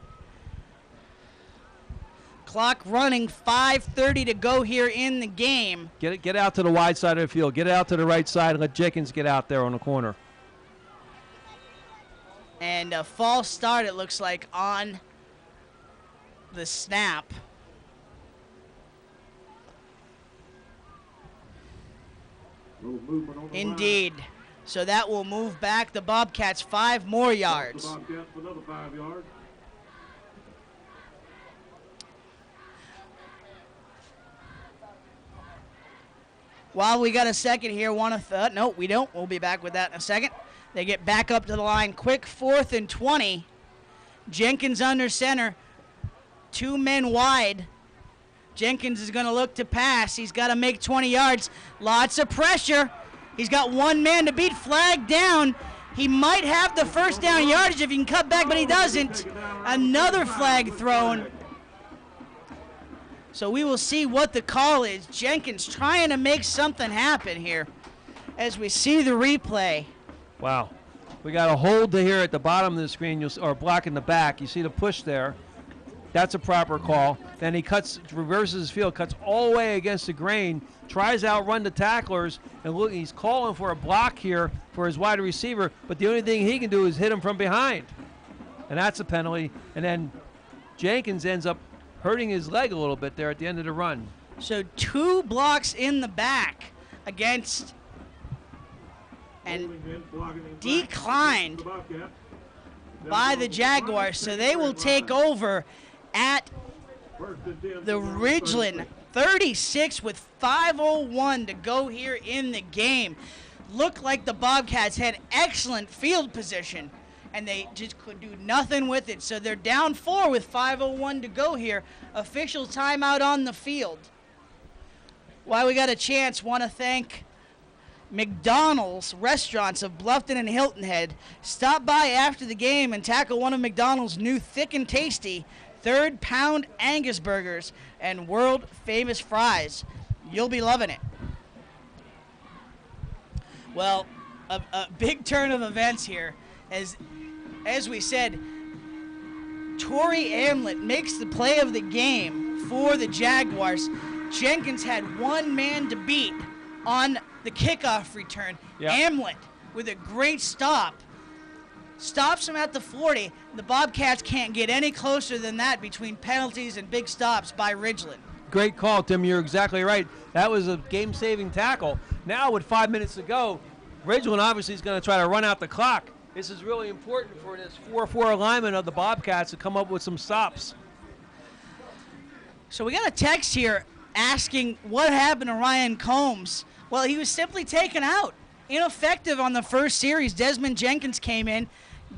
Clock running, 5:30 to go here in the game. Get out to the wide side of the field. Get out to the right side and let Jenkins get out there on the corner. And a false start, it looks like, on the snap. Indeed. So that will move back the Bobcats 5 more yards. Bobcats another 5 yards. While we got a second here, no, we don't. We'll be back with that in a second. They get back up to the line quick, 4th and 20. Jenkins under center, 2 men wide. Jenkins is going to look to pass. He's got to make 20 yards. Lots of pressure. He's got 1 man to beat, flag down. He might have the first down yardage if he can cut back, but he doesn't. Another flag thrown. So we will see what the call is. Jenkins trying to make something happen here as we see the replay. Wow. We got a hold here at the bottom of the screen, or block in the back. You see the push there. That's a proper call. Then he reverses his field, cuts all the way against the grain, tries to outrun the tacklers, and look, he's calling for a block here for his wide receiver, but the only thing he can do is hit him from behind. And that's a penalty. And then Jenkins ends up hurting his leg a little bit there at the end of the run. So 2 blocks in the back against and declined by the Jaguars. So they will take over at the Ridgeland 36 with 5:01 to go here in the game. Looked like the Bobcats had excellent field position, and they just could do nothing with it. So they're down 4 with 5:01 to go here. Official timeout on the field. While we got a chance, want to thank McDonald's restaurants of Bluffton and Hilton Head. Stop by after the game and tackle one of McDonald's new thick and tasty 3rd pound Angus burgers and world famous fries. You'll be loving it. Well, a big turn of events here. As we said, Torrey Amlett makes the play of the game for the Jaguars. Jenkins had 1 man to beat on the kickoff return. Yep. Amlett with a great stop. Stops him at the 40. The Bobcats can't get any closer than that between penalties and big stops by Ridgeland. Great call, Tim. You're exactly right. That was a game-saving tackle. Now with 5 minutes to go, Ridgeland obviously is going to try to run out the clock. This is really important for this 4-4 alignment of the Bobcats to come up with some stops. So we got a text here asking what happened to Ryan Combs. Well, he was simply taken out. Ineffective on the first series. Desmond Jenkins came in,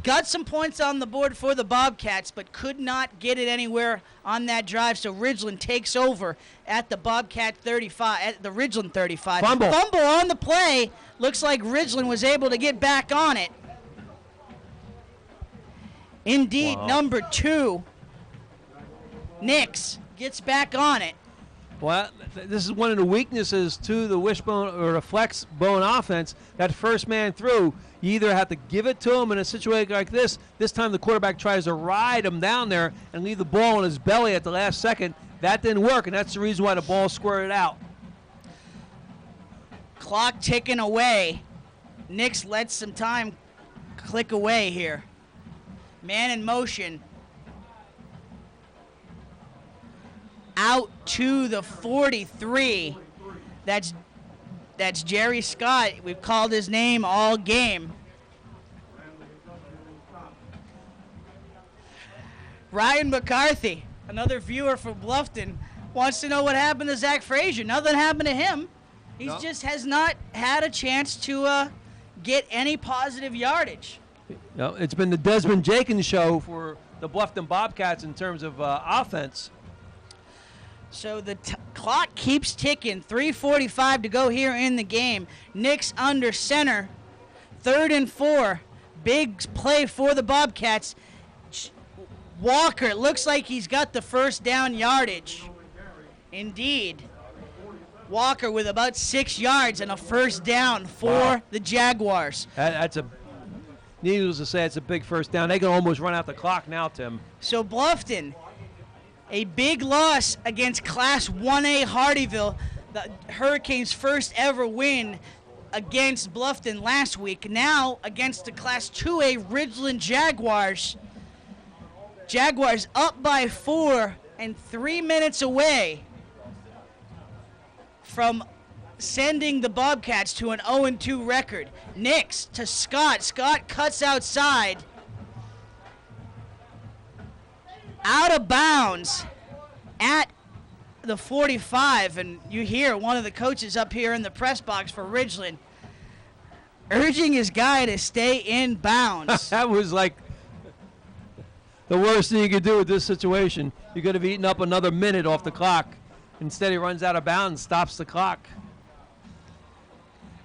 got some points on the board for the Bobcats, but could not get it anywhere on that drive. So Ridgeland takes over at the Bobcat 35, at the Ridgeland 35. Fumble on the play. Looks like Ridgeland was able to get back on it. Indeed, number 2, Nix, gets back on it. Well, this is one of the weaknesses to the wishbone or the flex bone offense. That first man through, you either have to give it to him in a situation like this. This time the quarterback tries to ride him down there and leave the ball on his belly at the last second. That didn't work, and that's the reason why the ball squirted out. Clock ticking away. Nix lets some time click away here. Man in motion. Out to the 43. That's Jerry Scott. We've called his name all game. Ryan McCarthy, another viewer from Bluffton, wants to know what happened to Zach Frazier. Nothing happened to him. He just has not had a chance to get any positive yardage. No, it's been the Desmond Jenkins show for the Bluffton Bobcats in terms of offense. So the clock keeps ticking. 3:45 to go here in the game. Nix under center. 3rd and 4. Big play for the Bobcats. Walker looks like he's got the first down yardage. Indeed. Walker with about 6 yards and a first down for the Jaguars. That's a, needless to say, it's a big first down. They can almost run out the clock now, Tim. So Bluffton, a big loss against Class 1A Hardyville, the Hurricanes' first ever win against Bluffton last week. Now against the Class 2A Ridgeland Jaguars. Jaguars up by 4 and 3 minutes away from sending the Bobcats to an 0-2 record. Nix to Scott. Scott cuts outside. Out of bounds at the 45, and you hear one of the coaches up here in the press box for Ridgeland urging his guy to stay in bounds. That was like the worst thing you could do with this situation. You could have eaten up another minute off the clock. Instead, he runs out of bounds and stops the clock.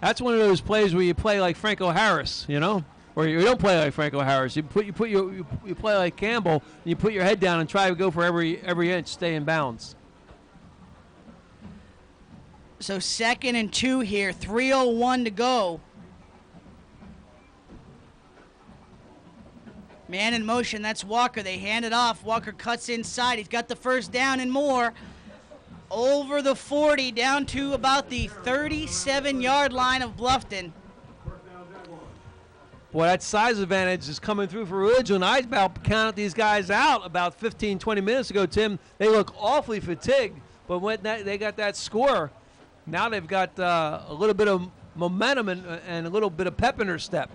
That's one of those plays where you play like Franco Harris, you know? Or you don't play like Franco Harris. You play like Campbell, and you put your head down and try to go for every inch, stay in bounds. So 2nd and 2 here, 3:01 to go. Man in motion, that's Walker. They hand it off. Walker cuts inside. He's got the first down and more. Over the 40, down to about the 37-yard line of Bluffton. Boy, that size advantage is coming through for Ridgeland. I about counted these guys out about 15, 20 minutes ago, Tim. They look awfully fatigued, but when they got that score, now they've got a little bit of momentum and a little bit of pep in their step.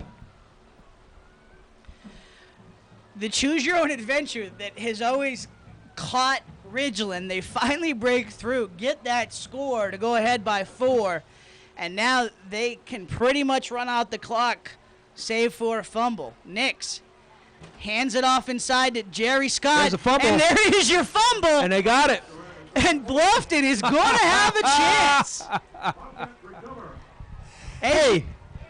The choose-your-own adventure that has always caught Ridgeland, they finally break through, get that score to go ahead by 4, and now they can pretty much run out the clock, save for a fumble. Nix hands it off inside to Jerry Scott. There's a fumble. And there is your fumble. And they got it. And Bluffton is going to have a chance. Hey,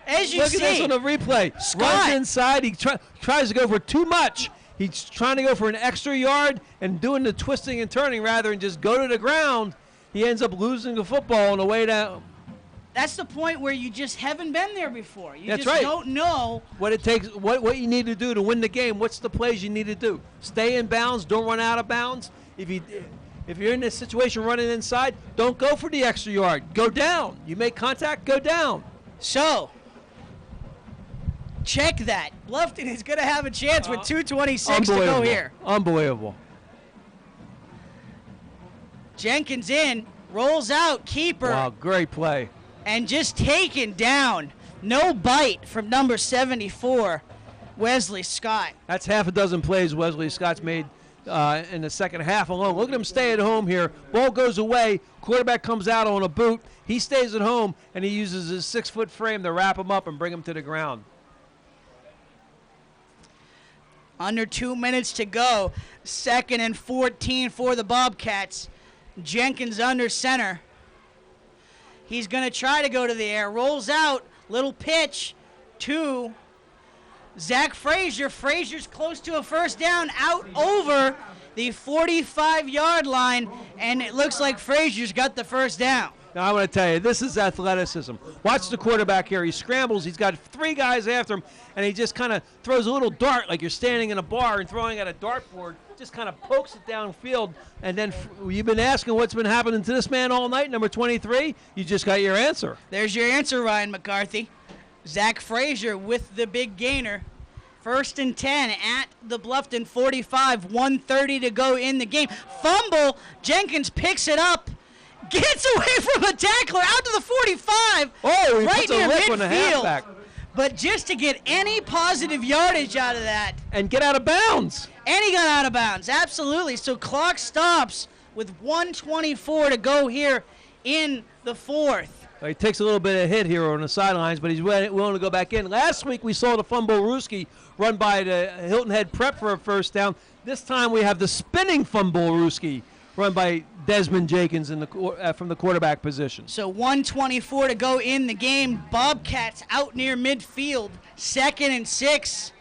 as you look see, at this on the replay. Scott runs inside. He tries to go for too much. He's trying to go for an extra yard and doing the twisting and turning rather than just go to the ground. He ends up losing the football on the way down. That's the point where you just haven't been there before. You That's just right. don't know What it takes, what you need to do to win the game. What's the plays you need to do? Stay in bounds. Don't run out of bounds. If you're in this situation running inside, don't go for the extra yard. Go down. You make contact, go down. So, check that. Bluffton is going to have a chance with 2:26 to go here. Unbelievable. Jenkins in, rolls out, keeper. Wow, great play. And just taken down. No bite from number 74, Wesley Scott. That's half a dozen plays Wesley Scott's made in the second half alone. Look at him stay at home here. Ball goes away. Quarterback comes out on a boot. He stays at home, and he uses his 6-foot frame to wrap him up and bring him to the ground. Under 2 minutes to go. 2nd and 14 for the Bobcats. Jenkins under center. He's going to try to go to the air. Rolls out. Little pitch to Zach Frazier. Frazier's close to a first down. Out over the 45-yard line. And it looks like Frazier's got the first down. Now, I want to tell you, this is athleticism. Watch the quarterback here. He scrambles. He's got 3 guys after him, and he just kind of throws a little dart like you're standing in a bar and throwing at a dartboard. Just kind of pokes it downfield. And then you've been asking what's been happening to this man all night, number 23. You just got your answer. There's your answer, Ryan McCarthy. Zach Frazier with the big gainer. 1st and 10 at the Bluffton 45. 1:30 to go in the game. Fumble. Jenkins picks it up. Gets away from a tackler out to the 45. Oh, he right puts near a lip on the midfield. halfback. But just to get any positive yardage out of that. And get out of bounds. And he got out of bounds, absolutely. So clock stops with 1:24 to go here in the 4th. He takes a little bit of hit here on the sidelines, but he's willing to go back in. Last week we saw the fumble Ruski run by the Hilton Head Prep for a first down. This time we have the spinning fumble Ruski run by Desmond Jenkins from the quarterback position. So 1:24 to go in the game. Bobcats out near midfield. 2nd and 6.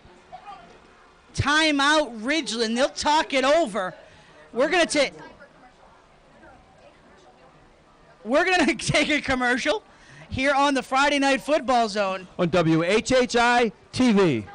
Timeout Ridgeland. They'll talk it over. We're going to take a commercial here on the Friday Night Football Zone. On WHHI-TV.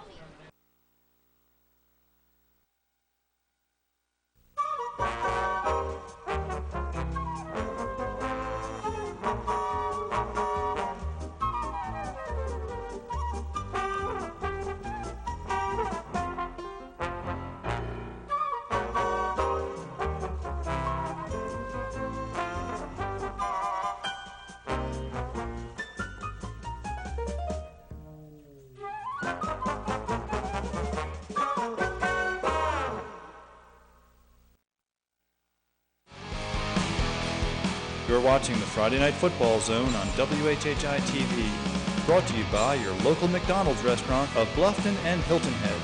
You're watching the Friday Night Football Zone on WHHI-TV, brought to you by your local McDonald's restaurant of Bluffton and Hilton Head.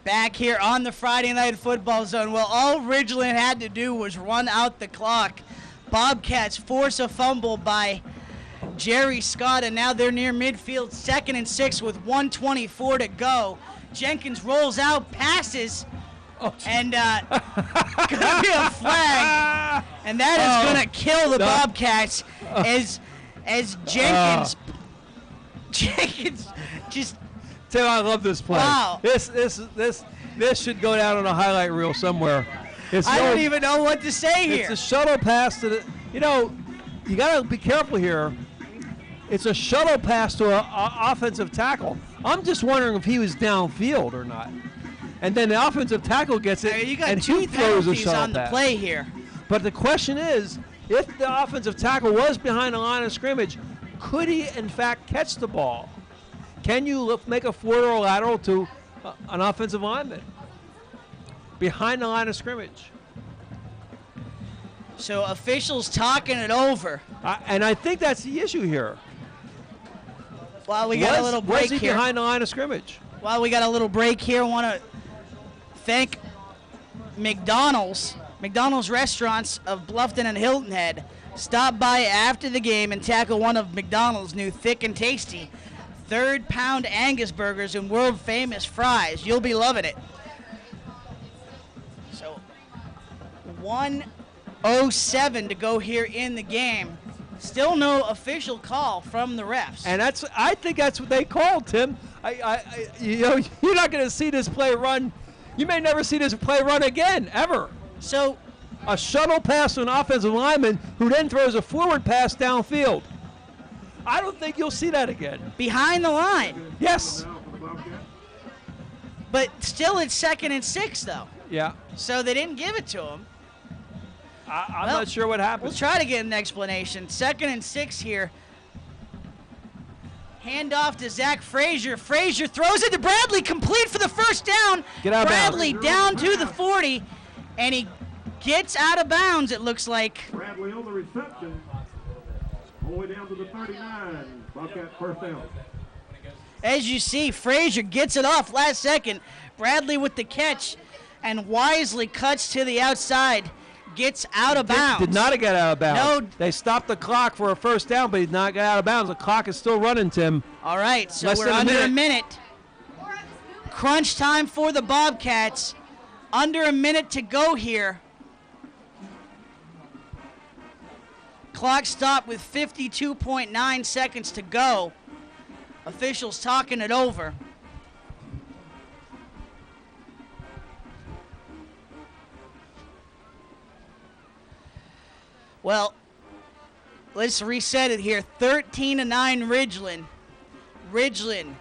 Back here on the Friday Night Football Zone. Well, all Ridgeland had to do was run out the clock. Bobcats force a fumble by Jerry Scott, and now they're near midfield. 2nd and 6 with 1:24 to go. Jenkins rolls out, passes. And gonna be a flag, and that is gonna kill the Bobcats as Jenkins just. Tim, I love this play. Wow. This should go down on a highlight reel somewhere. I don't even know what to say here. It's a shuttle pass to the. You gotta be careful here. It's a shuttle pass to an offensive tackle. I'm just wondering if he was downfield or not. And then the offensive tackle gets it, you got and two he throws a penalties shuttle on the pass. play here. But the question is, if the offensive tackle was behind the line of scrimmage, could he in fact catch the ball? Can you make a forward or lateral to an offensive lineman behind the line of scrimmage? So officials talking it over. And I think that's the issue here. While we got a little break here. Was he behind the line of scrimmage? While we got a little break here, I want to thank McDonald's restaurants of Bluffton and Hilton Head. Stop by after the game and tackle one of McDonald's new thick and tasty 3rd pound Angus burgers and world famous fries. You'll be loving it. So 1:07 to go here in the game. Still no official call from the refs. And I think that's what they called, Tim. You're not going to see this play run. You may never see this play run again, ever. So, a shuttle pass to an offensive lineman who then throws a forward pass downfield. I don't think you'll see that again. Behind the line. Yes. But still it's 2nd and 6, though. Yeah. So they didn't give it to him. I'm not sure what happened. We'll try to get an explanation. 2nd and 6 here. Hand off to Zach Frazier. Frazier throws it to Bradley, complete for the first down. Get out of Bradley down to the 40, and he gets out of bounds, it looks like. Bradley on the reception. All the way down to the 39. Bobcat first down. As you see, Frazier gets it off last second. Bradley with the catch and wisely cuts to the outside. Gets out of bounds. Did not get out of bounds. No. They stopped the clock for a first down, but he did not get out of bounds. The clock is still running, Tim. All right, so Less we're than under a minute. Crunch time for the Bobcats. Under a minute to go here. Clock stopped with 52.9 seconds to go. Officials talking it over. Well, let's reset it here. 13-9 Ridgeland. Ridgeland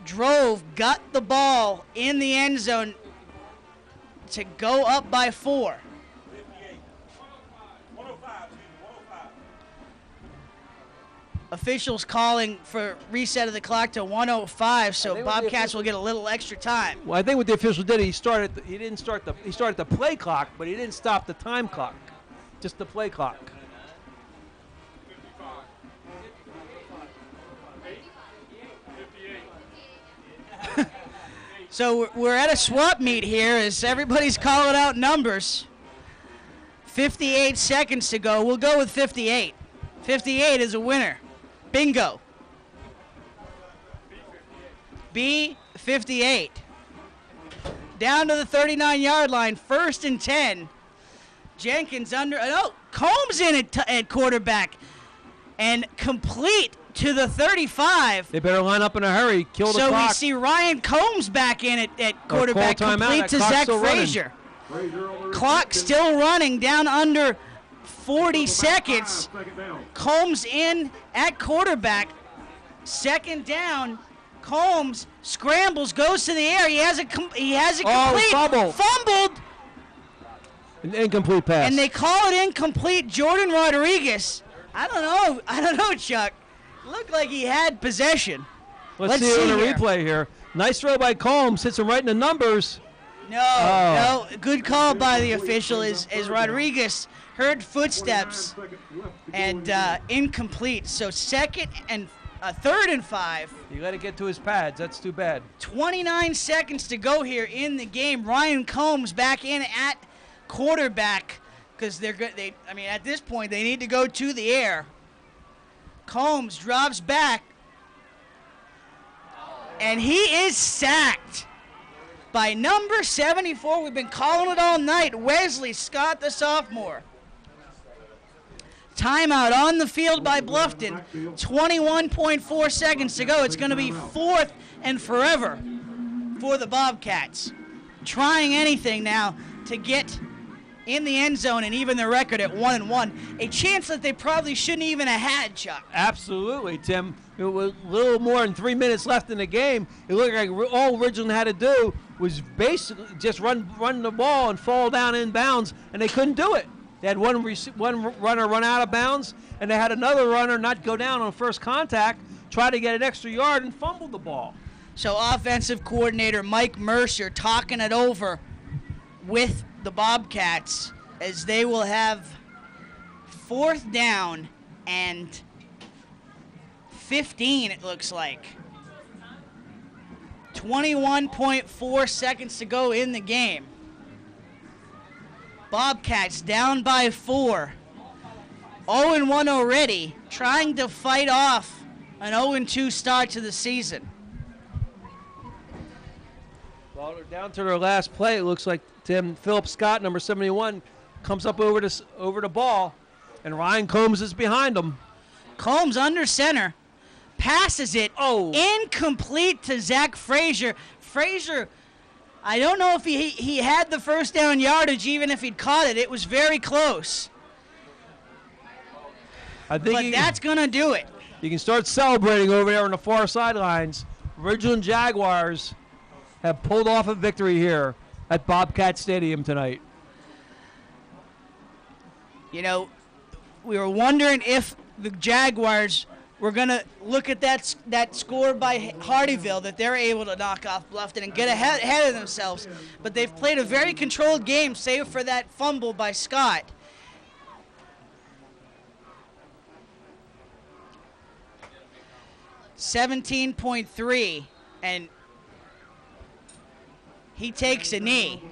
drove, got the ball in the end zone to go up by 4. Officials calling for reset of the clock to 1:05, so Bobcats will get a little extra time. Well, I think what the official did, he started the play clock, but he didn't stop the time clock, just the play clock. So we're at a swap meet here as everybody's calling out numbers. 58 seconds to go. We'll go with 58. 58 is a winner. Bingo. B58. Down to the 39-yard line. 1st and 10. Jenkins under. Oh, Combs in at quarterback. And complete to the 35. They better line up in a hurry. Kill the clock. So we see Ryan Combs back in at quarterback, complete to Zach Frazier. Clock still running, down under 40 seconds. Combs in at quarterback. 2nd down. Combs scrambles, goes to the air. He has it complete. Fumbled. An incomplete pass. And they call it incomplete. Jordan Rodriguez. I don't know, Chuck. Looked like he had possession. Let's see it on the replay here. Nice throw by Combs. Hits him right in the numbers. No. Good call by the official as Rodriguez heard footsteps and incomplete. So 3rd and 5. You got to get to his pads. That's too bad. 29 seconds to go here in the game. Ryan Combs back in at quarterback because at this point they need to go to the air. Combs drops back, and he is sacked by number 74. We've been calling it all night. Wesley Scott, the sophomore. Timeout on the field by Bluffton. 21.4 seconds to go. It's going to be 4th and forever for the Bobcats. Trying anything now to get in the end zone and even the record at 1-1. A chance that they probably shouldn't even have had, Chuck. Absolutely, Tim. It was a little more than 3 minutes left in the game. It looked like all Ridgeland had to do was basically just run the ball and fall down in bounds, and they couldn't do it. They had one runner run out of bounds, and they had another runner not go down on first contact, try to get an extra yard, and fumble the ball. So offensive coordinator Mike Mercer talking it over with the Bobcats as they will have 4th down and 15, it looks like. 21.4 seconds to go in the game. Bobcats down by 4. 0-1 already, trying to fight off an 0-2 start to the season. Well, they're down to their last play. It looks like Tim Philip Scott, number 71, comes up over the ball, and Ryan Combs is behind him. Combs under center, passes it. Incomplete to Zach Frazier. Frazier, I don't know if he had the first down yardage, even if he'd caught it. It was very close. But that's going to do it. You can start celebrating over there on the far sidelines. Ridgeland Jaguars have pulled off a victory here at Bobcat Stadium tonight. You know, we were wondering if the Jaguars were going to look at that score by Hardyville, that they're able to knock off Bluffton and get ahead of themselves. But they've played a very controlled game, save for that fumble by Scott. 17.3, and he takes a knee.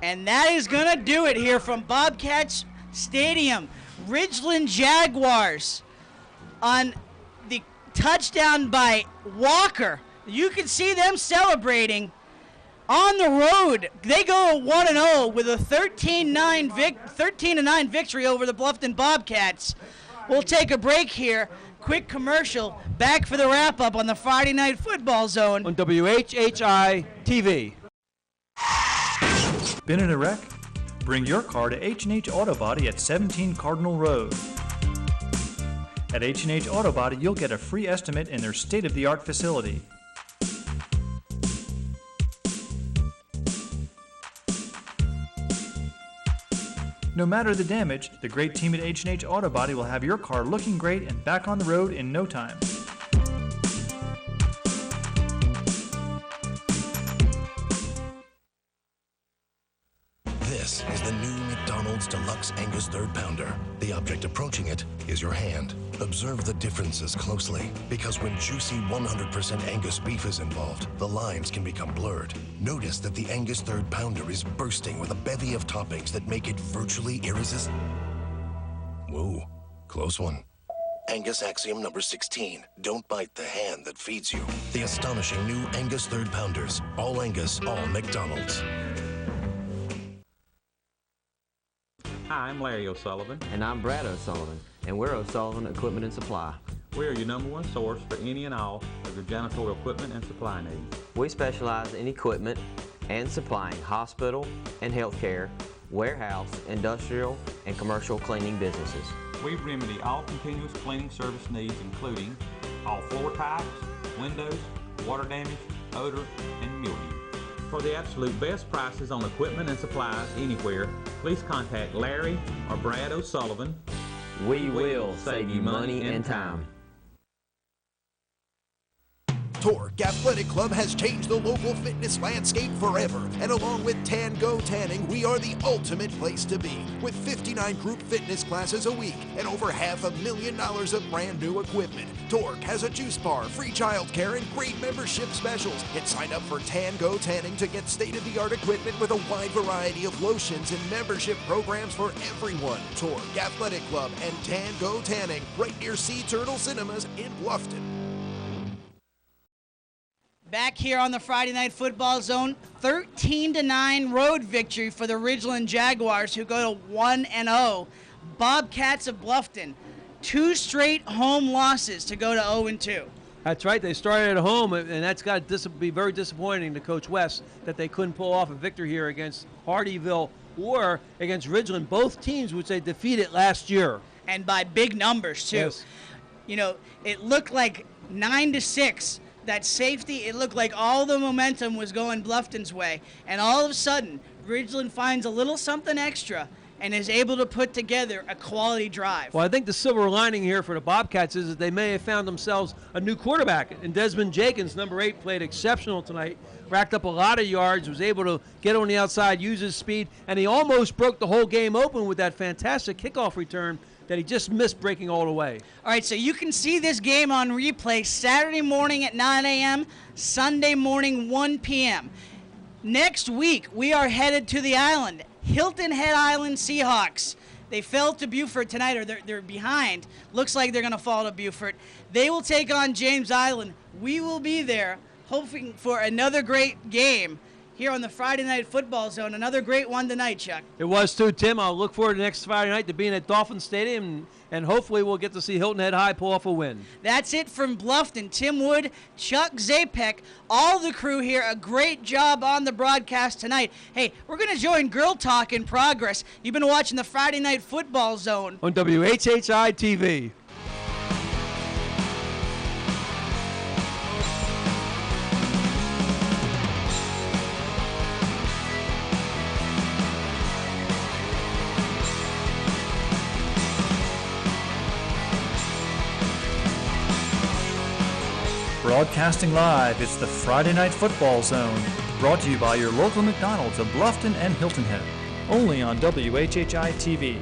And that is going to do it here from Bobcats Stadium. Ridgeland Jaguars on the touchdown by Walker. You can see them celebrating on the road. They go 1-0 with a 13-9 victory over the Bluffton Bobcats. We'll take a break here. Quick commercial. Back for the wrap-up on the Friday Night Football Zone on WHHI-TV. Been in a wreck? Bring your car to H&H Auto Body at 17 Cardinal Road. At H&H Auto Body, you'll get a free estimate in their state-of-the-art facility. No matter the damage, the great team at H&H Auto Body will have your car looking great and back on the road in no time. This is the new McDonald's Deluxe Angus Third Pounder. The object approaching it is your hand. Observe the differences closely, because when juicy 100% Angus beef is involved, the lines can become blurred. Notice that the Angus Third Pounder is bursting with a bevy of toppings that make it virtually irresistible. Whoa, close one. Angus axiom number 16. Don't bite the hand that feeds you. The astonishing new Angus Third Pounders. All Angus, all McDonald's. Hi, I'm Larry O'Sullivan. And I'm Brad O'Sullivan, and we're O'Sullivan Equipment and Supply. We are your #1 source for any and all of your janitorial equipment and supply needs. We specialize in equipment and supplying hospital and healthcare, warehouse, industrial, and commercial cleaning businesses. We remedy all continuous cleaning service needs, including all floor types, windows, water damage, odor, and mildew. For the absolute best prices on equipment and supplies anywhere, please contact Larry or Brad O'Sullivan. We will save you money and time. Torque Athletic Club has changed the local fitness landscape forever, and along with Tan Go Tanning, we are the ultimate place to be. With 59 group fitness classes a week and over $500,000 of brand new equipment, Torque has a juice bar, free childcare, and great membership specials. And sign up for Tan Go Tanning to get state-of-the-art equipment with a wide variety of lotions and membership programs for everyone. Torque Athletic Club and Tan Go Tanning, right near Sea Turtle Cinemas in Bluffton. Back here on the Friday Night Football Zone, 13-9 road victory for the Ridgeland Jaguars, who go to 1-0. Bobcats of Bluffton, 2 straight home losses to go to 0-2. That's right. They started at home, and that's got to be very disappointing to Coach West that they couldn't pull off a victory here against Hardyville or against Ridgeland, both teams which they defeated last year. And by big numbers, too. Yes. You know, it looked like 9-6. That safety, it looked like all the momentum was going Bluffton's way. And all of a sudden, Ridgeland finds a little something extra and is able to put together a quality drive. Well, I think the silver lining here for the Bobcats is that they may have found themselves a new quarterback. And Desmond Jenkins, number 8, played exceptional tonight, racked up a lot of yards, was able to get on the outside, use his speed, and he almost broke the whole game open with that fantastic kickoff return that he just missed breaking all the way. All right, so you can see this game on replay Saturday morning at 9 a.m., Sunday morning 1 p.m. Next week, we are headed to the island. Hilton Head Island Seahawks. They fell to Beaufort tonight, or they're behind. Looks like they're going to fall to Beaufort. They will take on James Island. We will be there hoping for another great game here on the Friday Night Football Zone. Another great one tonight, Chuck. It was too, Tim. I'll look forward to next Friday night to being at Dolphin Stadium, and hopefully we'll get to see Hilton Head High pull off a win. That's it from Bluffton. Tim Wood, Chuck Zapek, all the crew here. A great job on the broadcast tonight. Hey, we're going to join Girl Talk in progress. You've been watching the Friday Night Football Zone on WHHI-TV. Broadcasting live, it's the Friday Night Football Zone, brought to you by your local McDonald's of Bluffton and Hilton Head, only on WHHI-TV.